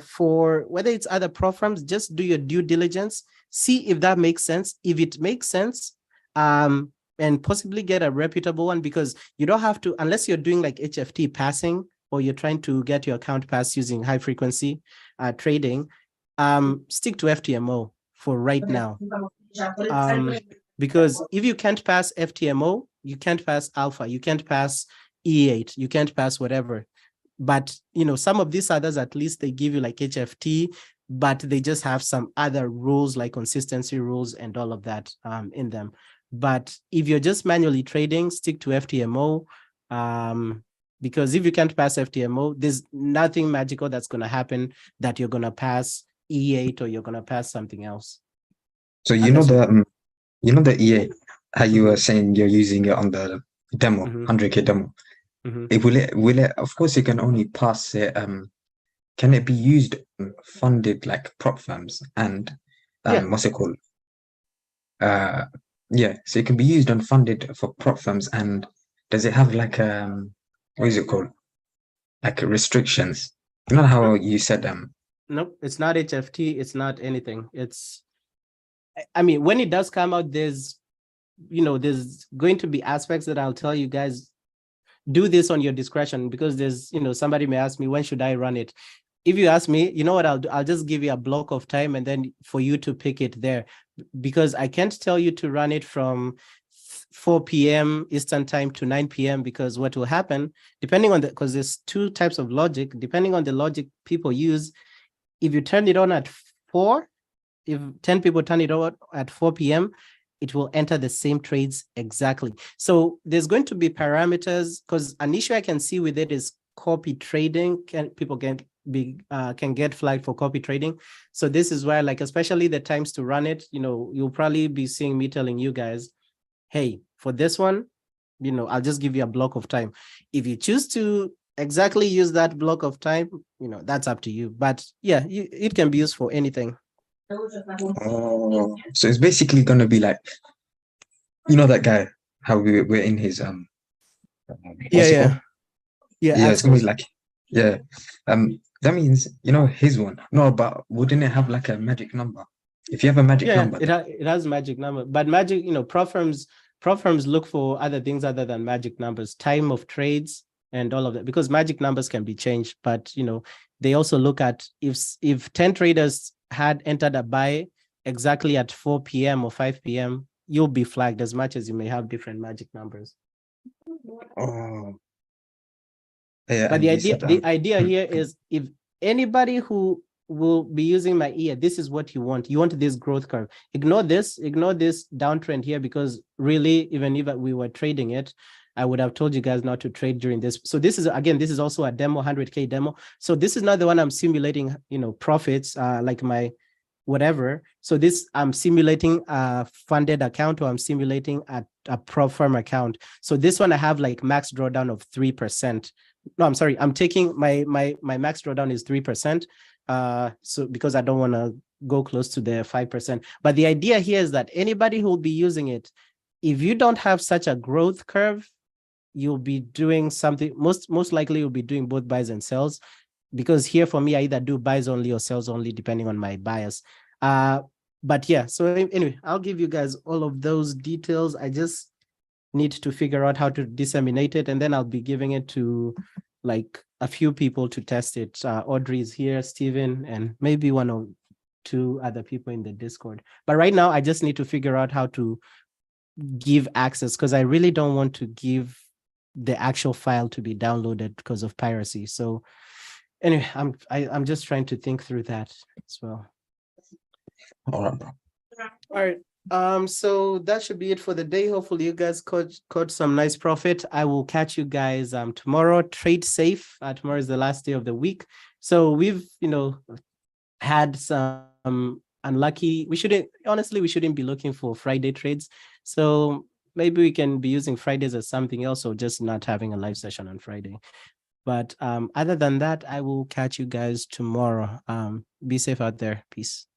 Speaker 1: for whether it's other prop firms, just do your due diligence, see if that makes sense. If it makes sense, and possibly get a reputable one, because you don't have to, unless you're doing like HFT passing or you're trying to get your account passed using high frequency trading, stick to FTMO for right now. Because if you can't pass FTMO, you can't pass alpha, you can't pass E8, you can't pass whatever. But some of these others, at least they give you like HFT, but they just have some other rules like consistency rules and all of that in them. But if you're just manually trading, stick to FTMO. Because if you can't pass FTMO, there's nothing magical that's going to happen that you're going to pass E8 or you're going to pass something else.
Speaker 2: So the E8, how you were saying you're using it on the demo, 100K demo. Will it, of course you can only pass it, can it be used on funded like prop firms and what's it called? So it can be used on funded for prop firms, and does it have like what is it called? Like restrictions? You know how you said
Speaker 1: Nope, it's not HFT, it's not anything. When it does come out, there's going to be aspects that I'll tell you guys, do this on your discretion, because there's, somebody may ask me, when should I run it? If you ask me, you know what I'll do? I'll just give you a block of time and then for you to pick it there, because I can't tell you to run it from 4 p.m. Eastern time to 9 p.m. because what will happen, depending on because there's two types of logic, depending on the logic people use, if you turn it on at 4, if 10 people turn it on at 4 p.m., it will enter the same trades exactly. So there's going to be parameters, because an issue I can see with it is copy trading. People can get flagged for copy trading. So this is where, like, especially the times to run it, you'll probably be seeing me telling you guys, hey, for this one, I'll just give you a block of time. If you choose to exactly use that block of time, that's up to you. But yeah, it can be used for anything.
Speaker 2: Oh, so it's basically gonna be like, that guy, how we're in his
Speaker 1: yeah,
Speaker 2: it's gonna be like, that means his one. No, but wouldn't it have like a magic number? If you have a magic number,
Speaker 1: it has magic number. But magic, prop firms look for other things other than magic numbers, time of trades and all of that, because magic numbers can be changed. But they also look at if 10 traders had entered a buy exactly at 4 p.m. or 5 p.m., you'll be flagged, as much as you may have different magic numbers.
Speaker 2: Oh, yeah.
Speaker 1: But the idea here is, if anybody who will be using my ear, this is what you want. You want this growth curve. Ignore this downtrend here, because really, even if we were trading it, I would have told you guys not to trade during this. So this is also a demo, 100K demo. So this is not the one I'm simulating, profits, like my whatever. So this, I'm simulating a funded account, or I'm simulating a prop firm account. So this one I have like max drawdown of 3%. No, I'm sorry. I'm taking my max drawdown is 3%. So because I don't want to go close to the 5%. But the idea here is that anybody who will be using it, if you don't have such a growth curve, you'll be doing something, most likely you'll be doing both buys and sells, because here for me, I either do buys only or sells only, depending on my bias. But yeah, so anyway, I'll give you guys all of those details. I just need to figure out how to disseminate it, and then I'll be giving it to like a few people to test it. Audrey is here, Steven, and maybe one or two other people in the Discord. But right now, I just need to figure out how to give access, because I really don't want to give the actual file to be downloaded because of piracy. So anyway, I'm just trying to think through that as well.
Speaker 2: All right, bro.
Speaker 1: All right. So that should be it for the day. Hopefully you guys caught some nice profit. I will catch you guys tomorrow. Trade safe. Tomorrow is the last day of the week. So we've, had some unlucky, we shouldn't be looking for Friday trades. So maybe we can be using Fridays as something else, or just not having a live session on Friday. But other than that, I will catch you guys tomorrow. Be safe out there. Peace.